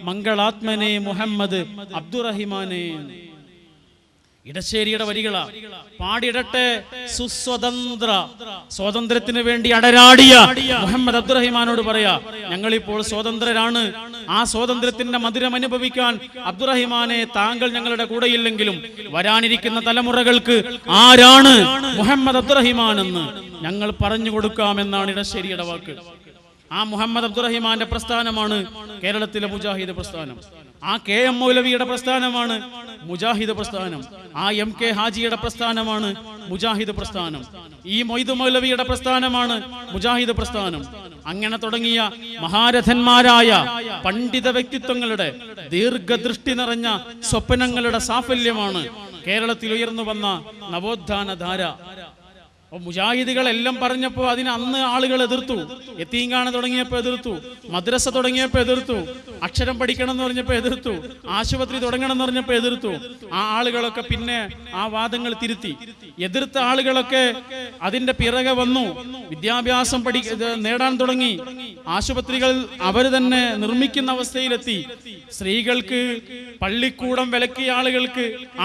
മംഗളാത്മനെ മുഹമ്മദ് അബ്ദുറഹിമാനെ. ഇടശ്ശേരിയുടെ വരികളാ. പാടിടട്ടെ സുസ്വതന്ത്ര, സ്വാതന്ത്ര്യത്തിന് വേണ്ടി അടരാടിയ മുഹമ്മദ് അബ്ദുറഹിമാനോട് പറയാ, ഞങ്ങളിപ്പോൾ സ്വതന്ത്രരാണ്. ആ സ്വാതന്ത്ര്യത്തിന്റെ മധുരം അനുഭവിക്കാൻ അബ്ദുറഹിമാനെ താങ്കൾ ഞങ്ങളുടെ കൂടെയില്ലെങ്കിലും വരാനിരിക്കുന്ന തലമുറകൾക്ക് ആരാണ് മുഹമ്മദ് അബ്ദുറഹിമാൻ എന്ന് ഞങ്ങൾ പറഞ്ഞു കൊടുക്കാമെന്നാണ് ഇടശ്ശേരിയുടെ വാക്ക്. ആ മുഹമ്മദ് അബ്ദുറഹിമാന്റെ പ്രസ്ഥാനമാണ് കേരളത്തിലെ മുജാഹിദ് പ്രസ്ഥാനം. ആ KM മൗലവിയുടെ പ്രസ്ഥാനമാണ് മുജാഹിദ് പ്രസ്ഥാനം. ആ MK ഹാജിയുടെ പ്രസ്ഥാനമാണ് മുജാഹിദ് പ്രസ്ഥാനം. ഈ മൊയ്തു മൗലവിയുടെ പ്രസ്ഥാനമാണ് മുജാഹിദ് പ്രസ്ഥാനം. അങ്ങനെ തുടങ്ങിയ മഹാരഥന്മാരായ പണ്ഡിത വ്യക്തിത്വങ്ങളുടെ ദീർഘദൃഷ്ടി നിറഞ്ഞ സ്വപ്നങ്ങളുടെ സാഫല്യമാണ് കേരളത്തിൽ ഉയർന്നു വന്ന നവോത്ഥാന ധാര. മുജാഹിദുകളെല്ലാം പറഞ്ഞപ്പോൾ അതിന് അന്ന് ആളുകൾ എതിർത്തു. യതീംഖാന തുടങ്ങിയപ്പോൾ എതിർത്തു, മദ്രസ തുടങ്ങിയപ്പോൾ എതിർത്തു, അക്ഷരം പഠിക്കണം എന്ന് പറഞ്ഞപ്പോൾ എതിർത്തു, ആശുപത്രി തുടങ്ങണം എന്ന് പറഞ്ഞപ്പോൾ എതിർത്തു. ആ ആളുകളൊക്കെ പിന്നെ ആ വാദങ്ങൾ തിരുത്തി. എതിർത്ത ആളുകളൊക്കെ അതിന്റെ പിറകെ വന്നു, വിദ്യാഭ്യാസം നേടാൻ തുടങ്ങി. ആശുപത്രികൾ അവർ തന്നെ നിർമ്മിക്കുന്ന അവസ്ഥയിലെത്തി. സ്ത്രീകൾക്ക് പള്ളിക്കൂടം വിലക്കിയ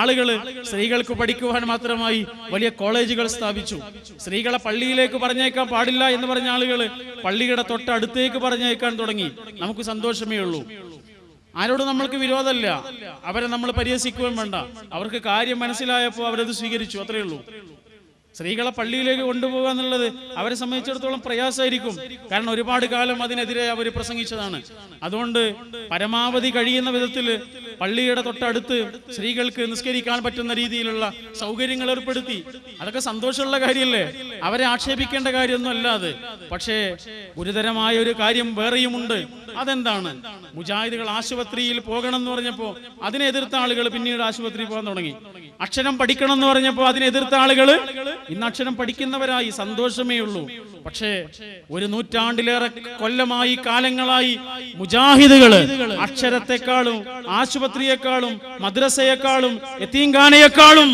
ആളുകൾ സ്ത്രീകൾക്ക് പഠിക്കുവാൻ മാത്രമായി വലിയ കോളേജുകൾ സ്ഥാപിച്ചു. സ്ത്രീകളെ പള്ളിയിലേക്ക് പറഞ്ഞേക്കാൻ പാടില്ല എന്ന് പറഞ്ഞ ആളുകൾ പള്ളിയുടെ തൊട്ടടുത്തേക്ക് പറഞ്ഞേക്കാൻ തുടങ്ങി. നമുക്ക് സന്തോഷമേ ഉള്ളൂ. ആരോട് നമ്മൾക്ക് വിരോധമല്ല. അവരെ നമ്മൾ പരിഹസിക്കുകയും വേണ്ട. അവർക്ക് കാര്യം മനസ്സിലായപ്പോൾ അവരത് സ്വീകരിച്ചു, അത്രയേ ഉള്ളൂ. സ്ത്രീകളെ പള്ളിയിലേക്ക് കൊണ്ടുപോകുക എന്നുള്ളത് അവരെ സംബന്ധിച്ചിടത്തോളം പ്രയാസമായിരിക്കും. കാരണം ഒരുപാട് കാലം അതിനെതിരെ അവർ പ്രസംഗിച്ചതാണ്. അതുകൊണ്ട് പരമാവധി കഴിയുന്ന വിധത്തിൽ പള്ളിയുടെ തൊട്ടടുത്ത് സ്ത്രീകൾക്ക് നിസ്കരിക്കാൻ പറ്റുന്ന രീതിയിലുള്ള സൗകര്യങ്ങൾ ഏർപ്പെടുത്തി. അതൊക്കെ സന്തോഷമുള്ള കാര്യമല്ലേ? അവരെ ആക്ഷേപിക്കേണ്ട കാര്യമൊന്നും അല്ലാതെ. പക്ഷേ ഗുരുതരമായ ഒരു കാര്യം വേറെയുമുണ്ട്. അതെന്താണ്? മുജാഹിദുകൾ ആശുപത്രിയിൽ പോകണം എന്ന് പറഞ്ഞപ്പോൾ അതിനെ എതിർത്ത ആളുകൾ പിന്നീട് ആശുപത്രിയിൽ പോകാൻ തുടങ്ങി. അക്ഷരം പഠിക്കണം എന്ന് പറഞ്ഞപ്പോൾ അതിനെ എതിർത്ത ആളുകൾ ഇന്ന് അക്ഷരം പഠിക്കുന്നവരായി. സന്തോഷമേ ഉള്ളൂ. പക്ഷേ 1 നൂറ്റാണ്ടിലേറെ കൊല്ലമായി, കാലങ്ങളായി മുജാഹിദുകള് അക്ഷരത്തെക്കാളും ആശുപത്രിയെക്കാളും മദ്രസയെക്കാളും യതീംഖാനയെക്കാളും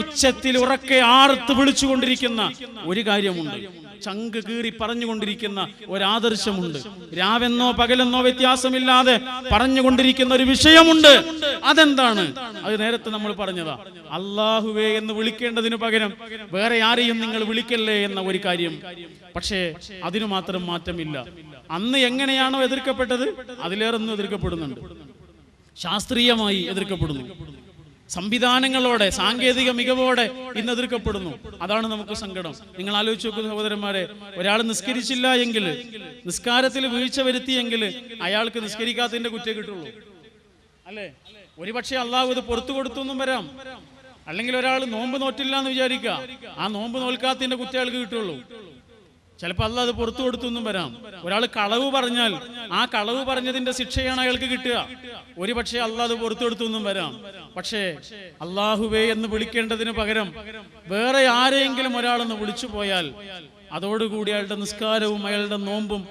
ഉച്ചത്തിൽ ഉറക്കെ ആർത്ത് വിളിച്ചുകൊണ്ടിരിക്കുന്ന ഒരു കാര്യമുണ്ട്. ചങ്ക് കീറി പറഞ്ഞുകൊണ്ടിരിക്കുന്ന ഒരാദർശമുണ്ട്. രാവെന്നോ പകലെന്നോ വ്യത്യാസമില്ലാതെ പറഞ്ഞുകൊണ്ടിരിക്കുന്ന ഒരു വിഷയമുണ്ട്. അതെന്താണ്? അത് നേരത്തെ നമ്മൾ പറഞ്ഞതാ. അല്ലാഹുവേ എന്ന് വിളിക്കേണ്ടതിനു പകരം വേറെ ആരെയും നിങ്ങൾ വിളിക്കല്ലേ എന്ന ഒരു കാര്യം. പക്ഷേ അതിനു മാത്രം മാറ്റമില്ല. അന്ന് എങ്ങനെയാണോ എതിർക്കപ്പെട്ടത് അതിലേറൊന്നും എതിർക്കപ്പെടുന്നുണ്ട്. ശാസ്ത്രീയമായി എതിർക്കപ്പെടുന്നു. സംവിധാനങ്ങളോടെ, സാങ്കേതിക മികവോടെ ഇന്ന് എതിർക്കപ്പെടുന്നു. അതാണ് നമുക്ക് സങ്കടം. നിങ്ങൾ ആലോചിച്ച് നോക്കൂ സഹോദരന്മാരെ, ഒരാൾ നിസ്കരിച്ചില്ല എങ്കിൽ, നിസ്കാരത്തിൽ വീഴ്ച വരുത്തിയെങ്കിൽ അയാൾക്ക് നിസ്കരിക്കാത്തതിന്റെ കുറ്റം കിട്ടുള്ളൂ, അല്ലേ? ഒരുപക്ഷെ അള്ളാഹു ഇത് പുറത്തു കൊടുത്തു എന്നും വരാം. അല്ലെങ്കിൽ ഒരാൾ നോമ്പ് നോറ്റില്ല എന്ന് വിചാരിക്കുക, ആ നോമ്പ് നോൽക്കാത്തതിന്റെ കുറ്റം അയാൾക്ക് കിട്ടുള്ളൂ. ചിലപ്പോൾ അള്ളാഹ് അത് പുറത്തു കൊടുത്തു എന്നും വരാം. ഒരാൾ കളവ് പറഞ്ഞാൽ ആ കളവ് പറഞ്ഞതിന്റെ ശിക്ഷയാണ് അയാൾക്ക് കിട്ടുക. ഒരു പക്ഷേ അള്ളാഹ് അത് പുറത്തു കൊടുത്തു എന്നും വരാം. പക്ഷേ അള്ളാഹുവേ എന്ന് വിളിക്കേണ്ടതിന് പകരം വേറെ ആരെയെങ്കിലും ഒരാളെന്ന് വിളിച്ചു പോയാൽ അതോടുകൂടി അയാളുടെ നിസ്കാരവും അയാളുടെ നോമ്പും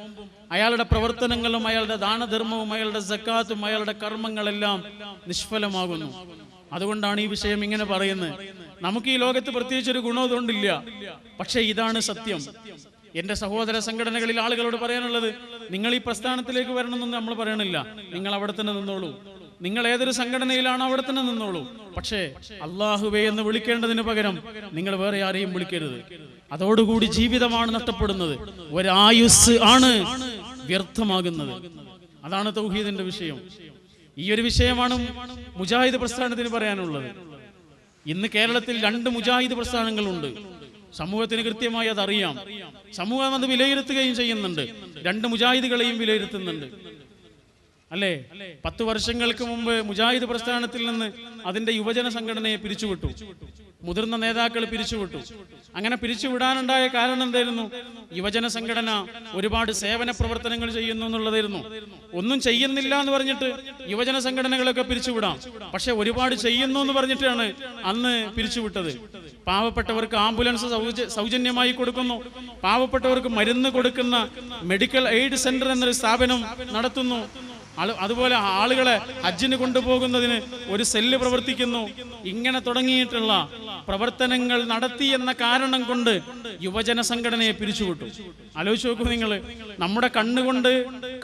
അയാളുടെ പ്രവർത്തനങ്ങളും അയാളുടെ ദാനധർമ്മവും അയാളുടെ സക്കാത്തും അയാളുടെ കർമ്മങ്ങളെല്ലാം നിഷ്ഫലമാകുന്നു. അതുകൊണ്ടാണ് ഈ വിഷയം ഇങ്ങനെ പറയുന്നത്. നമുക്ക് ഈ ലോകത്ത് പ്രത്യേകിച്ചൊരു ഗുണമൊന്നുമില്ല, പക്ഷേ ഇതാണ് സത്യം. എന്റെ സഹോദര സംഘടനകളിൽ ആളുകളോട് പറയാനുള്ളത്, നിങ്ങൾ ഈ പ്രസ്ഥാനത്തിലേക്ക് വരണമെന്നൊന്നും നമ്മൾ പറയണില്ല. നിങ്ങൾ അവിടെ തന്നെ നിന്നോളൂ. നിങ്ങൾ ഏതൊരു സംഘടനയിലാണോ അവിടെ തന്നെ നിന്നോളൂ. പക്ഷേ അള്ളാഹുവേ എന്ന് വിളിക്കേണ്ടതിന് പകരം നിങ്ങൾ വേറെ ആരെയും വിളിക്കരുത്. അതോടുകൂടി ജീവിതമാണ് നഷ്ടപ്പെടുന്നത്, ഒരായുസ് ആണ് വ്യർത്ഥമാകുന്നത്. അതാണ് തൗഹീദിന്റെ വിഷയം. ഈ ഒരു വിഷയമാണ് മുജാഹിദ് പ്രസ്ഥാനത്തിന് പറയാനുള്ളത്. ഇന്ന് കേരളത്തിൽ 2 മുജാഹിദ് പ്രസ്ഥാനങ്ങളുണ്ട്. സമൂഹത്തിന് കൃത്യമായി അതറിയാം. സമൂഹം അത് വിലയിരുത്തുകയും ചെയ്യുന്നുണ്ട്. 2 മുജാഹിദുകളെയും വിലയിരുത്തുന്നുണ്ട്, അല്ലേ? 10 വർഷങ്ങൾക്ക് മുമ്പ് മുജാഹിദ് പ്രസ്ഥാനത്തിൽ നിന്ന് അതിന്റെ യുവജന സംഘടനയെ പിരിച്ചുവിട്ടു, മുതിർന്ന നേതാക്കൾ പിരിച്ചുവിട്ടു. അങ്ങനെ പിരിച്ചുവിടാനുണ്ടായ കാരണം എന്തായിരുന്നു? യുവജന സംഘടന ഒരുപാട് സേവന പ്രവർത്തനങ്ങൾ ചെയ്യുന്നു എന്നുള്ളതായിരുന്നു. ഒന്നും ചെയ്യുന്നില്ല എന്ന് പറഞ്ഞിട്ട് യുവജന സംഘടനകളൊക്കെ പിരിച്ചുവിടാം, പക്ഷെ ഒരുപാട് ചെയ്യുന്നു എന്ന് പറഞ്ഞിട്ടാണ് അന്ന് പിരിച്ചുവിട്ടത്. പാവപ്പെട്ടവർക്ക് ആംബുലൻസ് സൗജന്യമായി കൊടുക്കുന്നു, പാവപ്പെട്ടവർക്ക് മരുന്ന് കൊടുക്കുന്ന മെഡിക്കൽ എയ്ഡ് സെന്റർ എന്നൊരു സ്ഥാപനം നടത്തുന്നു. അതുപോലെ ആളുകളെ ഹജ്ജിന് കൊണ്ടുപോകുന്നതിന് ഒരു സെല്ല് പ്രവർത്തിക്കുന്നു. ഇങ്ങനെ തുടങ്ങിയിട്ടുള്ള പ്രവർത്തനങ്ങൾ നടത്തി എന്ന കാരണം കൊണ്ട് യുവജന സംഘടനയെ പിരിച്ചുവിട്ടു. ആലോചിച്ച് നോക്കൂ നിങ്ങൾ. നമ്മുടെ കണ്ണുകൊണ്ട്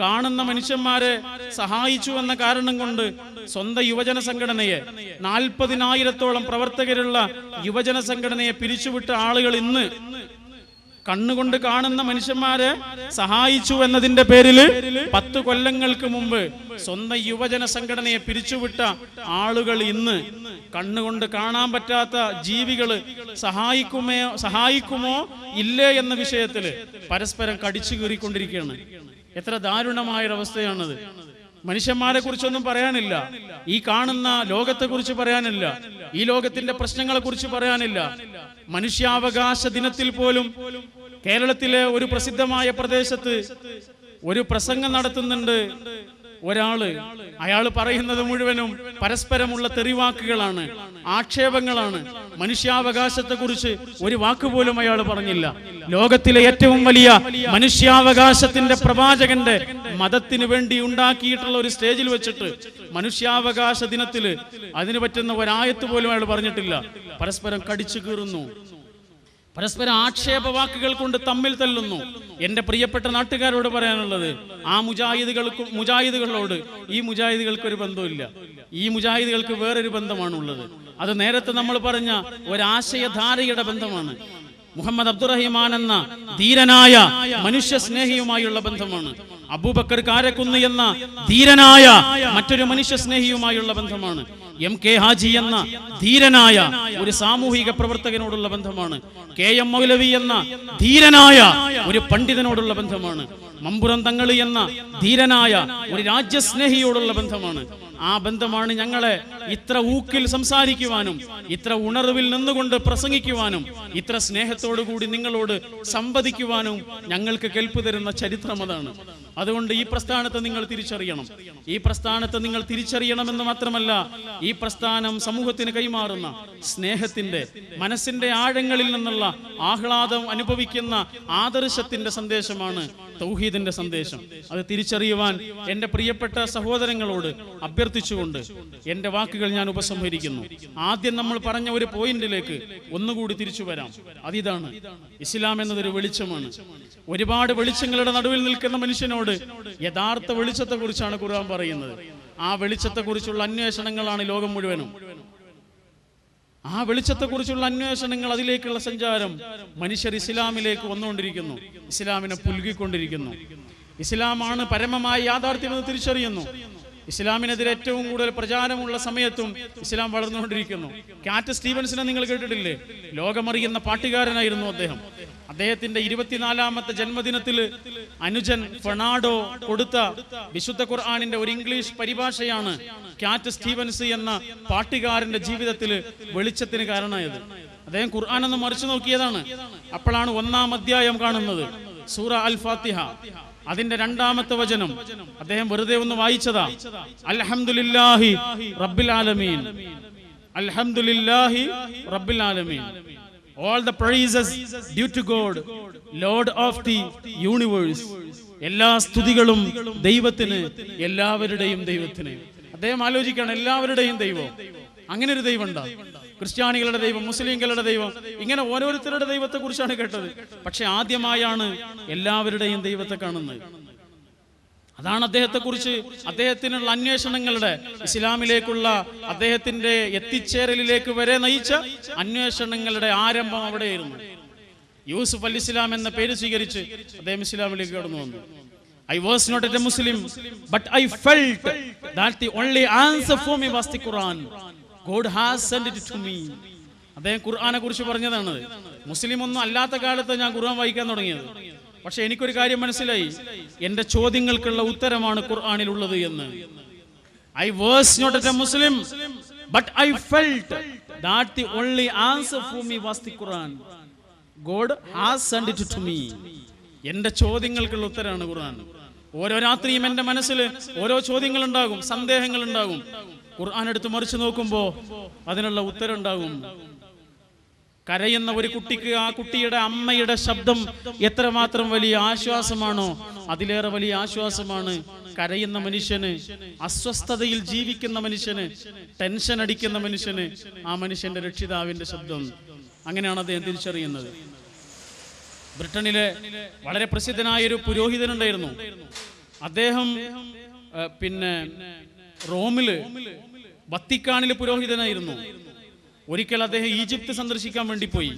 കാണുന്ന മനുഷ്യന്മാരെ സഹായിച്ചു എന്ന കാരണം കൊണ്ട് സ്വന്തം യുവജന സംഘടനയെ 40,000-ഓളം പ്രവർത്തകരുള്ള യുവജന സംഘടനയെ പിരിച്ചുവിട്ട ആളുകൾ ഇന്ന് കണ്ണുകൊണ്ട് കാണുന്ന മനുഷ്യന്മാരെ സഹായിച്ചു എന്നതിന്റെ പേരിൽ 10 കൊല്ലങ്ങൾക്ക് മുമ്പ് സ്വന്തം യുവജന സംഘടനയെ പിരിച്ചുവിട്ട ആളുകൾ ഇന്ന് കണ്ണുകൊണ്ട് കാണാൻ പറ്റാത്ത ജീവികള് സഹായിക്കുമോ ഇല്ലേ എന്ന വിഷയത്തിൽ പരസ്പരം കടിച്ചു കീറിക്കൊണ്ടിരിക്കുകയാണ്. എത്ര ദാരുണമായൊരവസ്ഥയാണത്. മനുഷ്യന്മാരെ കുറിച്ചൊന്നും പറയാനില്ല, ഈ കാണുന്ന ലോകത്തെ കുറിച്ച് പറയാനില്ല, ഈ ലോകത്തിന്റെ പ്രശ്നങ്ങളെ കുറിച്ച് പറയാനില്ല. മനുഷ്യാവകാശ ദിനത്തിൽ പോലും കേരളത്തിലെ ഒരു പ്രസിദ്ധമായ പ്രദേശത്ത് ഒരു പ്രസംഗം നടത്തുന്നുണ്ട് ഒരാള്. അയാൾ പറയുന്നത് മുഴുവനും പരസ്പരമുള്ള തെറിവാക്കുകളാണ്, ആക്ഷേപങ്ങളാണ്. മനുഷ്യാവകാശത്തെ കുറിച്ച് ഒരു വാക്കുപോലും അയാൾ പറഞ്ഞില്ല. ലോകത്തിലെ ഏറ്റവും വലിയ മനുഷ്യാവകാശത്തിന്റെ പ്രവാചകന്റെ മതത്തിന് വേണ്ടി ഉണ്ടാക്കിയിട്ടുള്ള ഒരു സ്റ്റേജിൽ വെച്ചിട്ട് മനുഷ്യാവകാശ ദിനത്തില് അതിന് പറ്റുന്ന ഒരായത്ത് പോലും അയാൾ പറഞ്ഞിട്ടില്ല. പരസ്പരം കടിച്ചു കീറുന്നു, പരസ്പരം ആക്ഷേപവാക്കുകൾ കൊണ്ട് തമ്മിൽ തല്ലുന്നു. എന്റെ പ്രിയപ്പെട്ട നാട്ടുകാരോട് പറയാനുള്ളത്, ആ മുജാഹിദുകളോട് ഈ മുജാഹിദുകൾക്ക് ഒരു ബന്ധമില്ല. ഈ മുജാഹിദുകൾക്ക് വേറൊരു ബന്ധമാണുള്ളത്. അത് നേരത്തെ നമ്മൾ പറഞ്ഞ ഒരാശയധാരയുടെ ബന്ധമാണ്. മുഹമ്മദ് അബ്ദുറഹിമാൻ എന്ന ധീരനായ മനുഷ്യ സ്നേഹിയുമായുള്ള ബന്ധമാണ്. അബൂബക്കർ കാരക്കുന്ന് എന്ന ധീരനായ മറ്റൊരു മനുഷ്യ സ്നേഹിയുമായുള്ള ബന്ധമാണ്. MK ഹാജി എന്ന ധീരനായ ഒരു സാമൂഹിക പ്രവർത്തകനോടുള്ള ബന്ധമാണ്. KM മൗലവി എന്ന ധീരനായ ഒരു പണ്ഡിതനോടുള്ള ബന്ധമാണ്. മമ്പുറം തങ്ങളി എന്ന ധീരനായ ഒരു രാജ്യസ്നേഹിയോടുള്ള ബന്ധമാണ്. ആ ബന്ധമാണ് ഞങ്ങളെ ഇത്ര ഊക്കിൽ സംസാരിക്കുവാനും ഇത്ര ഉണർവിൽ നിന്നുകൊണ്ട് പ്രസംഗിക്കുവാനും ഇത്ര സ്നേഹത്തോടു കൂടി നിങ്ങളോട് സംവദിക്കുവാനും ഞങ്ങൾക്ക് കെൽപ്പ് തരുന്ന ചരിത്രം അതാണ്. അതുകൊണ്ട് ഈ പ്രസ്ഥാനത്തെ നിങ്ങൾ തിരിച്ചറിയണം. ഈ പ്രസ്ഥാനത്തെ നിങ്ങൾ തിരിച്ചറിയണമെന്ന് മാത്രമല്ല, ഈ പ്രസ്ഥാനം സമൂഹത്തിന് കൈമാറുന്ന സ്നേഹത്തിന്റെ, മനസ്സിന്റെ ആഴങ്ങളിൽ നിന്നുള്ള ആഹ്ലാദം അനുഭവിക്കുന്ന ആദർശത്തിന്റെ സന്ദേശമാണ് തൗഹീദിന്റെ സന്ദേശം. അത് തിരിച്ചറിയുവാൻ എന്റെ പ്രിയപ്പെട്ട സഹോദരങ്ങളോട് അഭ്യർത്ഥിച്ചുകൊണ്ട് എന്റെ വാക്കുകൾ ഞാൻ ഉപസംഹരിക്കുന്നു. ആദ്യം നമ്മൾ പറഞ്ഞ ഒരു പോയിന്റിലേക്ക് ഒന്നുകൂടി തിരിച്ചു വരാം. അതിതാണ്, ഇസ്ലാം എന്നതൊരു വെളിച്ചമാണ്. ഒരുപാട് വെളിച്ചങ്ങളുടെ നടുവിൽ നിൽക്കുന്ന മനുഷ്യനോട് യഥാർത്ഥ വെളിച്ചത്തെ കുറിച്ചാണ് ഖുർആൻ പറയുന്നത്. ആ വെളിച്ചത്തെ കുറിച്ചുള്ള അന്വേഷണങ്ങളാണ് ലോകം മുഴുവനും. ആ വെളിച്ചത്തെക്കുറിച്ചുള്ള അന്വേഷണങ്ങൾ, അതിലേക്കുള്ള സഞ്ചാരം മനുഷ്യർ ഇസ്ലാമിലേക്ക് വന്നുകൊണ്ടിരിക്കുന്നു, ഇസ്ലാമിനെ പുൽകിക്കൊണ്ടിരിക്കുന്നു. ഇസ്ലാമാണ് പരമമായ യാഥാർത്ഥ്യമെന്ന് തിരിച്ചറിയുന്നു. ഇസ്ലാമിനെതിരെ ഏറ്റവും കൂടുതൽ പ്രചാരമുള്ള സമയത്തും ഇസ്ലാം വളർന്നുകൊണ്ടിരിക്കുന്നു. കാറ്റ് സ്റ്റീവൻസിനെ നിങ്ങൾ കേട്ടിട്ടില്ലേ? ലോകമറിയുന്ന പാട്ടുകാരനായിരുന്നു അദ്ദേഹം. അദ്ദേഹത്തിന്റെ 24ാമത്തെ ജന്മദിനത്തിൽ അനുജൻ ഫെർണാഡോ കൊടുത്ത വിശുദ്ധ ഖുർആനിന്റെ ഒരു ഇംഗ്ലീഷ് പരിഭാഷയാണ് കാറ്റ് സ്റ്റീവൻസ് എന്ന പാട്ടുകാരന്റെ ജീവിതത്തിൽ വെളിച്ചത്തിന് കാരണമായത്. അദ്ദേഹം ഖുർആൻ ഒന്ന് മറിച്ചു നോക്കിയതാണ്. അപ്പോഴാണ് 1-ാം അധ്യായം കാണുന്നത്. സൂറ അൽ ഫാത്തിഹ അതിന്റെ 2-ാമത്തെ വചനം അദ്ദേഹം വെറുതെ ഒന്ന് വായിച്ചതാ. അൽഹംദുലില്ലാഹി റബ്ബിൽ ആലമീൻ, അൽഹംദുലില്ലാഹി റബ്ബിൽ ആലമീൻ. All the praises due to God, Lord of the universe. എല്ലാ സ്തുതികളും ദൈവത്തിന്, എല്ലാവരുടെയും ദൈവത്തിന്. അദ്ദേഹം ആലോചിക്കുകയാണ്, എല്ലാവരുടെയും ദൈവം. അങ്ങനെ ഒരു ദൈവം ഉണ്ടോ? ക്രിസ്ത്യാനികളുടെ ദൈവം, മുസ്ലിങ്ങളുടെ ദൈവം, ഇങ്ങനെ ഓരോരുത്തരുടെ ദൈവത്തെ കുറിച്ചാണ് കേട്ടത്. പക്ഷെ ആദ്യമായാണ് എല്ലാവരുടെയും ദൈവത്തെ കാണുന്നത്. അതാണ് അദ്ദേഹത്തെക്കുറിച്ച്, അദ്ദേഹത്തിനുള്ള അന്വേഷണങ്ങളുടെ, ഇസ്ലാമിലേക്കുള്ള അദ്ദേഹത്തിന്റെ എത്തിച്ചേരലിലേക്ക് വരെ നയിച്ച അന്വേഷണങ്ങളുടെ ആരംഭം അവിടെയായിരുന്നു. യൂസുഫ് അൽ ഇസ്ലാം എന്ന പേര് സ്വീകരിച്ച് അദ്ദേഹം ഇസ്ലാമിലേക്ക് കടന്നു വന്നു. I was not a Muslim, but I felt that the only answer for me was the Quran. God has sent it to me. അദ്ദേഹം ഖുർആനെ കുറിച്ച് പറഞ്ഞതാണ്. മുസ്ലിം ഒന്നും അല്ലാത്ത കാലത്ത് ഞാൻ ഖുർആൻ വായിക്കാൻ തുടങ്ങിയത്. പക്ഷെ എനിക്കൊരു കാര്യം മനസ്സിലായി, എന്റെ ചോദ്യങ്ങൾക്കുള്ള ഉത്തരമാണ് ഖുർആനിലുള്ളത് എന്ന്. I was not a Muslim, but I felt that the only answer for me was the Quran. God has sent it to me. എന്റെ ചോദ്യങ്ങൾക്കുള്ള ഉത്തരമാണ് ഖുർആൻ. ഓരോ രാത്രിയും എൻ്റെ മനസ്സിൽ ഓരോ ചോദ്യങ്ങൾ ഉണ്ടാകും, സന്ദേഹങ്ങൾ ഉണ്ടാകും. ഖുർആൻ എടുത്ത് മറിച്ച് നോക്കുമ്പോൾ അതിനുള്ള ഉത്തരം ഉണ്ടാകും. കരയുന്ന ഒരു കുട്ടിക്ക് ആ കുട്ടിയുടെ അമ്മയുടെ ശബ്ദം എത്രമാത്രം വലിയ ആശ്വാസമാണോ, അതിലേറെ വലിയ ആശ്വാസമാണ് കരയുന്ന മനുഷ്യന്, അസ്വസ്ഥതയിൽ ജീവിക്കുന്ന മനുഷ്യന്, ടെൻഷൻ അടിക്കുന്ന മനുഷ്യന് ആ മനുഷ്യന്റെ രക്ഷിതാവിന്റെ ശബ്ദം. അങ്ങനെയാണ് അദ്ദേഹം തിരിച്ചറിയുന്നത്. ബ്രിട്ടനിലെ വളരെ പ്രസിദ്ധനായൊരു പുരോഹിതനുണ്ടായിരുന്നു. അദ്ദേഹം റോമില് വത്തിക്കാനിലെ പുരോഹിതനായിരുന്നു. ഒരിക്കൽ അദ്ദേഹം ഈജിപ്ത് സന്ദർശിക്കാൻ വേണ്ടി പോയി.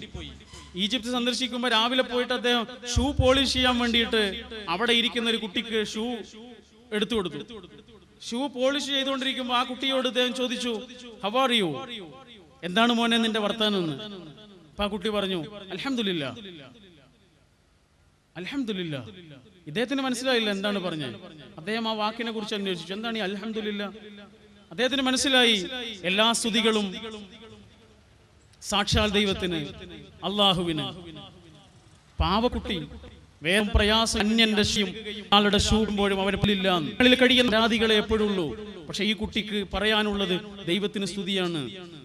ഈജിപ്ത് സന്ദർശിക്കുമ്പോൾ രാവിലെ പോയിട്ട് അദ്ദേഹം ഷൂ പോളിഷ് ചെയ്യാൻ വേണ്ടിയിട്ട് അവിടെ ഇരിക്കുന്ന ഒരു കുട്ടിക്ക് ഷൂ എടുത്തു കൊടുത്തു. ഷൂ പോളിഷ് ചെയ്തുകൊണ്ടിരിക്കുമ്പോൾ ആ കുട്ടിയോട് അദ്ദേഹം ചോദിച്ചു, ഹൗ ആർ യു, എന്താണ് മോനെ നിന്റെ വർത്താനം എന്ന്. അപ്പൊ ആ കുട്ടി പറഞ്ഞു, അൽഹംദുലില്ലാ. അൽഹംദുലില്ലാ. ഇദ്ദേഹത്തിന് മനസ്സിലായില്ല എന്താണ് പറഞ്ഞത്. അദ്ദേഹം ആ വാക്കിനെ കുറിച്ച് അന്വേഷിച്ചു, എന്താണ് ഈ അൽഹംദുലില്ലാ. അദ്ദേഹത്തിന് മനസ്സിലായി, എല്ലാ സ്തുതികളും സാക്ഷാൽ ദൈവത്തിന്, അള്ളാഹുവിന്. പാവക്കുട്ടി വേഗം പ്രയാസം, അന്യന്റെ ആളുടെ ഷൂടുമ്പോഴും അവന് പുല്ലില്ല കഴിയുന്ന രാധികളെ എപ്പോഴുള്ളൂ. പക്ഷെ ഈ കുട്ടിക്ക് പറയാനുള്ളത് ദൈവത്തിന് സ്തുതിയാണ്.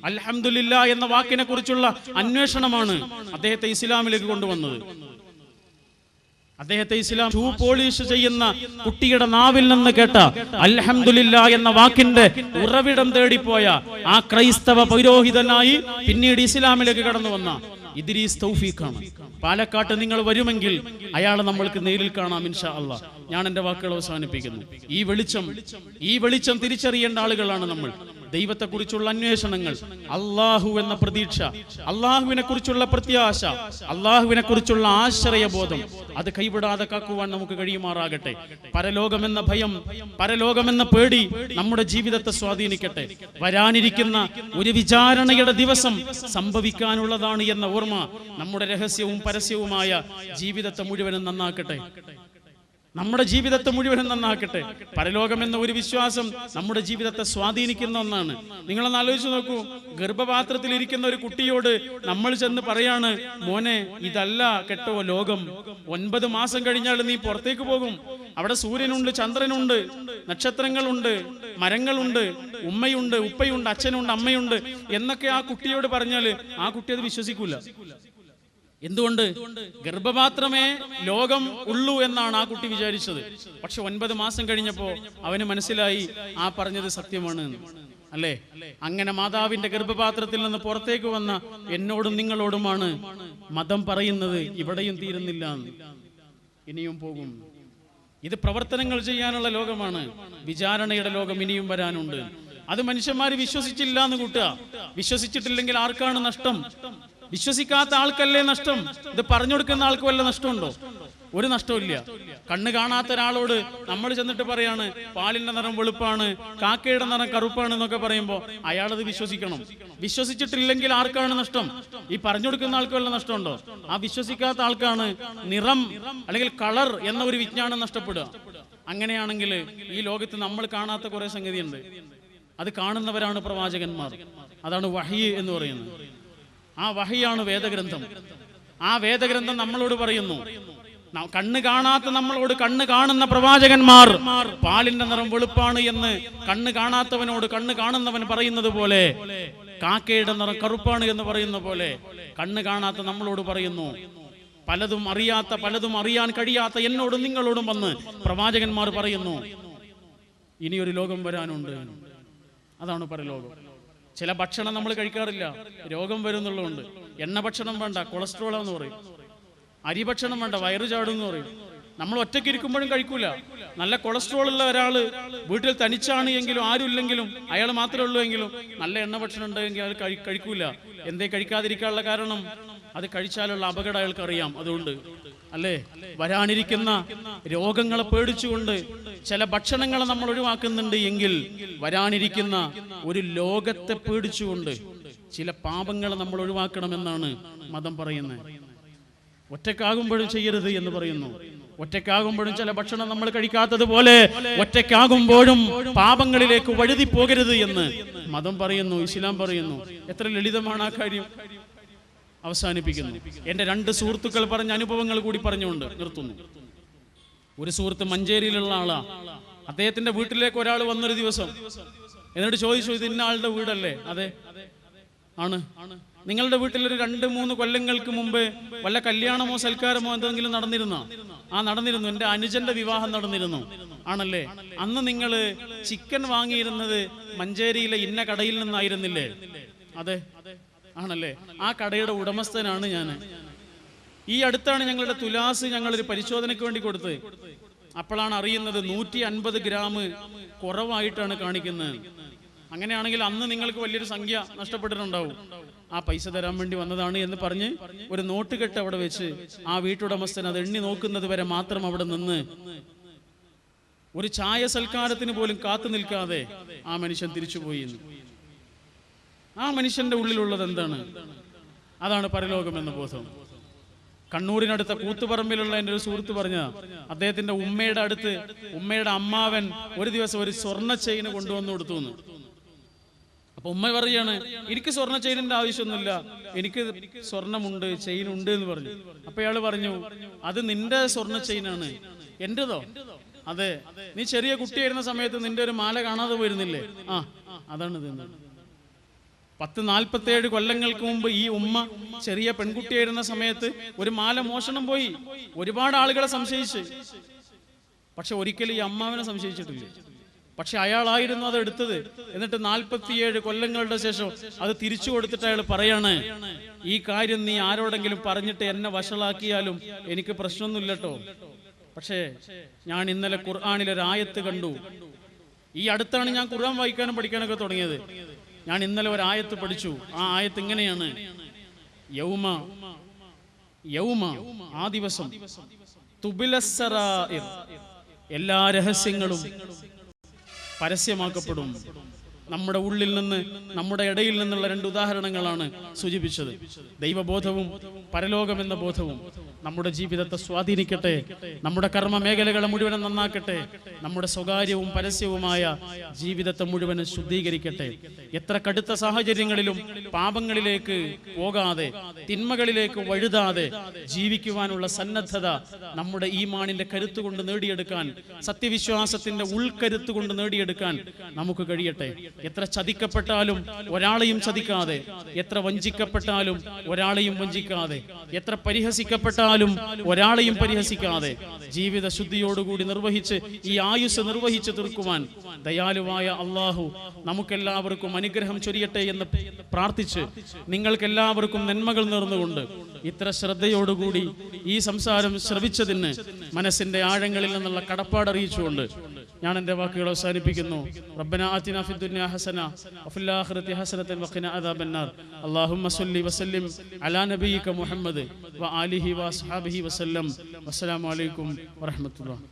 അൽഹംദുലില്ലാ എന്ന വാക്കിനെ കുറിച്ചുള്ള അന്വേഷണമാണ് അദ്ദേഹത്തെ ഇസ്ലാമിലേക്ക് കൊണ്ടുവന്നത്. അദ്ദേഹത്തെ ഇസ്ലാം ഷൂ പോളിഷ് ചെയ്യുന്ന കുട്ടിയുടെ നാവിൽ നിന്ന് കേട്ട അൽഹംദുലില്ലാ എന്ന വാക്കിന്റെ ഉറവിടം തേടിപ്പോയ ആ ക്രൈസ്തവ പൗരോഹിതനായി പിന്നീട് ഇസ്ലാമിലേക്ക് കടന്നു വന്ന ഇദ്രീസ് തൗഫീഖാണ്. പാലക്കാട്ട് നിങ്ങൾ വരുമെങ്കിൽ അയാളെ നമ്മൾക്ക് നേരിൽ കാണാം ഇൻഷാ അല്ലാഹ്. ഞാൻ എൻ്റെ വാക്കുകൾ അവസാനിപ്പിക്കുന്നു. ഈ വെളിച്ചം തിരിച്ചറിയേണ്ട ആളുകളാണ് നമ്മൾ. ദൈവത്തെക്കുറിച്ചുള്ള അന്വേഷണങ്ങൾ, അള്ളാഹു എന്ന പ്രതീക്ഷ, അള്ളാഹുവിനെ കുറിച്ചുള്ള പ്രത്യാശ, അള്ളാഹുവിനെ കുറിച്ചുള്ള ആശ്രയബോധം, അത് കൈവിടാതെ കാക്കുവാൻ നമുക്ക് കഴിയുമാറാകട്ടെ. പരലോകമെന്ന ഭയം, പരലോകമെന്ന പേടി നമ്മുടെ ജീവിതത്തെ സ്വാധീനിക്കട്ടെ. വരാനിരിക്കുന്ന ഒരു വിചാരണയുടെ ദിവസം സംഭവിക്കാനുള്ളതാണ് എന്ന ഓർമ്മ നമ്മുടെ രഹസ്യവും പരസ്യവുമായ ജീവിതത്തെ മുഴുവനും നന്നാക്കട്ടെ. നമ്മുടെ ജീവിതത്തെ മുഴുവനും നന്നാക്കട്ടെ. പരലോകം എന്ന ഒരു വിശ്വാസം നമ്മുടെ ജീവിതത്തെ സ്വാധീനിക്കുന്ന ഒന്നാണ്. നിങ്ങളൊന്ന് ആലോചിച്ച് നോക്കൂ, ഗർഭപാത്രത്തിൽ ഇരിക്കുന്ന ഒരു കുട്ടിയോട് നമ്മൾ ചെന്ന് പറയാണ്, മോനെ ഇതല്ല കേട്ടോ ലോകം, 9 മാസം കഴിഞ്ഞാൽ നീ പുറത്തേക്ക് പോകും, അവിടെ സൂര്യനുണ്ട്, ചന്ദ്രനുണ്ട്, നക്ഷത്രങ്ങളുണ്ട്, മരങ്ങളുണ്ട്, ഉമ്മയുണ്ട്, ഉപ്പയുണ്ട്, അച്ഛനുണ്ട്, അമ്മയുണ്ട് എന്നൊക്കെ ആ കുട്ടിയോട് പറഞ്ഞാൽ ആ കുട്ടി അത് വിശ്വസിക്കൂല. എന്തുകൊണ്ട്? ഗർഭപാത്രമേ ലോകം ഉള്ളൂ എന്നാണ് ആ കുട്ടി വിചാരിച്ചത്. പക്ഷെ 9 മാസം കഴിഞ്ഞപ്പോൾ അവന് മനസ്സിലായി ആ പറഞ്ഞത് സത്യമാണ് അല്ലേ. അങ്ങനെ മാതാവിന്റെ ഗർഭപാത്രത്തിൽ നിന്ന് പുറത്തേക്ക് വന്ന എന്നോടും നിങ്ങളോടുമാണ് മതം പറയുന്നത് ഇവിടെയും തീരുന്നില്ല, ഇനിയും പോകും. ഇത് പ്രവർത്തനങ്ങൾ ചെയ്യാനുള്ള ലോകമാണ്. വിചാരണയുടെ ലോകം ഇനിയും വരാനുണ്ട്. അത് മനുഷ്യന്മാര് വിശ്വസിച്ചില്ല എന്ന് കൂട്ടുക. വിശ്വസിച്ചിട്ടില്ലെങ്കിൽ ആർക്കാണ് നഷ്ടം? വിശ്വസിക്കാത്ത ആൾക്കല്ലേ നഷ്ടം. ഇത് പറഞ്ഞു കൊടുക്കുന്ന ആൾക്ക് വല്ല നഷ്ടമുണ്ടോ? ഒരു നഷ്ടമില്ല. കണ്ണ് കാണാത്ത ഒരാളോട് നമ്മൾ ചെന്നിട്ട് പറയാണ് പാലിന്റെ നിറം വെളുപ്പാണ്, കാക്കയുടെ നിറം കറുപ്പാണ് എന്നൊക്കെ പറയുമ്പോൾ അയാളത് വിശ്വസിക്കണം. വിശ്വസിച്ചിട്ടില്ലെങ്കിൽ ആർക്കാണ് നഷ്ടം? ഈ പറഞ്ഞു കൊടുക്കുന്ന ആൾക്ക് വല്ല നഷ്ടമുണ്ടോ? ആ വിശ്വസിക്കാത്ത ആൾക്കാണ് നിറം അല്ലെങ്കിൽ കളർ എന്ന ഒരു വിജ്ഞാനം നഷ്ടപ്പെടുക. അങ്ങനെയാണെങ്കിൽ ഈ ലോകത്ത് നമ്മൾ കാണാത്ത കുറെ സംഗതിയുണ്ട്. അത് കാണുന്നവരാണ് പ്രവാചകന്മാർ. അതാണ് വഹി എന്ന് പറയുന്നത്. ആ വഹിയാണ് വേദഗ്രന്ഥം. ആ വേദഗ്രന്ഥം നമ്മളോട് പറയുന്നു, കണ്ണ് കാണാത്ത നമ്മളോട് കണ്ണ് കാണുന്ന പ്രവാചകന്മാർ പാലിന്റെ നിറം വെളുപ്പാണ് എന്ന് കണ്ണ് കാണാത്തവനോട് കണ്ണ് കാണുന്നവൻ പറയുന്നത് പോലെ, കാക്കയുടെ നിറം കറുപ്പാണ് എന്ന് പറയുന്ന പോലെ കണ്ണ് കാണാത്ത നമ്മളോട് പറയുന്നു. പലതും അറിയാത്ത, പലതും അറിയാൻ കഴിയാത്ത എന്നോടും നിങ്ങളോടും വന്ന് പ്രവാചകന്മാർ പറയുന്നു, ഇനിയൊരു ലോകം വരാനുണ്ട്. അതാണ് പരലോകം. ചില ഭക്ഷണം നമ്മൾ കഴിക്കാറില്ല, രോഗം വരുന്നുള്ളതുകൊണ്ട്. എണ്ണ ഭക്ഷണം വേണ്ട, കൊളസ്ട്രോളാന്ന് പറയും. അരി ഭക്ഷണം വേണ്ട, വയറ് ചാടും എന്ന് പറയും. നമ്മൾ ഒറ്റയ്ക്ക് ഇരിക്കുമ്പോഴും കഴിക്കൂല. നല്ല കൊളസ്ട്രോൾ ഉള്ള ഒരാള് വീട്ടിൽ തനിച്ചാണ് എങ്കിലും, ആരും ഇല്ലെങ്കിലും, അയാൾ മാത്രമേ ഉള്ളൂ എങ്കിലും നല്ല എണ്ണ ഭക്ഷണം ഉണ്ടെങ്കിൽ അയാൾ കഴിക്കൂല. എന്തേ കഴിക്കാതിരിക്കാനുള്ള കാരണം? അത് കഴിച്ചാലുള്ള അപകടം അയാൾക്ക് അറിയാം. അതുകൊണ്ട് അല്ലേ, വരാനിരിക്കുന്ന രോഗങ്ങളെ പേടിച്ചുകൊണ്ട് ചില ഭക്ഷണങ്ങളെ നമ്മൾ ഒഴിവാക്കുന്നുണ്ട് എങ്കിൽ, വരാനിരിക്കുന്ന ഒരു ലോകത്തെ പേടിച്ചുകൊണ്ട് ചില പാപങ്ങളെ നമ്മൾ ഒഴിവാക്കണമെന്നാണ് മതം പറയുന്നത്. ഒറ്റക്കാകുമ്പോഴും ചെയ്യരുത് എന്ന് പറയുന്നു. ഒറ്റക്കാകുമ്പോഴും ചില ഭക്ഷണം നമ്മൾ കഴിക്കാത്തതുപോലെ ഒറ്റക്കാകുമ്പോഴും പാപങ്ങളിലേക്ക് വഴുതി പോകരുത് എന്ന് മതം പറയുന്നു, ഇസ്ലാം പറയുന്നു. എത്ര ലളിതമാണ് ആ കാര്യം. അവസാനിപ്പിക്കുന്നു. എൻ്റെ 2 സുഹൃത്തുക്കൾ പറഞ്ഞ അനുഭവങ്ങൾ കൂടി പറഞ്ഞുകൊണ്ട് നിർത്തുന്നു. ഒരു സുഹൃത്ത് മഞ്ചേരിയിലുള്ള ആളാ. അദ്ദേഹത്തിന്റെ വീട്ടിലേക്ക് ഒരാൾ വന്നൊരു ദിവസം, എന്നിട്ട് ചോദിച്ചു, ഇത് ഇന്ന ആളുടെ വീടല്ലേ? അതെ ആണ്. നിങ്ങളുടെ വീട്ടിൽ ഒരു 2-3 കൊല്ലങ്ങൾക്ക് മുമ്പ് വല്ല കല്യാണമോ സൽക്കാരമോ എന്തെങ്കിലും നടന്നിരുന്നോ? നടന്നിരുന്നു. എൻ്റെ അനുജന്റെ വിവാഹം നടന്നിരുന്നു. ആണല്ലേ? അന്ന് നിങ്ങൾ ചിക്കൻ വാങ്ങിയിരുന്നത് മഞ്ചേരിയിലെ ഇന്ന കടയിൽ നിന്നായിരുന്നില്ലേ? അതെ ആണല്ലേ? ആ കടയുടെ ഉടമസ്ഥനാണ് ഞാൻ. ഈ അടുത്താണ് ഞങ്ങളുടെ തുലാസ് ഞങ്ങളൊരു പരിശോധനയ്ക്ക് വേണ്ടി കൊടുത്തത്. അപ്പോഴാണ് അറിയുന്നത് 150 ഗ്രാം കുറവായിട്ടാണ് കാണിക്കുന്നത്. അങ്ങനെയാണെങ്കിൽ അന്ന് നിങ്ങൾക്ക് വലിയൊരു സംഖ്യ നഷ്ടപ്പെട്ടിട്ടുണ്ടാവും. ആ പൈസ തരാൻ വേണ്ടി വന്നതാണ് എന്ന് പറഞ്ഞ് ഒരു നോട്ട് കെട്ട് അവിടെ വെച്ച് ആ വീട്ടുടമസ്ഥൻ അത് എണ്ണി നോക്കുന്നത് വരെ മാത്രം അവിടെ നിന്ന് ഒരു ചായ സൽക്കാരത്തിന് പോലും കാത്തു നിൽക്കാതെ ആ മനുഷ്യൻ തിരിച്ചുപോയി. ആ മനുഷ്യന്റെ ഉള്ളിലുള്ളത് എന്താണ്? അതാണ് പരലോകം എന്ന ബോധം. കണ്ണൂരിനടുത്ത കൂത്തുപറമ്പിലുള്ള എൻ്റെ ഒരു സുഹൃത്ത് പറഞ്ഞ, അദ്ദേഹത്തിന്റെ ഉമ്മയുടെ അടുത്ത് ഉമ്മയുടെ അമ്മാവൻ ഒരു ദിവസം ഒരു സ്വർണ്ണ ചെയിന് കൊണ്ടുവന്നു കൊടുത്തു എന്ന്. അപ്പൊ ഉമ്മ പറയാണ്, എനിക്ക് സ്വർണ്ണ ചെയിനിന്റെ ആവശ്യമൊന്നുമില്ല, എനിക്ക് സ്വർണ്ണമുണ്ട്, ചെയിനുണ്ട് എന്ന് പറഞ്ഞു. അപ്പൊ അയാൾ പറഞ്ഞു, അത് നിന്റെ സ്വർണ്ണ ചെയിനാണ്, എന്റേതോ? അതെ, നീ ചെറിയ കുട്ടിയായിരുന്ന സമയത്ത് നിന്റെ ഒരു മാല കാണാതെ പോയിരുന്നില്ലേ? അതാണ് ഇത്. 10-47 കൊല്ലങ്ങൾക്ക് മുമ്പ് ഈ ഉമ്മ ചെറിയ പെൺകുട്ടിയായിരുന്ന സമയത്ത് ഒരു മാല മോഷണം പോയി. ഒരുപാട് ആളുകളെ സംശയിച്ച്, പക്ഷെ ഒരിക്കലും ഈ അമ്മാവനെ സംശയിച്ചിട്ടില്ല. പക്ഷെ അയാളായിരുന്നു അത് എടുത്തത്. എന്നിട്ട് 47 കൊല്ലങ്ങളുടെ ശേഷം അത് തിരിച്ചു കൊടുത്തിട്ട് അയാൾ പറയാണ്, ഈ കാര്യം നീ ആരോടെങ്കിലും പറഞ്ഞിട്ട് എന്നെ വഷളാക്കിയാലും എനിക്ക് പ്രശ്നമൊന്നുമില്ലട്ടോ. പക്ഷേ ഞാൻ ഇന്നലെ ഖുർആനിലൊരു ആയത്ത് കണ്ടു. ഈ അടുത്താണ് ഞാൻ ഖുർആൻ വായിക്കാനും പഠിക്കാനൊക്കെ തുടങ്ങിയത്. ഞാൻ ഇന്നലെ ഒരു ആയത്ത് പഠിച്ചു. ആ ആയത്ത് ഇങ്ങനെയാണ്, യൗമ യൗമ, ആ ദിവസം, തുബിലസ്സറായിർ, എല്ലാ രഹസ്യങ്ങളും പരസ്യമാക്കപ്പെടും. നമ്മുടെ ഉള്ളിൽ നിന്ന്, നമ്മുടെ ഇടയിൽ നിന്നുള്ള 2 ഉദാഹരണങ്ങളാണ് സൂചിപ്പിച്ചത്. ദൈവബോധവും പരലോകം എന്ന ബോധവും നമ്മുടെ ജീവിതത്തെ സ്വാധീനിക്കട്ടെ, നമ്മുടെ കർമ്മ മേഖലകളെ മുഴുവനും നന്നാക്കട്ടെ, നമ്മുടെ സ്വകാര്യവും പരസ്യവുമായ ജീവിതത്തെ മുഴുവനും ശുദ്ധീകരിക്കട്ടെ. എത്ര കടുത്ത സാഹചര്യങ്ങളിലും പാപങ്ങളിലേക്ക് പോകാതെ, തിന്മകളിലേക്ക് വഴുതാതെ ജീവിക്കുവാനുള്ള സന്നദ്ധത നമ്മുടെ ഈമാനിന്റെ കരുത്തുകൊണ്ട് നേടിയെടുക്കാൻ, സത്യവിശ്വാസത്തിന്റെ ഉൾക്കരുത്ത് കൊണ്ട് നേടിയെടുക്കാൻ നമുക്ക് കഴിയട്ടെ. എത്ര ചതിക്കപ്പെട്ടാലും ഒരാളെയും ചതിക്കാതെ, എത്ര വഞ്ചിക്കപ്പെട്ടാലും ഒരാളെയും വഞ്ചിക്കാതെ, എത്ര പരിഹസിക്കപ്പെട്ടാലും ഒരാളെയും പരിഹസിക്കാതെ ജീവിത ശുദ്ധിയോടുകൂടി നിർവഹിച്ച് ഈ ആയുസ് നിർവഹിച്ച് തീർക്കുവാൻ ദയാലുവായ അള്ളാഹു നമുക്കെല്ലാവർക്കും അനുഗ്രഹം ചൊരിയട്ടെ എന്ന് പ്രാർത്ഥിച്ച്, നിങ്ങൾക്കെല്ലാവർക്കും നന്മകൾ നേർന്നുകൊണ്ട് ഇത്ര ശ്രദ്ധയോടുകൂടി ഈ സംസാരം ശ്രവിച്ചതിന് മനസ്സിന്റെ ആഴങ്ങളിൽ നിന്നുള്ള കടപ്പാട് അറിയിച്ചുകൊണ്ട് ഞാൻ എൻ്റെ വാക്കുകൾ അവസാനിപ്പിക്കുന്നു. റബ്ബനാ ആതിനാ ഫിദ്ദുനിയാ ഹസന വഫിൽ ആഖിറതി ഹസനതൻ വഖിനാ അദാബന്നാർ. അല്ലാഹുമ്മ സ്വല്ലി വസല്ലിം അലാ നബിയിക മുഹമ്മദ് വആലിഹി വഅസ്ഹാബിഹി വസല്ലം. വസ്സലാമു അലൈക്കും വറഹ്മത്തുള്ളാഹി.